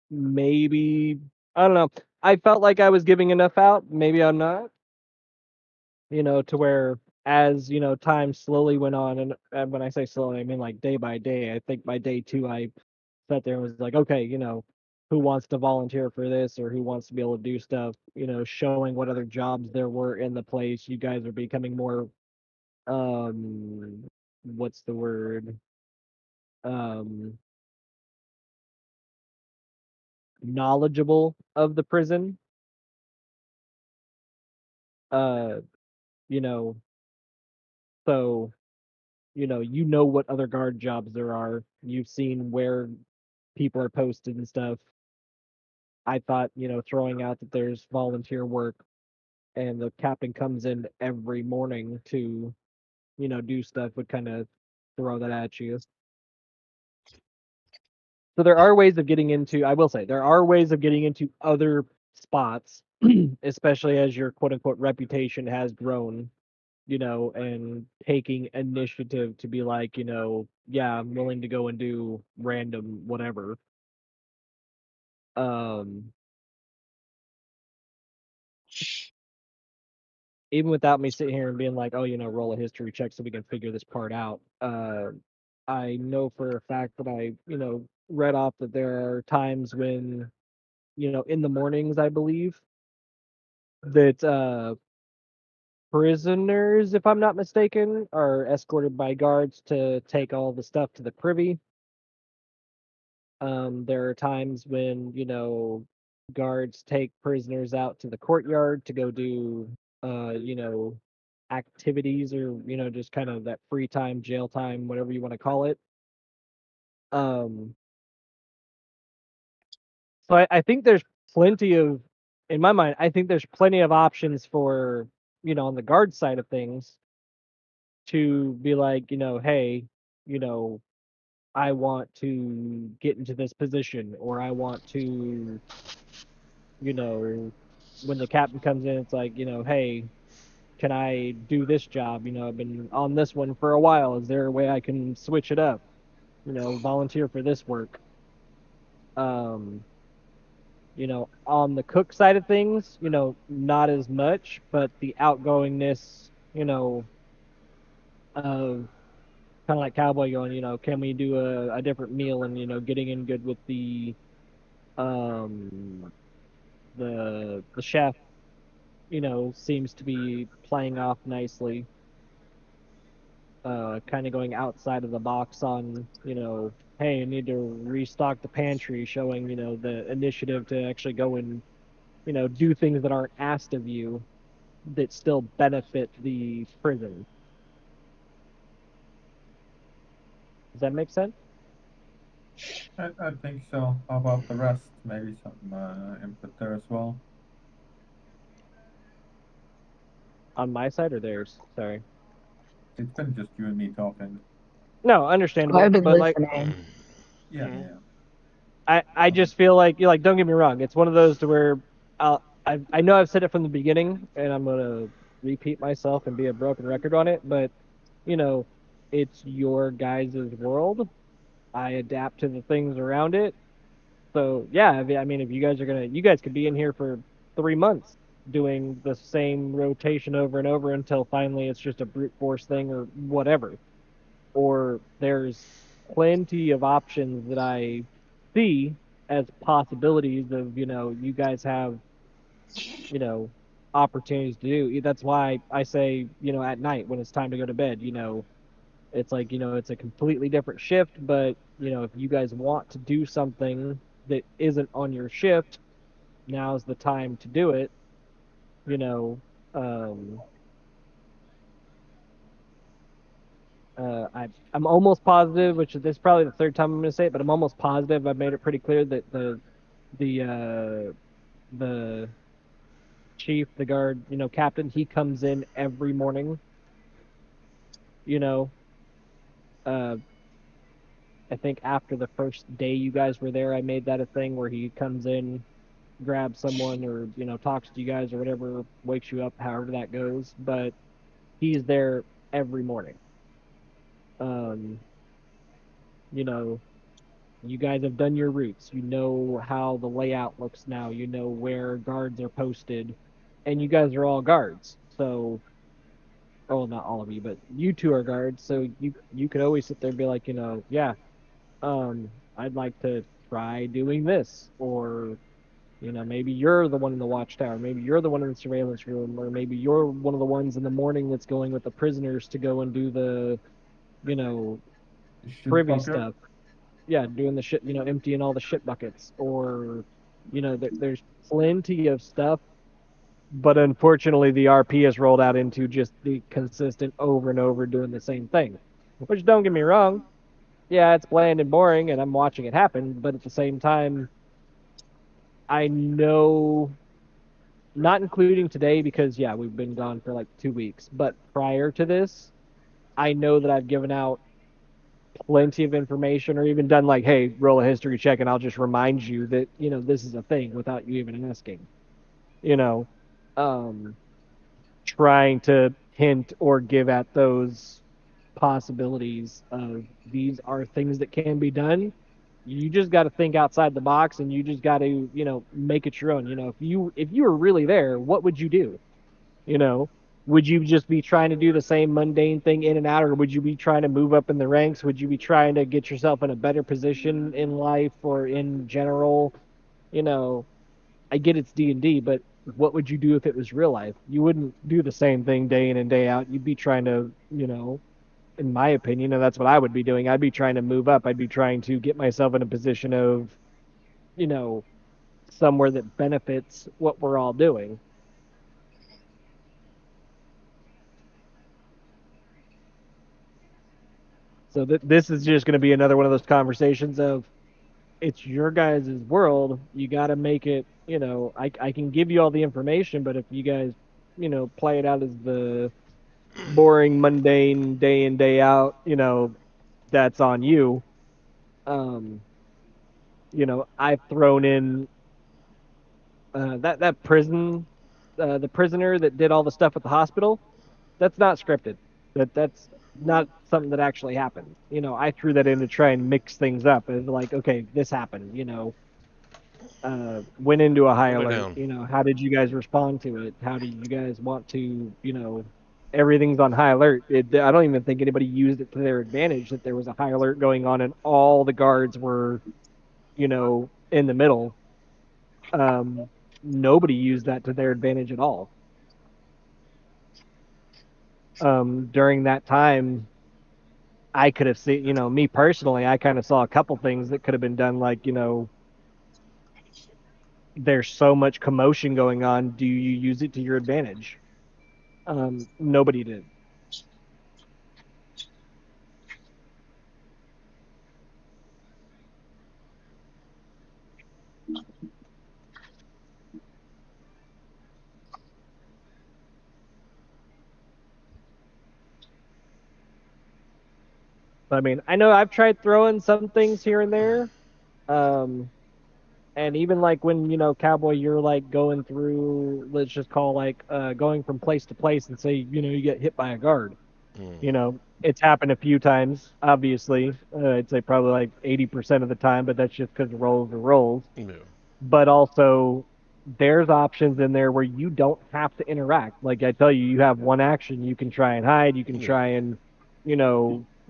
maybe, I don't know. I felt like I was giving enough out. Maybe I'm not, to where as, time slowly went on, and when I say slowly, I mean like day by day. I think by day 2, I sat there and was like, okay, who wants to volunteer for this or who wants to be able to do stuff, showing what other jobs there were in the place. You guys are becoming more, what's the word? Um, Knowledgeable of the prison. Uh, you know, so, what other guard jobs there are. You've seen where people are posted and stuff. I thought, throwing out that there's volunteer work and the captain comes in every morning to, do stuff would kind of throw that at you. So there are ways of getting into, I will say, there are ways of getting into other spots, especially as your quote unquote reputation has grown, and taking initiative to be like, yeah, I'm willing to go and do random whatever. Even without me sitting here and being like, oh, roll a history check so we can figure this part out. I know for a fact that I, read off that there are times when, in the mornings, I believe, that prisoners, if I'm not mistaken, are escorted by guards to take all the stuff to the privy. There are times when, guards take prisoners out to the courtyard to go do, activities or, just kind of that free time, jail time, whatever you want to call it. So I think there's plenty of, in my mind, I think there's plenty of options for, on the guard side of things to be like, hey, I want to get into this position, or I want to, when the captain comes in, it's like, hey, can I do this job? I've been on this one for a while. Is there a way I can switch it up? Volunteer for this work. On the cook side of things, not as much, but the outgoingness, of kind of like Cowboy going, can we do a different meal, and getting in good with the chef, seems to be playing off nicely. Kind of going outside of the box on, hey, I need to restock the pantry, showing, the initiative to actually go and, do things that aren't asked of you that still benefit the prison. Does that make sense? I think so. How about the rest? Maybe some input there as well. On my side or theirs? Sorry. It's been just you and me talking. No, understandable. I've been but like, listening. Yeah. I just feel like, don't get me wrong. It's one of those to where I know I've said it from the beginning, and I'm gonna repeat myself and be a broken record on it. But it's your guys' world. I adapt to the things around it. So yeah, I mean, if you guys you guys could be in here for 3 months doing the same rotation over and over until finally it's just a brute force thing or whatever. Or there's plenty of options that I see as possibilities of, you guys have, opportunities to do. That's why I say, at night when it's time to go to bed, it's like, it's a completely different shift, but, if you guys want to do something that isn't on your shift, now's the time to do it. I'm almost positive, which this is probably the third time I'm going to say it, but I'm almost positive I've made it pretty clear that the chief, the guard, captain, he comes in every morning. I think after the first day you guys were there, I made that a thing where he comes in, grabs someone, or talks to you guys or whatever, wakes you up, however that goes. But he's there every morning. You guys have done your routes. You know how the layout looks now. You know where guards are posted, and you guys are all guards. So, well, not all of you, but you two are guards. So you could always sit there and be like, yeah, I'd like to try doing this, or maybe you're the one in the watchtower, maybe you're the one in the surveillance room, or maybe you're one of the ones in the morning that's going with the prisoners to go and do the, privy bucket? stuff. Yeah, doing the shit, emptying all the shit buckets, or there's plenty of stuff. But unfortunately, the RP has rolled out into just the consistent over and over doing the same thing. Which, don't get me wrong, yeah, it's bland and boring, and I'm watching it happen. But at the same time, I know, not including today, because yeah, we've been gone for like 2 weeks. But prior to this, I know that I've given out plenty of information, or even done like, hey, roll a history check, and I'll just remind you that this is a thing without you even asking. Trying to hint or give at those possibilities of these are things that can be done, You just got to think outside the box, and you just got to, make it your own. If you were really there, what would you do? Would you just be trying to do the same mundane thing in and out, or would you be trying to move up in the ranks? Would you be trying to get yourself in a better position in life or in general? I get it's D&D, but what would you do if it was real life? You wouldn't do the same thing day in and day out. You'd be trying to, in my opinion, and that's what I would be doing. I'd be trying to move up. I'd be trying to get myself in a position of, somewhere that benefits what we're all doing. So this is just going to be another one of those conversations of, it's your guys' world. You got to make it, I can give you all the information, but if you guys, play it out as the boring, mundane, day in, day out, that's on you. I've thrown in that prison, the prisoner that did all the stuff at the hospital. That's not scripted. That's not something that actually happened. I threw that in to try and mix things up. And like, okay, this happened. Went into a high Put it alert. down. How did you guys respond to it? How do you guys want to? Everything's on high alert. I don't even think anybody used it to their advantage that there was a high alert going on and all the guards were, in the middle. Nobody used that to their advantage at all. During that time, I could have seen, me personally, I kind of saw a couple things that could have been done. Like, there's so much commotion going on. Do you use it to your advantage? Nobody did. I mean, I know I've tried throwing some things here and there. And even like when, Cowboy, you're like going through, let's just call like going from place to place and say, you get hit by a guard. It's happened a few times, obviously. I'd say probably like 80% of the time, but that's just because rolls are rolls. Yeah. But also, there's options in there where you don't have to interact. Like I tell you, you have one action. You can try and hide. You can try and,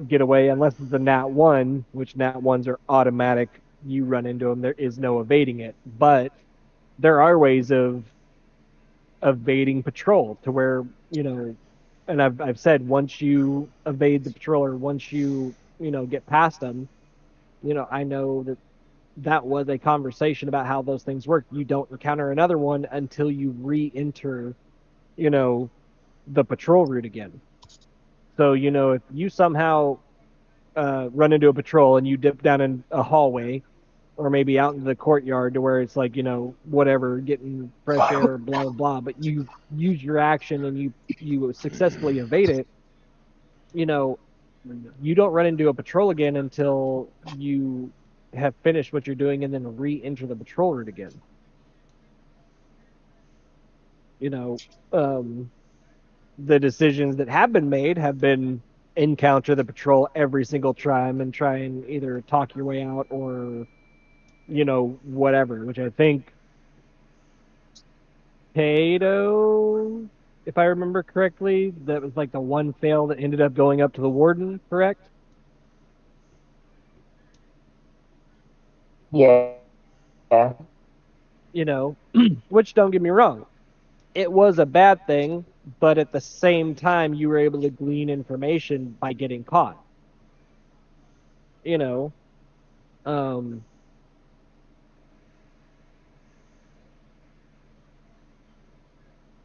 get away, unless it's a nat 1, which nat 1s are automatic. You run into them. There is no evading it. But there are ways of evading patrol to where, and I've said, once you evade the patrol or once you, get past them, I know that was a conversation about how those things work. You don't encounter another one until you re-enter, the patrol route again. So, if you somehow run into a patrol and you dip down in a hallway or maybe out into the courtyard to where it's like, whatever, getting fresh air, blah, blah, blah, but you use your action and you successfully evade it, you don't run into a patrol again until you have finished what you're doing and then re-enter the patrol route again. The decisions that have been made have been encounter the patrol every single time and try and either talk your way out or, whatever, which I think Cato, if I remember correctly, that was like the one fail that ended up going up to the warden, correct? Yeah. Which, don't get me wrong, it was a bad thing, but at the same time, you were able to glean information by getting caught.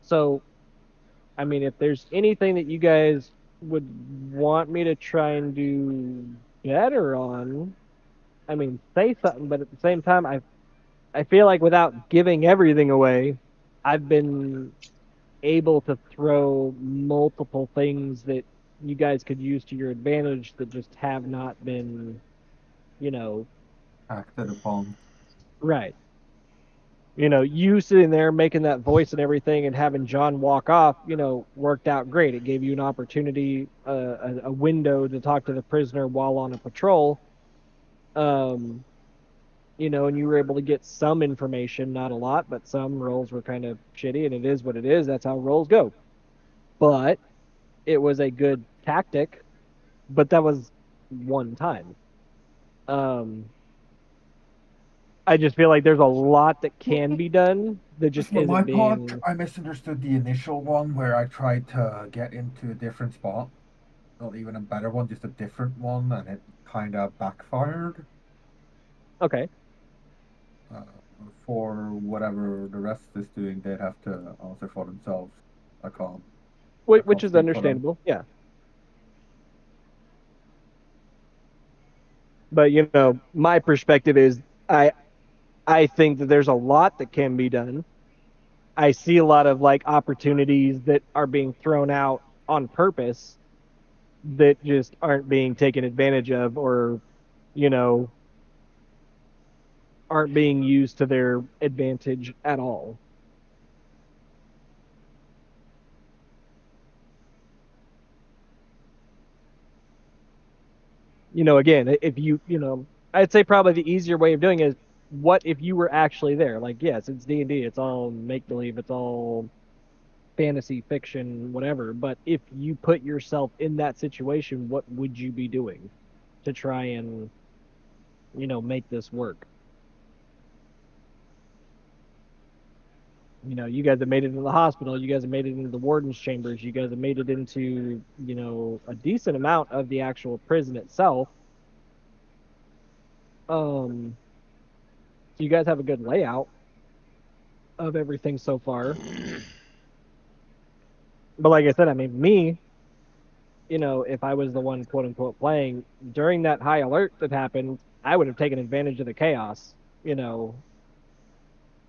So, I mean, if there's anything that you guys would want me to try and do better on, I mean, say something, but at the same time, I feel like without giving everything away, I've been able to throw multiple things that you guys could use to your advantage that just have not been, acted upon. right. You sitting there making that voice and everything and having John walk off, worked out great. It gave you an opportunity, a window to talk to the prisoner while on a patrol. and you were able to get some information, not a lot, but some rolls were kind of shitty, and it is what it is. That's how rolls go. But it was a good tactic, but that was one time. I just feel like there's a lot that can be done that just For my isn't part, being. I misunderstood the initial one where I tried to get into a different spot. Not even a better one, just a different one, and it kind of backfired. Okay. For whatever the rest is doing, they'd have to answer for themselves. I can't. Which can't is speak for them. understandable, yeah. But my perspective is I think that there's a lot that can be done. I see a lot of like opportunities that are being thrown out on purpose that just aren't being taken advantage of, or aren't being used to their advantage at all. Again, if I'd say probably the easier way of doing it is, what if you were actually there? Like, yes, it's D&D, it's all make believe, it's all fantasy fiction, whatever. But if you put yourself in that situation, what would you be doing to try and make this work? You guys have made it into the hospital, you guys have made it into the warden's chambers, you guys have made it into a decent amount of the actual prison itself. So you guys have a good layout of everything so far. But like I said, I mean, me, if I was the one quote unquote playing during that high alert that happened, I would have taken advantage of the chaos.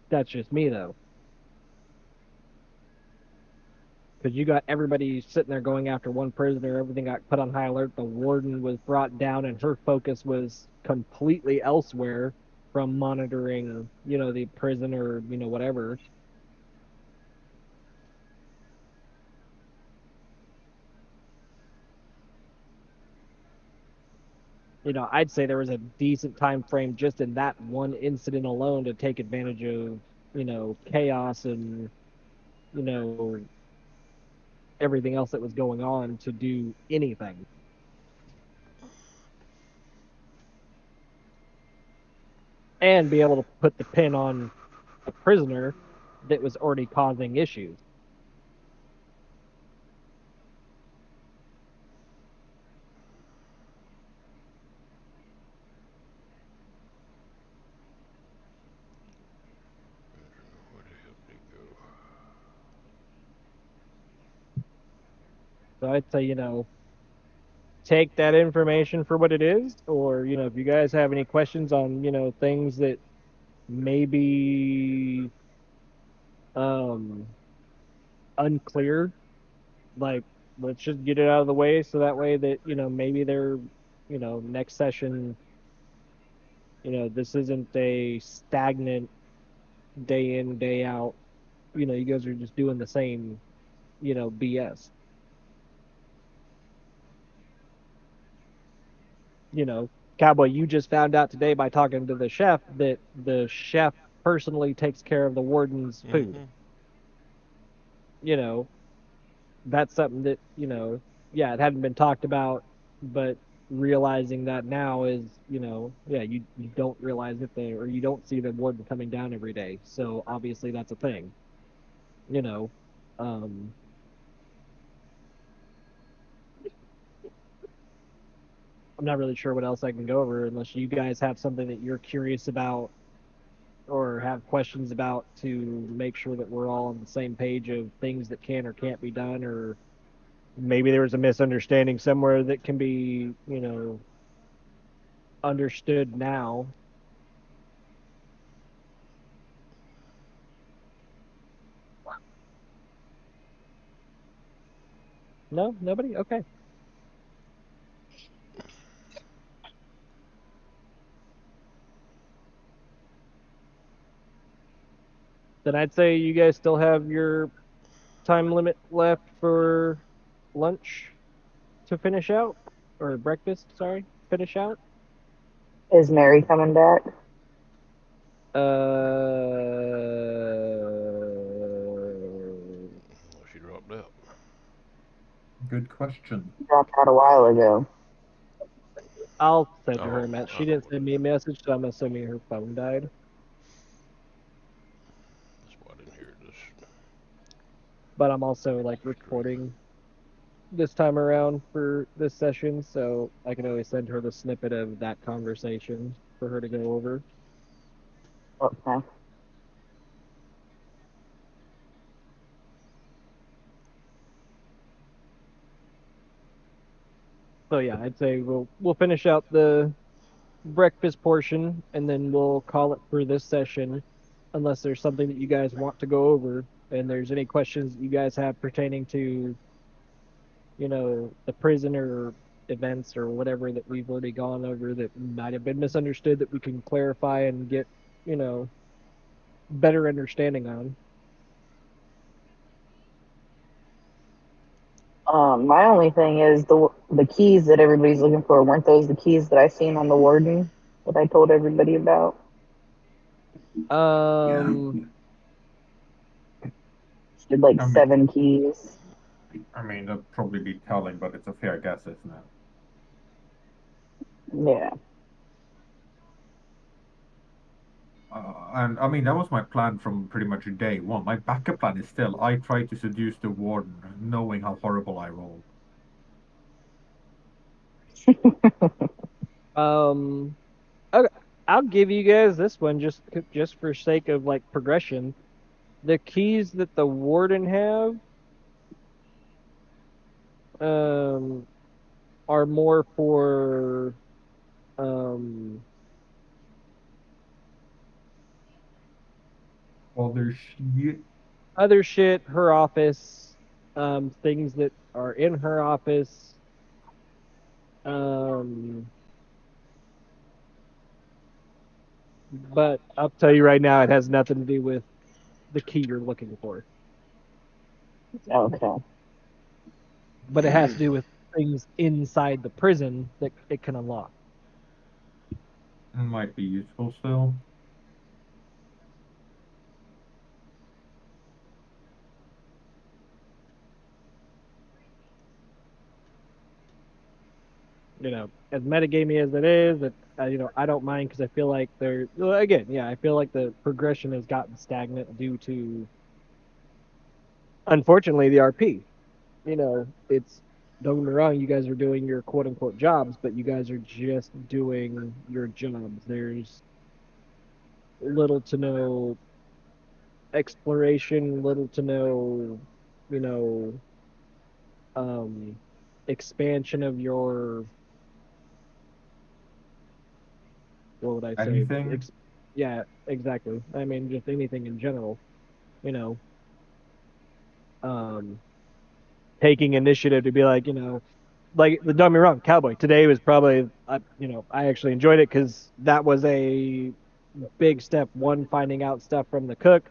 That's just me though. Because you got everybody sitting there going after one prisoner, everything got put on high alert, the warden was brought down, and her focus was completely elsewhere from monitoring, the prisoner, whatever. I'd say there was a decent time frame just in that one incident alone to take advantage of, chaos and, everything else that was going on to do anything. And be able to put the pin on a prisoner that was already causing issues. So I'd say, take that information for what it is, or, if you guys have any questions on, things that maybe unclear, like, let's just get it out of the way so that way that, maybe they're, next session, this isn't a stagnant day in, day out, you guys are just doing the same, BS. Cowboy, you just found out today by talking to the chef that the chef personally takes care of the warden's food. That's something that, yeah, it hadn't been talked about, but realizing that now is, yeah, you don't realize it there, or you don't see the warden coming down every day. So obviously that's a thing. I'm not really sure what else I can go over unless you guys have something that you're curious about or have questions about to make sure that we're all on the same page of things that can or can't be done, or maybe there was a misunderstanding somewhere that can be, understood now. No? Nobody? Okay. Then I'd say you guys still have your time limit left for lunch to finish out, or breakfast, sorry, finish out. Is Mary coming back? She dropped out. Good question. Dropped out a while ago. I'll send her a Oh, message. I She know didn't what send me a message, so I'm assuming her phone died. That's why I didn't hear this. But I'm also like recording this time around for this session, so I can always send her the snippet of that conversation for her to go over. Okay. So yeah, I'd say we'll finish out the breakfast portion and then we'll call it for this session, unless there's something that you guys want to go over and there's any questions that you guys have pertaining to, you know, the prisoner events or whatever that we've already gone over that might have been misunderstood that we can clarify and get, you know, better understanding on. My only thing is the keys that everybody's looking for. Weren't those the keys that I seen on the warden that I told everybody about? Did like I mean, 7 keys. I mean, that'd probably be telling, but it's a fair guess, isn't it? Yeah. And I mean, that was my plan from pretty much day one. My backup plan is still I try to seduce the warden, knowing how horrible I roll. Okay, I'll give you guys this one just for sake of like progression. The keys that the warden have are more for other shit, her office, things that are in her office, but I'll tell you right now, it has nothing to do with the key you're looking for. Okay. But it has to do with things inside the prison that it can unlock. It might be useful still. You know, as metagamey as it is, that you know, I don't mind because I feel like I feel like the progression has gotten stagnant due to, unfortunately, the RP. You know, it's, don't get me wrong, you guys are doing your quote unquote jobs, but you guys are just doing your jobs. There's little to no exploration, little to no, you know, expansion of your, what would I say? Anything? Yeah, exactly. I mean, just anything in general, you know, taking initiative to be like, you know, like, don't get me wrong, Cowboy, today was probably, you know, I actually enjoyed it because that was a big step. One, finding out stuff from the cook,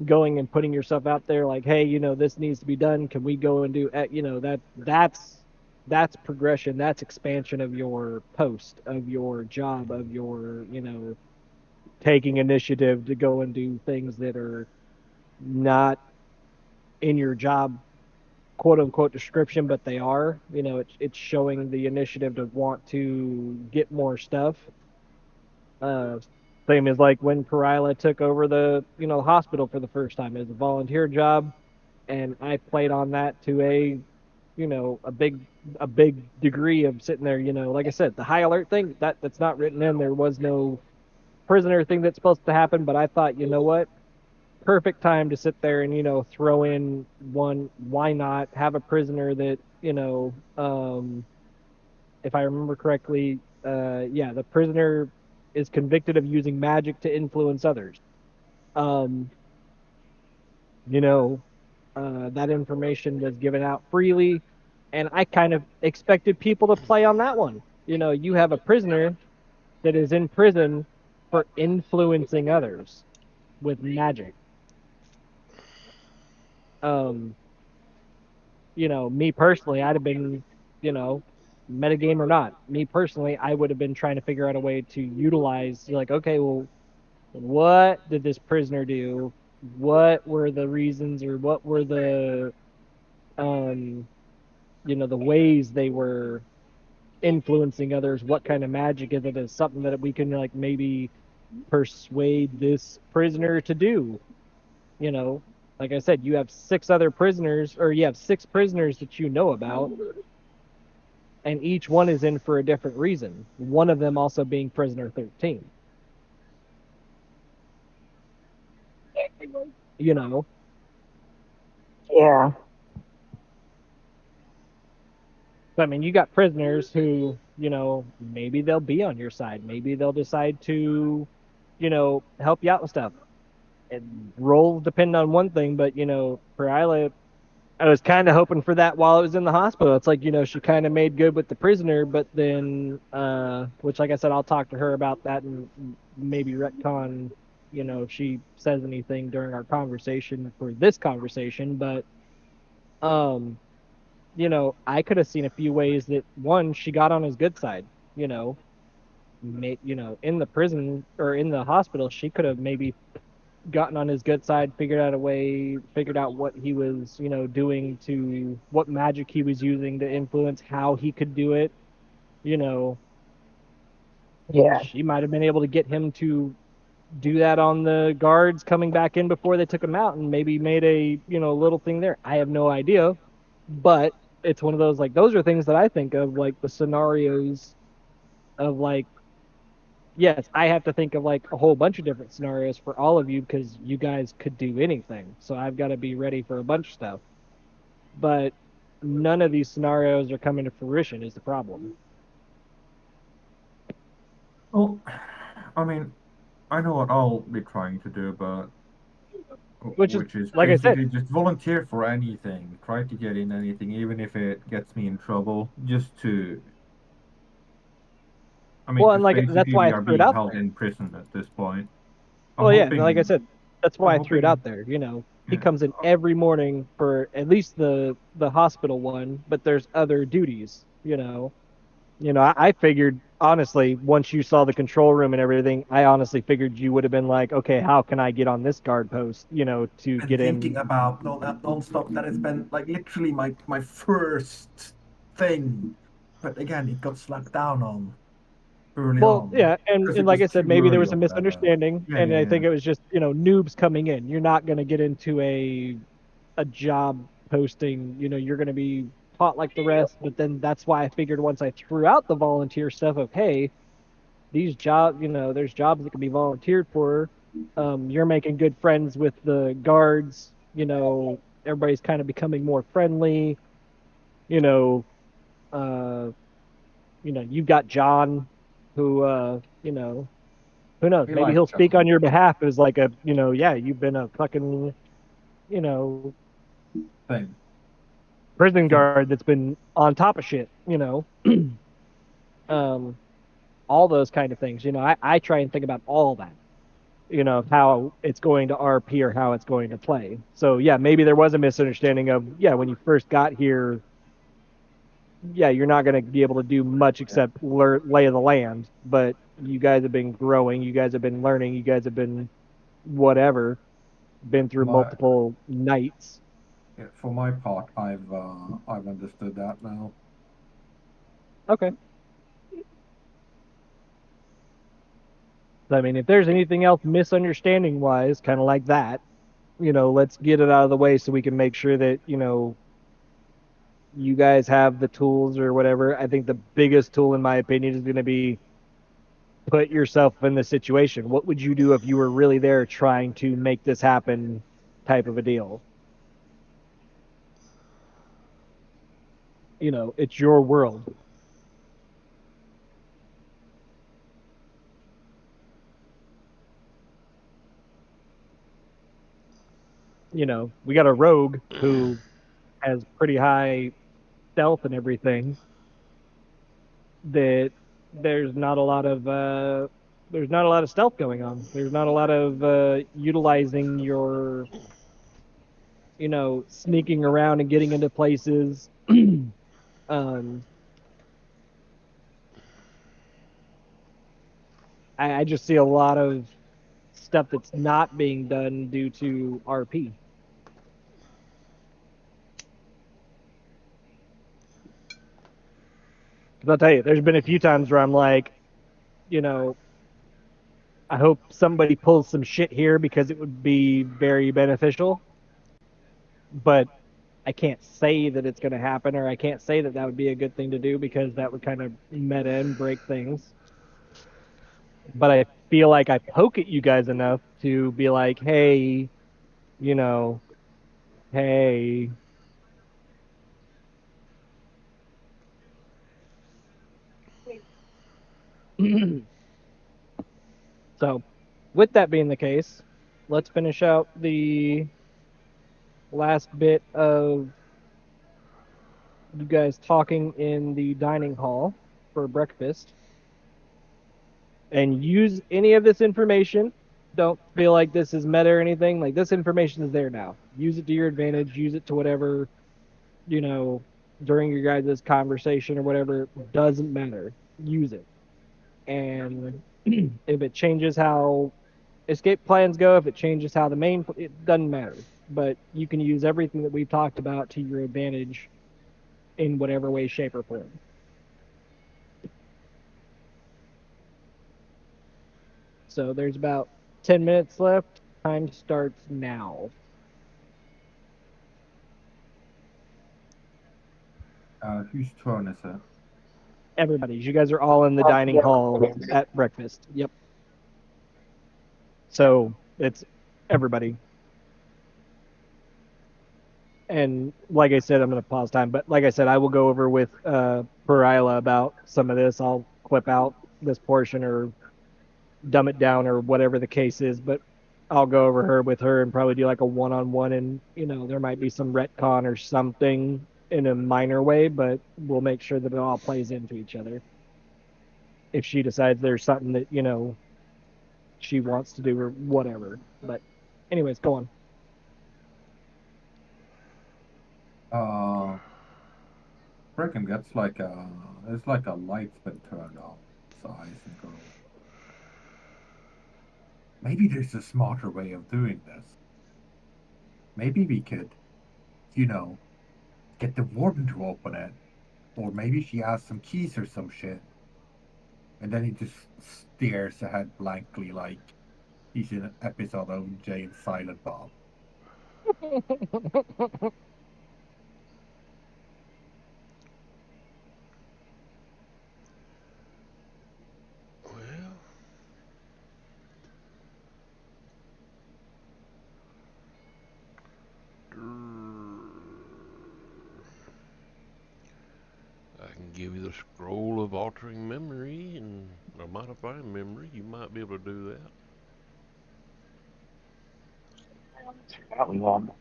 going and putting yourself out there like, hey, you know, this needs to be done. Can we go and do, you know, that's progression. That's expansion of your post, of your job, of your, you know, taking initiative to go and do things that are not in your job quote unquote description, but they are, you know, it's showing the initiative to want to get more stuff. Same as like when Perila took over the, you know, hospital for the first time as a volunteer job, and I played on that to a, you know, a big degree of sitting there, you know, like I said, the high alert thing, that's not written in. There was no prisoner thing that's supposed to happen, but I thought, you know what, perfect time to sit there and, you know, throw in one, why not have a prisoner that, you know, if I remember correctly, yeah, the prisoner is convicted of using magic to influence others. You know, that information was given out freely, and I kind of expected people to play on that one. You know, you have a prisoner that is in prison for influencing others with magic. You know, me personally, I'd have been, you know, metagame or not, me personally, I would have been trying to figure out a way to utilize, like, okay, well, What did this prisoner do? What were the reasons, or what were the the ways they were influencing others? What kind of magic is it? Is something that we can like maybe persuade this prisoner to do? Like I said, you have 6 prisoners that you know about, and each one is in for a different reason. One of them also being prisoner 13. You know, Yeah. I mean, you got prisoners who, maybe they'll be on your side. Maybe they'll decide to, help you out with stuff. And roles depend on one thing, but for Isla, I was kind of hoping for that while I was in the hospital. It's like, she kind of made good with the prisoner, but then, which, like I said, I'll talk to her about that and maybe retcon, if she says anything during our conversation for this conversation. But, I could have seen a few ways that, one, she got on his good side, in the prison or in the hospital, she could have maybe gotten on his good side, figured out what he was, doing, to what magic he was using to influence how he could do it. You know, Yeah. she might have been able to get him to do that on the guards coming back in before they took him out, and maybe made a, little thing there. I have no idea, but it's one of those, like, those are things that I think of, like the scenarios of, like, yes, I have to think of like a whole bunch of different scenarios for all of you because you guys could do anything. So I've got to be ready for a bunch of stuff. But none of these scenarios are coming to fruition is the problem. Well, I mean, I know what I'll be trying to do, but Which is, which is like I said, basically just volunteer for anything. Try to get in anything, even if it gets me in trouble, just to. I mean, well, and because like that's basically why we I are threw it being out held there. in prison at this point. I'm Well, yeah, and like I hoping. said, that's I'm why I threw it out hoping. there. He Yeah. comes in every morning for at least the hospital one, but there's other duties. I figured, honestly, once you saw the control room and everything, I honestly figured you would have been like, okay, how can I get on this guard post, to Been get thinking in? about that non-stop. That has been like literally my first thing, but again, it got slapped down on early Well, on yeah, and, because and it like was I said, too maybe there early was a or whatever. misunderstanding, Yeah, and yeah, I yeah. think it was just, noobs coming in. You're not going to get into a job posting, you're going to be taught like the rest. But then that's why I figured once I threw out the volunteer stuff of, hey, these jobs, there's jobs that can be volunteered for. You're making good friends with the guards. Everybody's kind of becoming more friendly. You know, uh, you've got John, who, who knows? We Maybe like he'll speak John on your behalf as like a, yeah, you've been a fucking, you know, thing. prison Kid. guard that's been on top of shit. Um, all those kind of things. I try and think about all that. How it's going to RP or how it's going to play. So yeah, maybe there was a misunderstanding of, yeah, when you first got here, yeah, you're not going to be able to do much except lay of the land, but you guys have been growing, you guys have been learning, you guys have been whatever, been through My multiple nights. Yeah, for my part, I've understood that now. Okay. I mean, if there's anything else misunderstanding wise, kind of like that, let's get it out of the way so we can make sure that, you guys have the tools or whatever. I think the biggest tool, in my opinion, is going to be put yourself in the situation. What would you do if you were really there trying to make this happen, type of a deal? It's your world. We got a rogue who has pretty high stealth and everything, that there's not a lot of stealth going on. There's not a lot of utilizing your, sneaking around and getting into places. um, I just see a lot of stuff that's not being done due to RP. Because I'll tell you, there's been a few times where I'm like, you know, I hope somebody pulls some shit here because it would be very beneficial. But I can't say that it's going to happen, or I can't say that that would be a good thing to do because that would kind of meta and break things. But I feel like I poke at you guys enough to be like, hey, you know, hey. So, with that being the case, let's finish out the last bit of you guys talking in the dining hall for breakfast. And use any of this information. Don't feel like this is meta or anything. Like, this information is there now. Use it to your advantage. Use it to whatever, you know, during your guys' conversation or whatever. Doesn't matter. Use it. And if it changes how escape plans go, if it changes how the main, it doesn't matter. But you can use everything that we've talked about to your advantage in whatever way, shape, or form. So there's about 10 minutes left. Time starts now. Whose turn is it? Everybody's. You guys are all in the dining hall at breakfast. Yep. So it's everybody. And like I said, I'm going to pause time. But like I said, I will go over with Perila about some of this. I'll clip out this portion or dumb it down or whatever the case is. But I'll go over her with her and probably do like a one-on-one. And, you know, there might be some retcon or something in a minor way, but we'll make sure that it all plays into each other. If she decides there's something that, you know, she wants to do or whatever. But anyways, go on. Freaking that's like it's like a light's been turned on. Size and girl. Maybe there's a smarter way of doing this. Maybe we could, you know, get the warden to open it. Or maybe she has some keys or some shit. And then he just stares ahead blankly like he's in an episode of Jay and Silent Bob. Well, I can give you the scroll of altering memory and or modifying memory. You might be able to do that. That we want.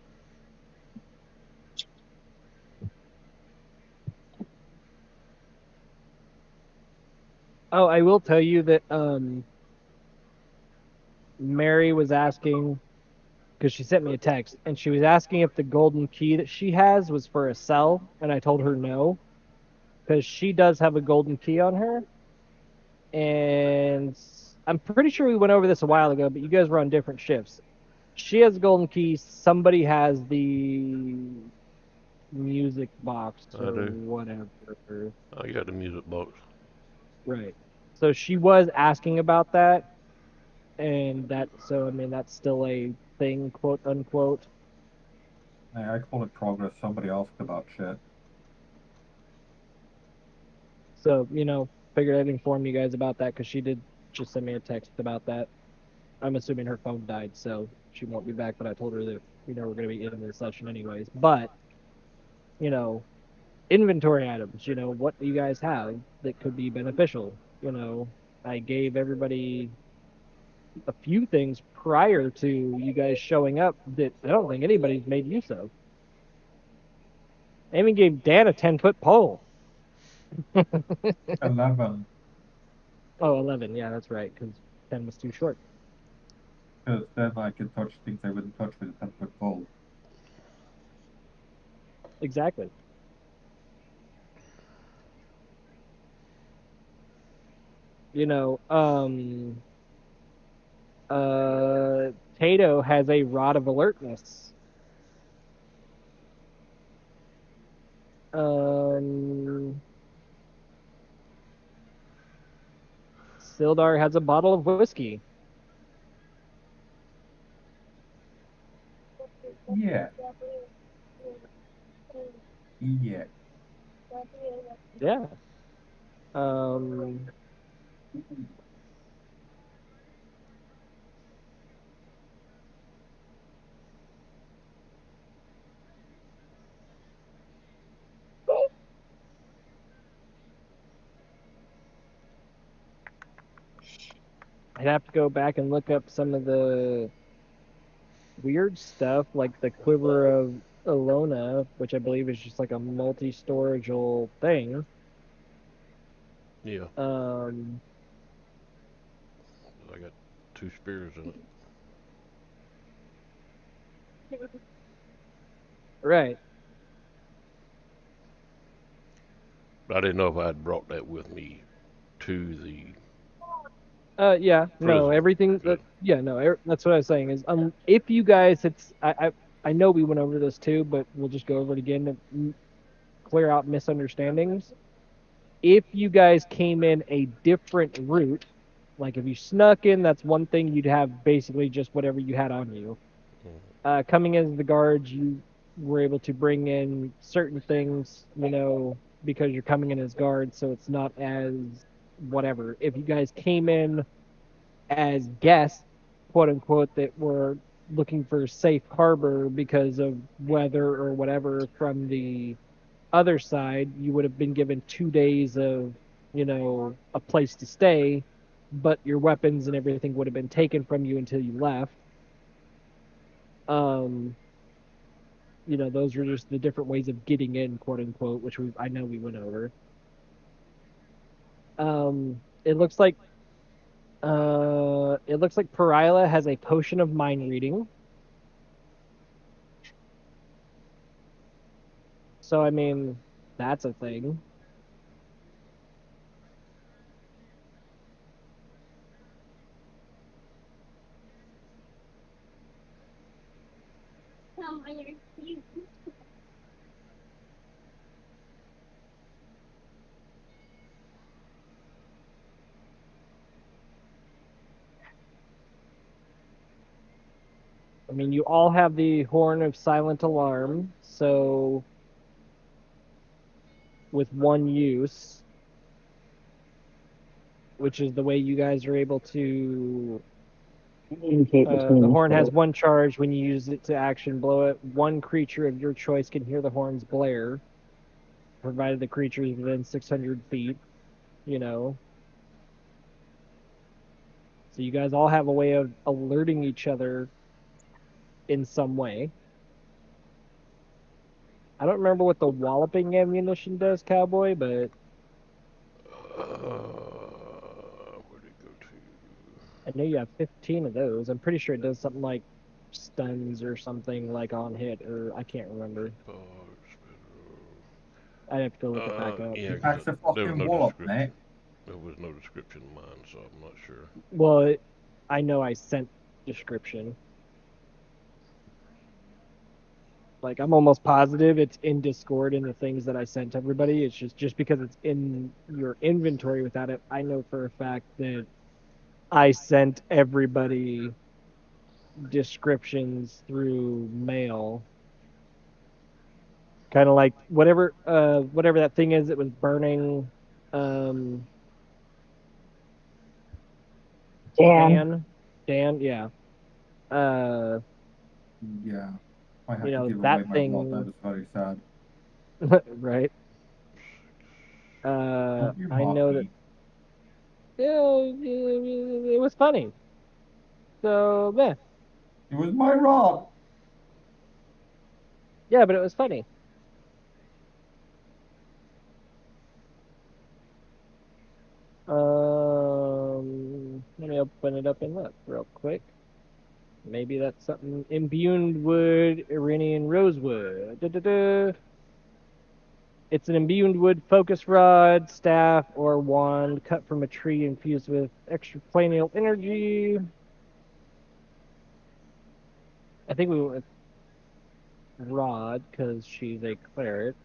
Oh, I will tell you that Mary was asking, because she sent me a text, and she was asking if the golden key that she has was for a cell, and I told her no, because she does have a golden key on her, and I'm pretty sure we went over this a while ago, but you guys were on different shifts. She has a golden key, somebody has the music box I or do. whatever. I got the music box. Right. So she was asking about that, and so I mean that's still a thing, quote unquote. Hey, I call it progress. Somebody asked about shit. So, you know, figured I'd inform you guys about that because she did just send me a text about that. I'm assuming her phone died, so she won't be back, but I told her that, you know, we're going to be in this session anyways. But, you know, inventory items, you know, what do you guys have that could be beneficial? You know, I gave everybody a few things prior to you guys showing up that I don't think anybody's made use of. I even gave Dan a 10-foot pole. 11. Oh, 11. Yeah, that's right, because 10 was too short. Because then I can touch things I wouldn't touch with a 10-foot pole. Exactly. You know, Tato has a Rod of Alertness. Sildar has a bottle of whiskey. Yeah. Yeah. Yeah. I'd have to go back and look up some of the weird stuff, like the Quiver of Ilona, which I believe is just like a multi-storageal thing. Yeah, Um, I got 2 spears in it. right. But I didn't know if I'd brought that with me to the Yeah, no, prison. everything that, Good. yeah, no, that's what I was saying is, if you guys, I know we went over this too, but we'll just go over it again to clear out misunderstandings. If you guys came in a different route, like if you snuck in, that's one thing. You'd have basically just whatever you had on you. Coming in as the guards, you were able to bring in certain things, because you're coming in as guards, so it's not as whatever. If you guys came in as guests, quote unquote, that were looking for safe harbor because of weather or whatever from the other side, you would have been given 2 days of, a place to stay, but your weapons and everything would have been taken from you until you left. Those were just the different ways of getting in, quote unquote, which I know we went over. It looks like Perila has a potion of mind reading. So I mean, that's a thing. I mean, you all have the Horn of Silent Alarm, so with one use, which is the way you guys are able to. Communicate between The each horn has other. one charge. When you use it to action blow it, one creature of your choice can hear the horn's blare, provided the creature is within 600 feet. So you guys all have a way of alerting each other in some way. I don't remember what the walloping ammunition does, Cowboy, but Where'd it go to? I know you have 15 of those. I'm pretty sure it does something like stuns or something like on hit, or I can't remember. I'd have to go look it back up. Yeah, That's a there was fucking no wallop, description. mate. There was no description in mine, so I'm not sure. Well, I know I sent description. Like, I'm almost positive it's in Discord in the things that I sent everybody. It's just because it's in your inventory without it, I know for a fact that I sent everybody descriptions through mail. Kind of like whatever that thing is that was burning Dan. Dan, yeah. Yeah. I had to give That away my blood. That thing, was very sad. right? Don't you I mock know that. me. Yeah, it was funny. So yeah, It was my rod. yeah, but it was funny. Let me open it up and look real quick. Maybe that's something. Imbued wood, Iranian rosewood. Da-da-da. It's an imbued wood focus rod, staff, or wand cut from a tree infused with extraplanial energy. I think we went with Rod because she's a cleric.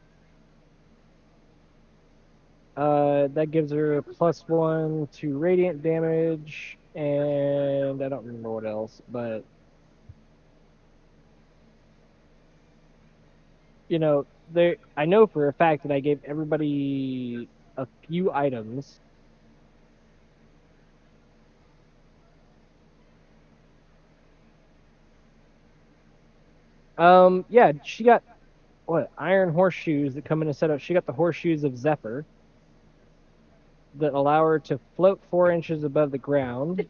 That gives her a +1 to radiant damage, and I don't remember what else, but you know, I know for a fact that I gave everybody a few items. Yeah, she got what, iron horseshoes that come in a setup. She got the horseshoes of Zephyr that allow her to float 4 inches above the ground.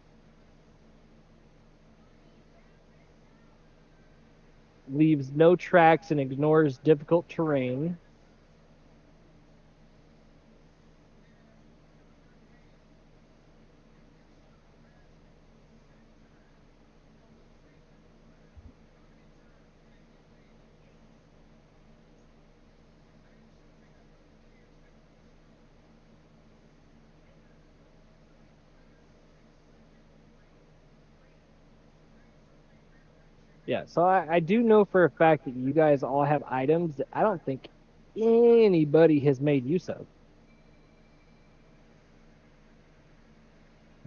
Leaves no tracks and ignores difficult terrain. Yeah, so I do know for a fact that you guys all have items that I don't think anybody has made use of.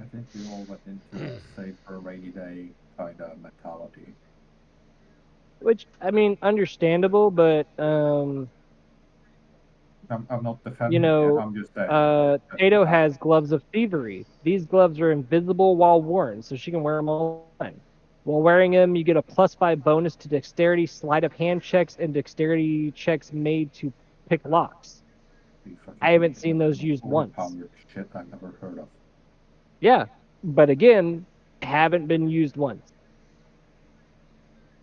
I think we all went into a save for a rainy day kind of mentality. Which, I mean, understandable, but I'm not defending it. I'm just saying. Tato has gloves of thievery. These gloves are invisible while worn, so she can wear them all the time. While wearing them, you get a +5 bonus to dexterity, sleight of hand checks, and dexterity checks made to pick locks. I haven't seen those used once. Shit I've never heard of. Yeah, but again, haven't been used once.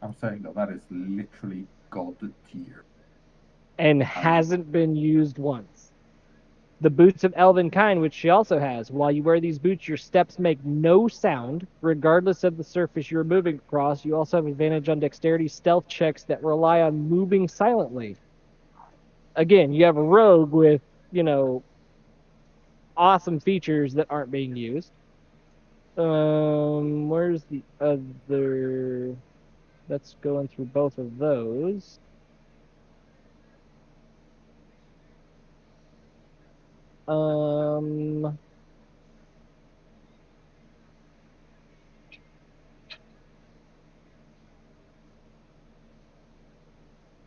I'm saying though, that is literally god tier. And hasn't been used once. The boots of Elven Kind, which she also has. While you wear these boots, your steps make no sound, regardless of the surface you're moving across. You also have advantage on dexterity stealth checks that rely on moving silently. Again, you have a rogue with, awesome features that aren't being used. Where's the other? That's going through both of those.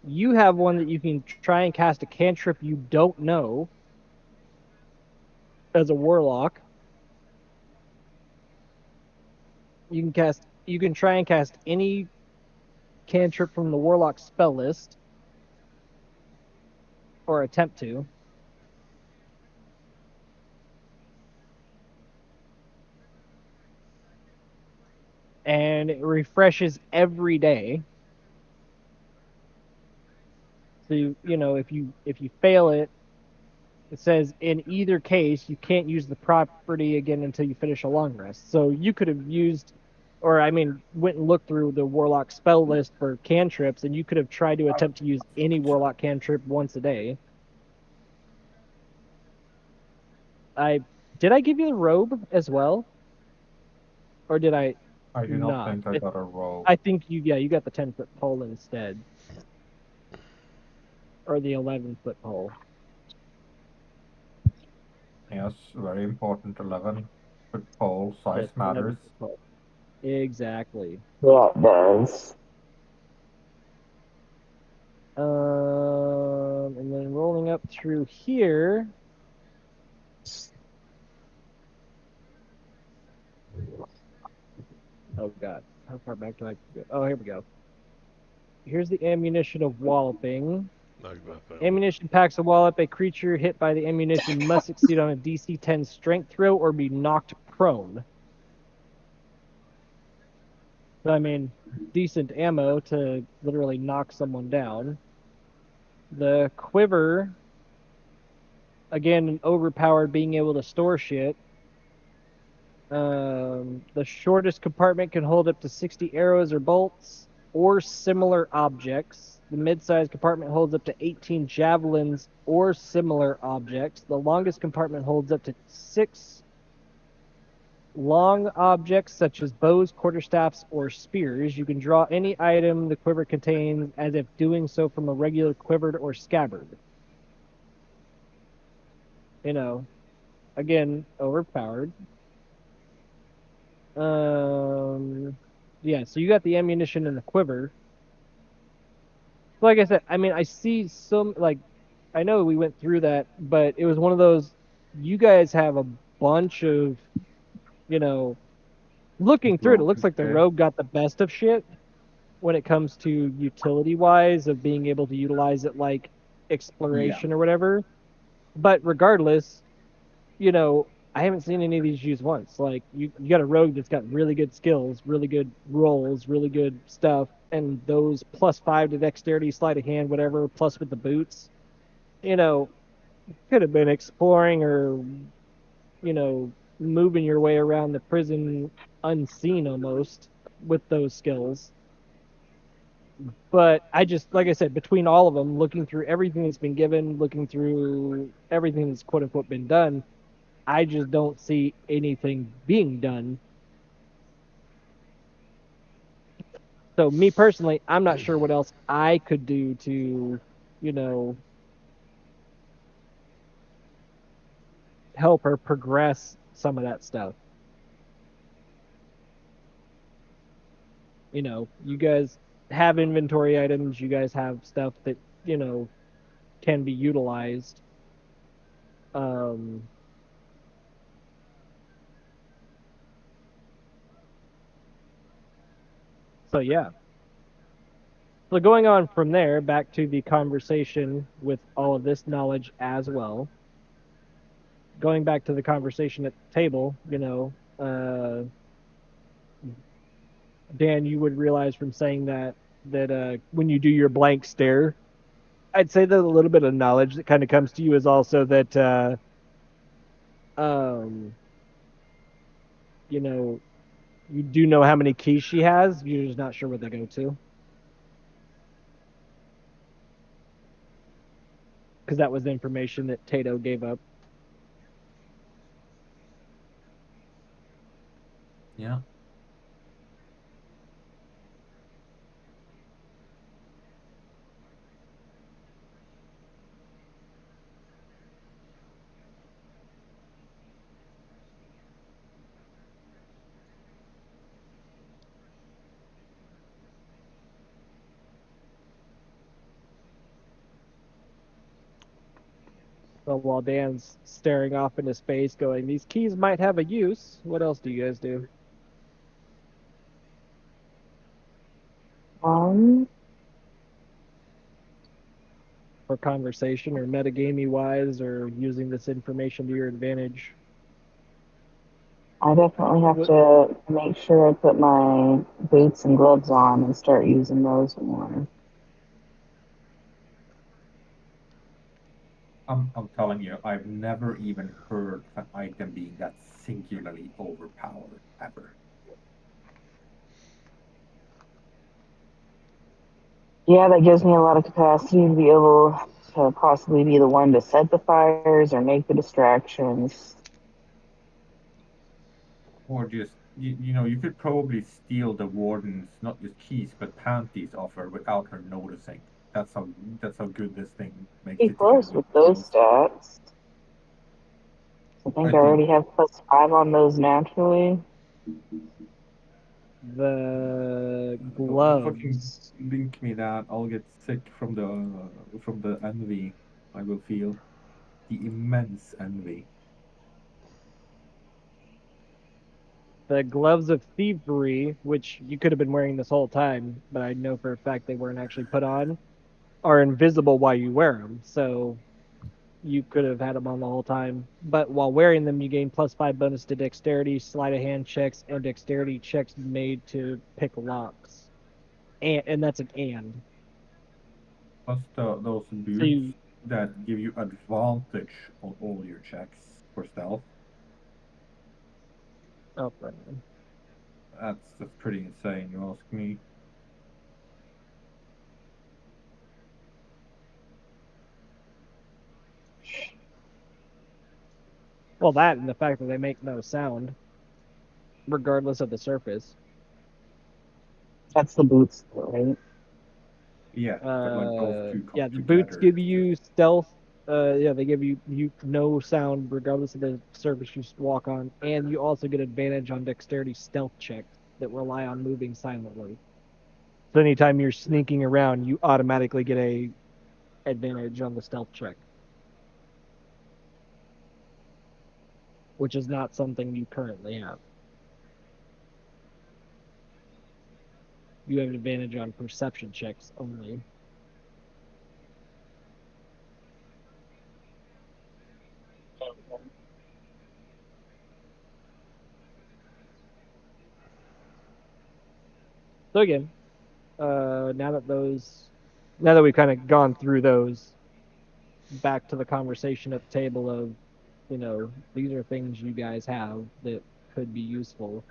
You have one that you can try and cast a cantrip you don't know as a warlock. You can try and cast any cantrip from the warlock spell list, or attempt to. And it refreshes every day. So if you fail it, it says in either case you can't use the property again until you finish a long rest. So you could have used, went and looked through the warlock spell list for cantrips, and you could have tried to attempt to use any warlock cantrip once a day. Did I give you the robe as well, or did I? I do not think I got a robe. I think you got the 10-foot pole instead, or the 11-foot pole. Yes, very important. 11-foot pole size matters. Exactly. Yeah, it does. And then rolling up through here. Oh god, how far back do I go? Oh, here we go. Here's the ammunition of walloping. Ammunition packs a wallop. A creature hit by the ammunition must succeed on a DC 10 strength throw or be knocked prone. So, decent ammo to literally knock someone down. The quiver, again, overpowered, being able to store shit. The shortest compartment can hold up to 60 arrows or bolts or similar objects. The mid-sized compartment holds up to 18 javelins or similar objects. The longest compartment holds up to 6 long objects such as bows, quarterstaffs, or spears. You can draw any item the quiver contains as if doing so from a regular quiver or scabbard. You know, again, overpowered. Yeah, so you got the ammunition and the quiver. Like I said, I mean, I see some, like, I know we went through that, but it was one of those, you guys have a bunch of, you know, looking through it, it looks like the rogue got the best of shit when it comes to utility wise of being able to utilize it like exploration or whatever. But regardless, you know, I haven't seen any of these used once. Like you got a rogue that's got really good skills, really good rolls, really good stuff, and those +5 to dexterity, sleight of hand, whatever, plus with the boots. You know, could have been exploring or, you know, moving your way around the prison unseen almost with those skills. But I just, like I said, between all of them, looking through everything that's been given, looking through everything that's quote unquote been done, I just don't see anything being done. So me personally, I'm not sure what else I could do to, you know, help her progress some of that stuff. You know, you guys have inventory items, you guys have stuff that, you know, can be utilized. So yeah. So going on from there, back to the conversation with all of this knowledge as well. Going back to the conversation at the table, you know, Dan, you would realize from saying that when you do your blank stare, I'd say that a little bit of knowledge that kind of comes to you is also that, you know, you do know how many keys she has. You're just not sure where they go to. Because that was the information that Tato gave up. Yeah. So while Dan's staring off into space going, these keys might have a use, what else do you guys do? For conversation or metagamey wise or using this information to your advantage? I definitely have to make sure I put my boots and gloves on and start using those more. I'm telling you, I've never even heard of an item being that singularly overpowered ever. Yeah, that gives me a lot of capacity to be able to possibly be the one to set the fires or make the distractions. Or just, you know, you could probably steal the warden's, not just keys, but panties off her without her noticing. That's how good this thing makes Pretty it to get close weak with those kills. stats. I think I already have +5 on those naturally. The Don't fucking gloves. link me that. I'll get sick from the envy I will feel. The immense envy. The gloves of thievery, which you could have been wearing this whole time, but I know for a fact they weren't actually put on, are invisible while you wear them. So you could have had them on the whole time. But while wearing them, you gain +5 bonus to dexterity, sleight of hand checks, and dexterity checks made to pick locks. And that's an and. Plus those boots that give you advantage on all your checks for stealth. Oh, right. That's pretty insane, you ask me. Well, that and the fact that they make no sound. regardless of the surface. That's the boots, right? Yeah, but when those two come Yeah, the together, boots give you stealth. Yeah, they give you no sound regardless of the surface you walk on, and you also get advantage on dexterity stealth checks that rely on moving silently. So anytime you're sneaking around, you automatically get a advantage on the stealth check, which is not something you currently have. You have advantage on perception checks only. So again, now that we've kind of gone through those, back to the conversation at the table of, these are things you guys have that could be useful.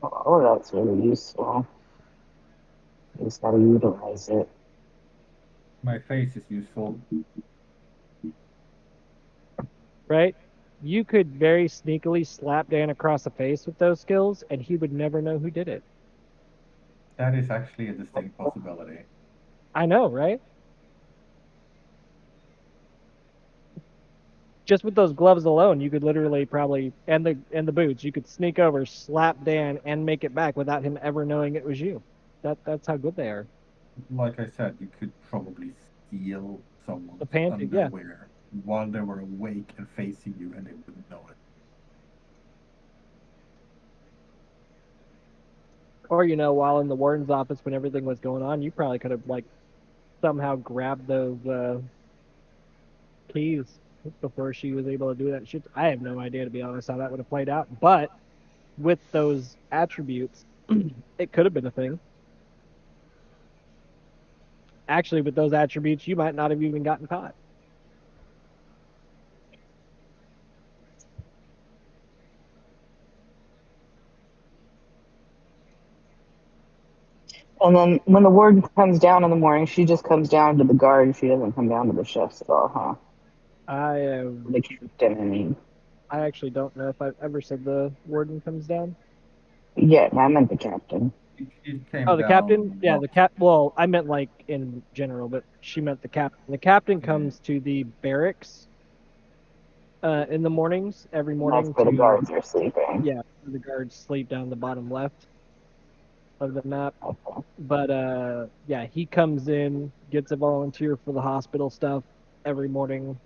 Oh, that's really useful. You just gotta utilize it. My face is useful. Right? You could very sneakily slap Dan across the face with those skills, and he would never know who did it. That is actually a distinct possibility. I know, right? Just with those gloves alone, you could literally probably, and the boots, you could sneak over, slap Dan, and make it back without him ever knowing it was you. That's how good they are. Like I said, you could probably steal someone's The panty, yeah. underwear while they were awake and facing you, and they wouldn't know it. Or, while in the warden's office when everything was going on, you probably could have, somehow grabbed those keys before she was able to do that shit. I have no idea, to be honest, how that would have played out. But with those attributes, it could have been a thing. Actually, with those attributes, you might not have even gotten caught. And then when the warden comes down in the morning, she just comes down to the guard. She doesn't come down to the chefs at all, huh? The captain, I mean. I actually don't know if I've ever said the warden comes down. Yeah, I meant the captain. Oh, the captain? Yeah, well, I meant in general, but she meant the captain. The captain comes to the barracks in the mornings, every morning. That's where the guards are sleeping. Yeah, the guards sleep down the bottom left of the map. Okay. But yeah, he comes in, gets a volunteer for the hospital stuff every morning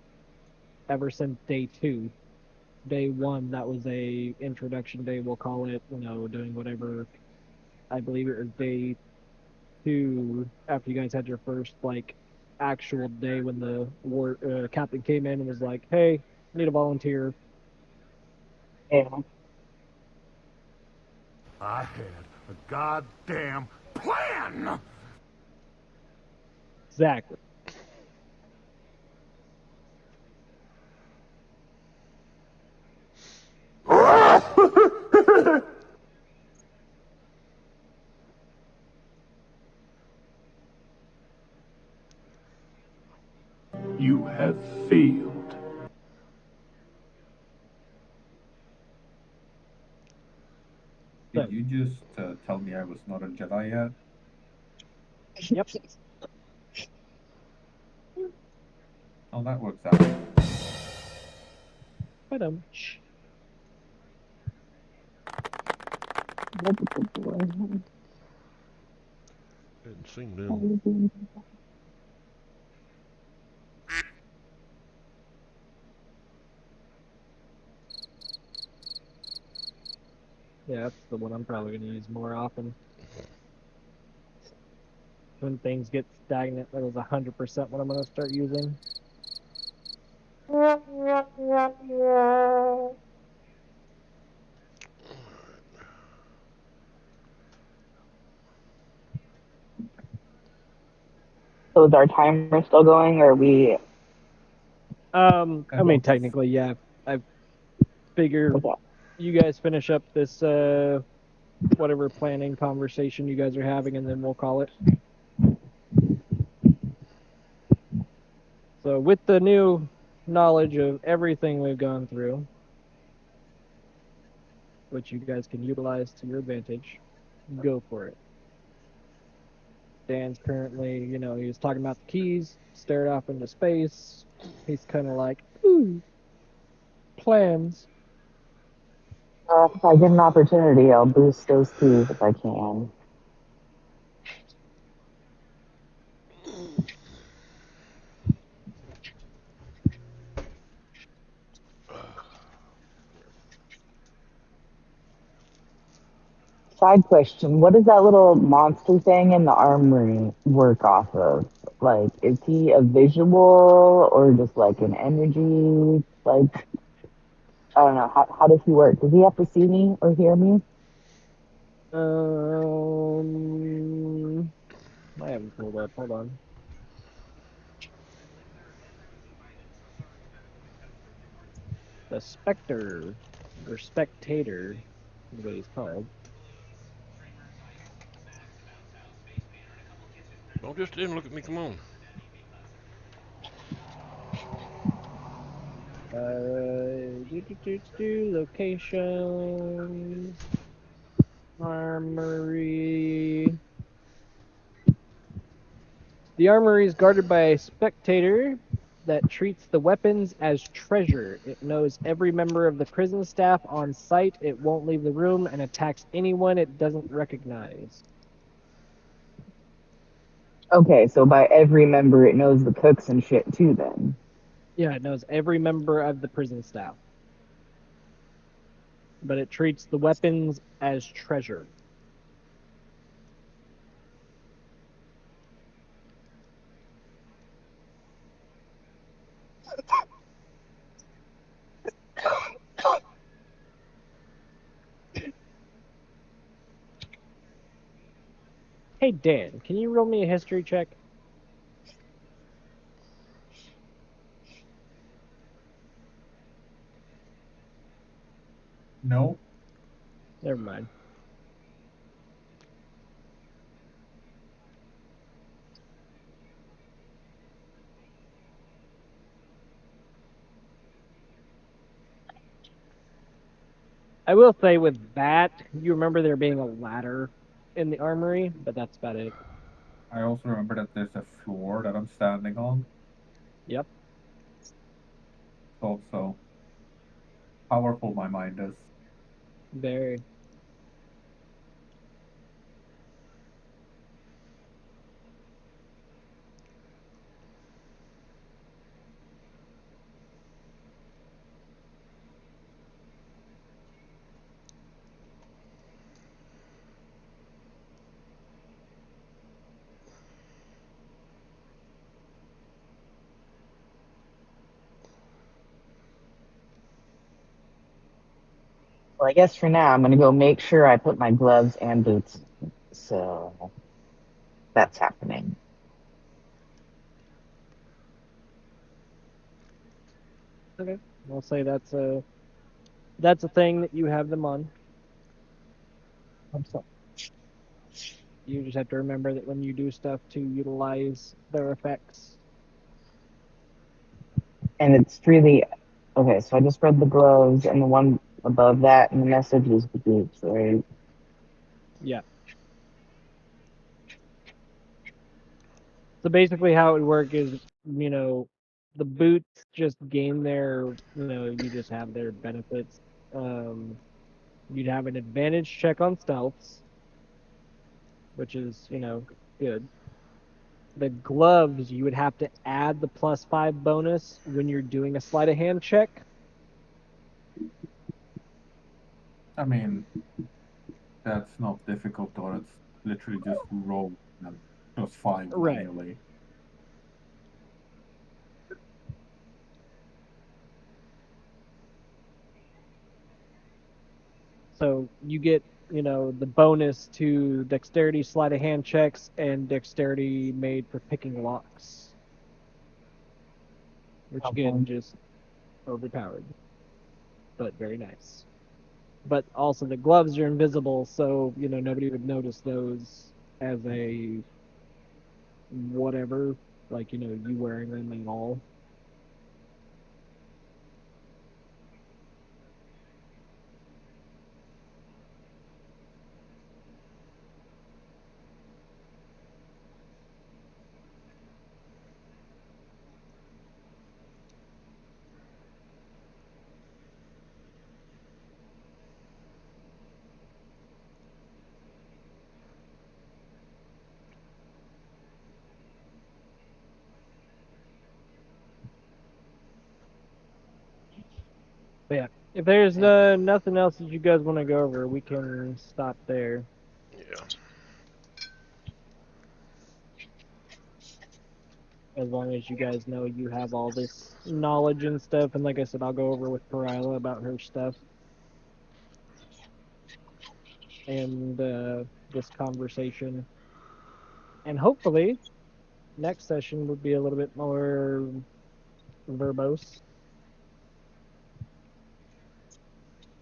ever since day 2. Day 1, that was a introduction day, we'll call it, doing whatever. I believe it was day 2, after you guys had your first actual day, when the captain came in and was like, hey, I need a volunteer. Yeah. I had a goddamn plan! Exactly. You have failed. Did you just tell me I was not a Jedi yet? Yep. Oh, that works out. Didn't sing them. Yeah, that's the one I'm probably going to use more often. When things get stagnant, that is 100% what I'm going to start using. So is our timer still going, or are we? I mean, technically, yeah. I figure you guys finish up this whatever planning conversation you guys are having, and then we'll call it. So with the new knowledge of everything we've gone through, which you guys can utilize to your advantage, go for it. Dan's currently, he was talking about the keys, stared off into space. He's kind of like, ooh, plans. If I get an opportunity, I'll boost those keys if I can. Side question, what does that little monster thing in the armory work off of? Like, is he a visual or just like an energy? Like, I don't know. How does he work? Does he have to see me or hear me? I haven't pulled up. Hold on. The Spectre, or Spectator, is what he's called. Don't just stand and look at me, come on. Locations, armory. The armory is guarded by a spectator that treats the weapons as treasure. It knows every member of the prison staff on site. It won't leave the room and attacks anyone it doesn't recognize. Okay, so by every member, it knows the cooks and shit too, then. Yeah, it knows every member of the prison staff. But it treats the weapons as treasure. Hey, Dan, can you roll me a history check? No. Never mind. I will say with that, you remember there being a ladder in the armory, but that's about it. I also remember that there's a floor that I'm standing on. Yep. Also, powerful my mind is. Very. Well, I guess for now, I'm gonna go make sure I put my gloves and boots in. So that's happening. Okay. I'll say that's a thing that you have them on. You just have to remember that when you do stuff to utilize their effects. And it's really okay. So I just read the gloves, and the one above that in the message is the boots, right? Yeah. So basically how it would work is, the boots just gain their, you just have their benefits. You'd have an advantage check on stealths, which is, good. The gloves, you would have to add the +5 bonus when you're doing a sleight of hand check. I mean, that's not difficult, or it's literally just roll and +5 Right. manually. So you get, the bonus to dexterity sleight of hand checks and dexterity made for picking locks. Which again, just overpowered. But very nice. But also the gloves are invisible, so, nobody would notice those as a whatever, like, you wearing them at all. If there's nothing else that you guys want to go over, we can stop there. Yeah. As long as you guys know you have all this knowledge and stuff, and like I said, I'll go over with Perila about her stuff and this conversation, and hopefully next session would be a little bit more verbose,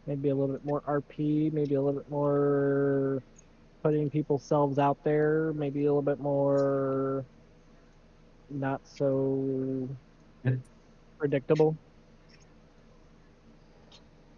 maybe a little bit more RP, maybe a little bit more putting people's selves out there, maybe a little bit more not so It, predictable.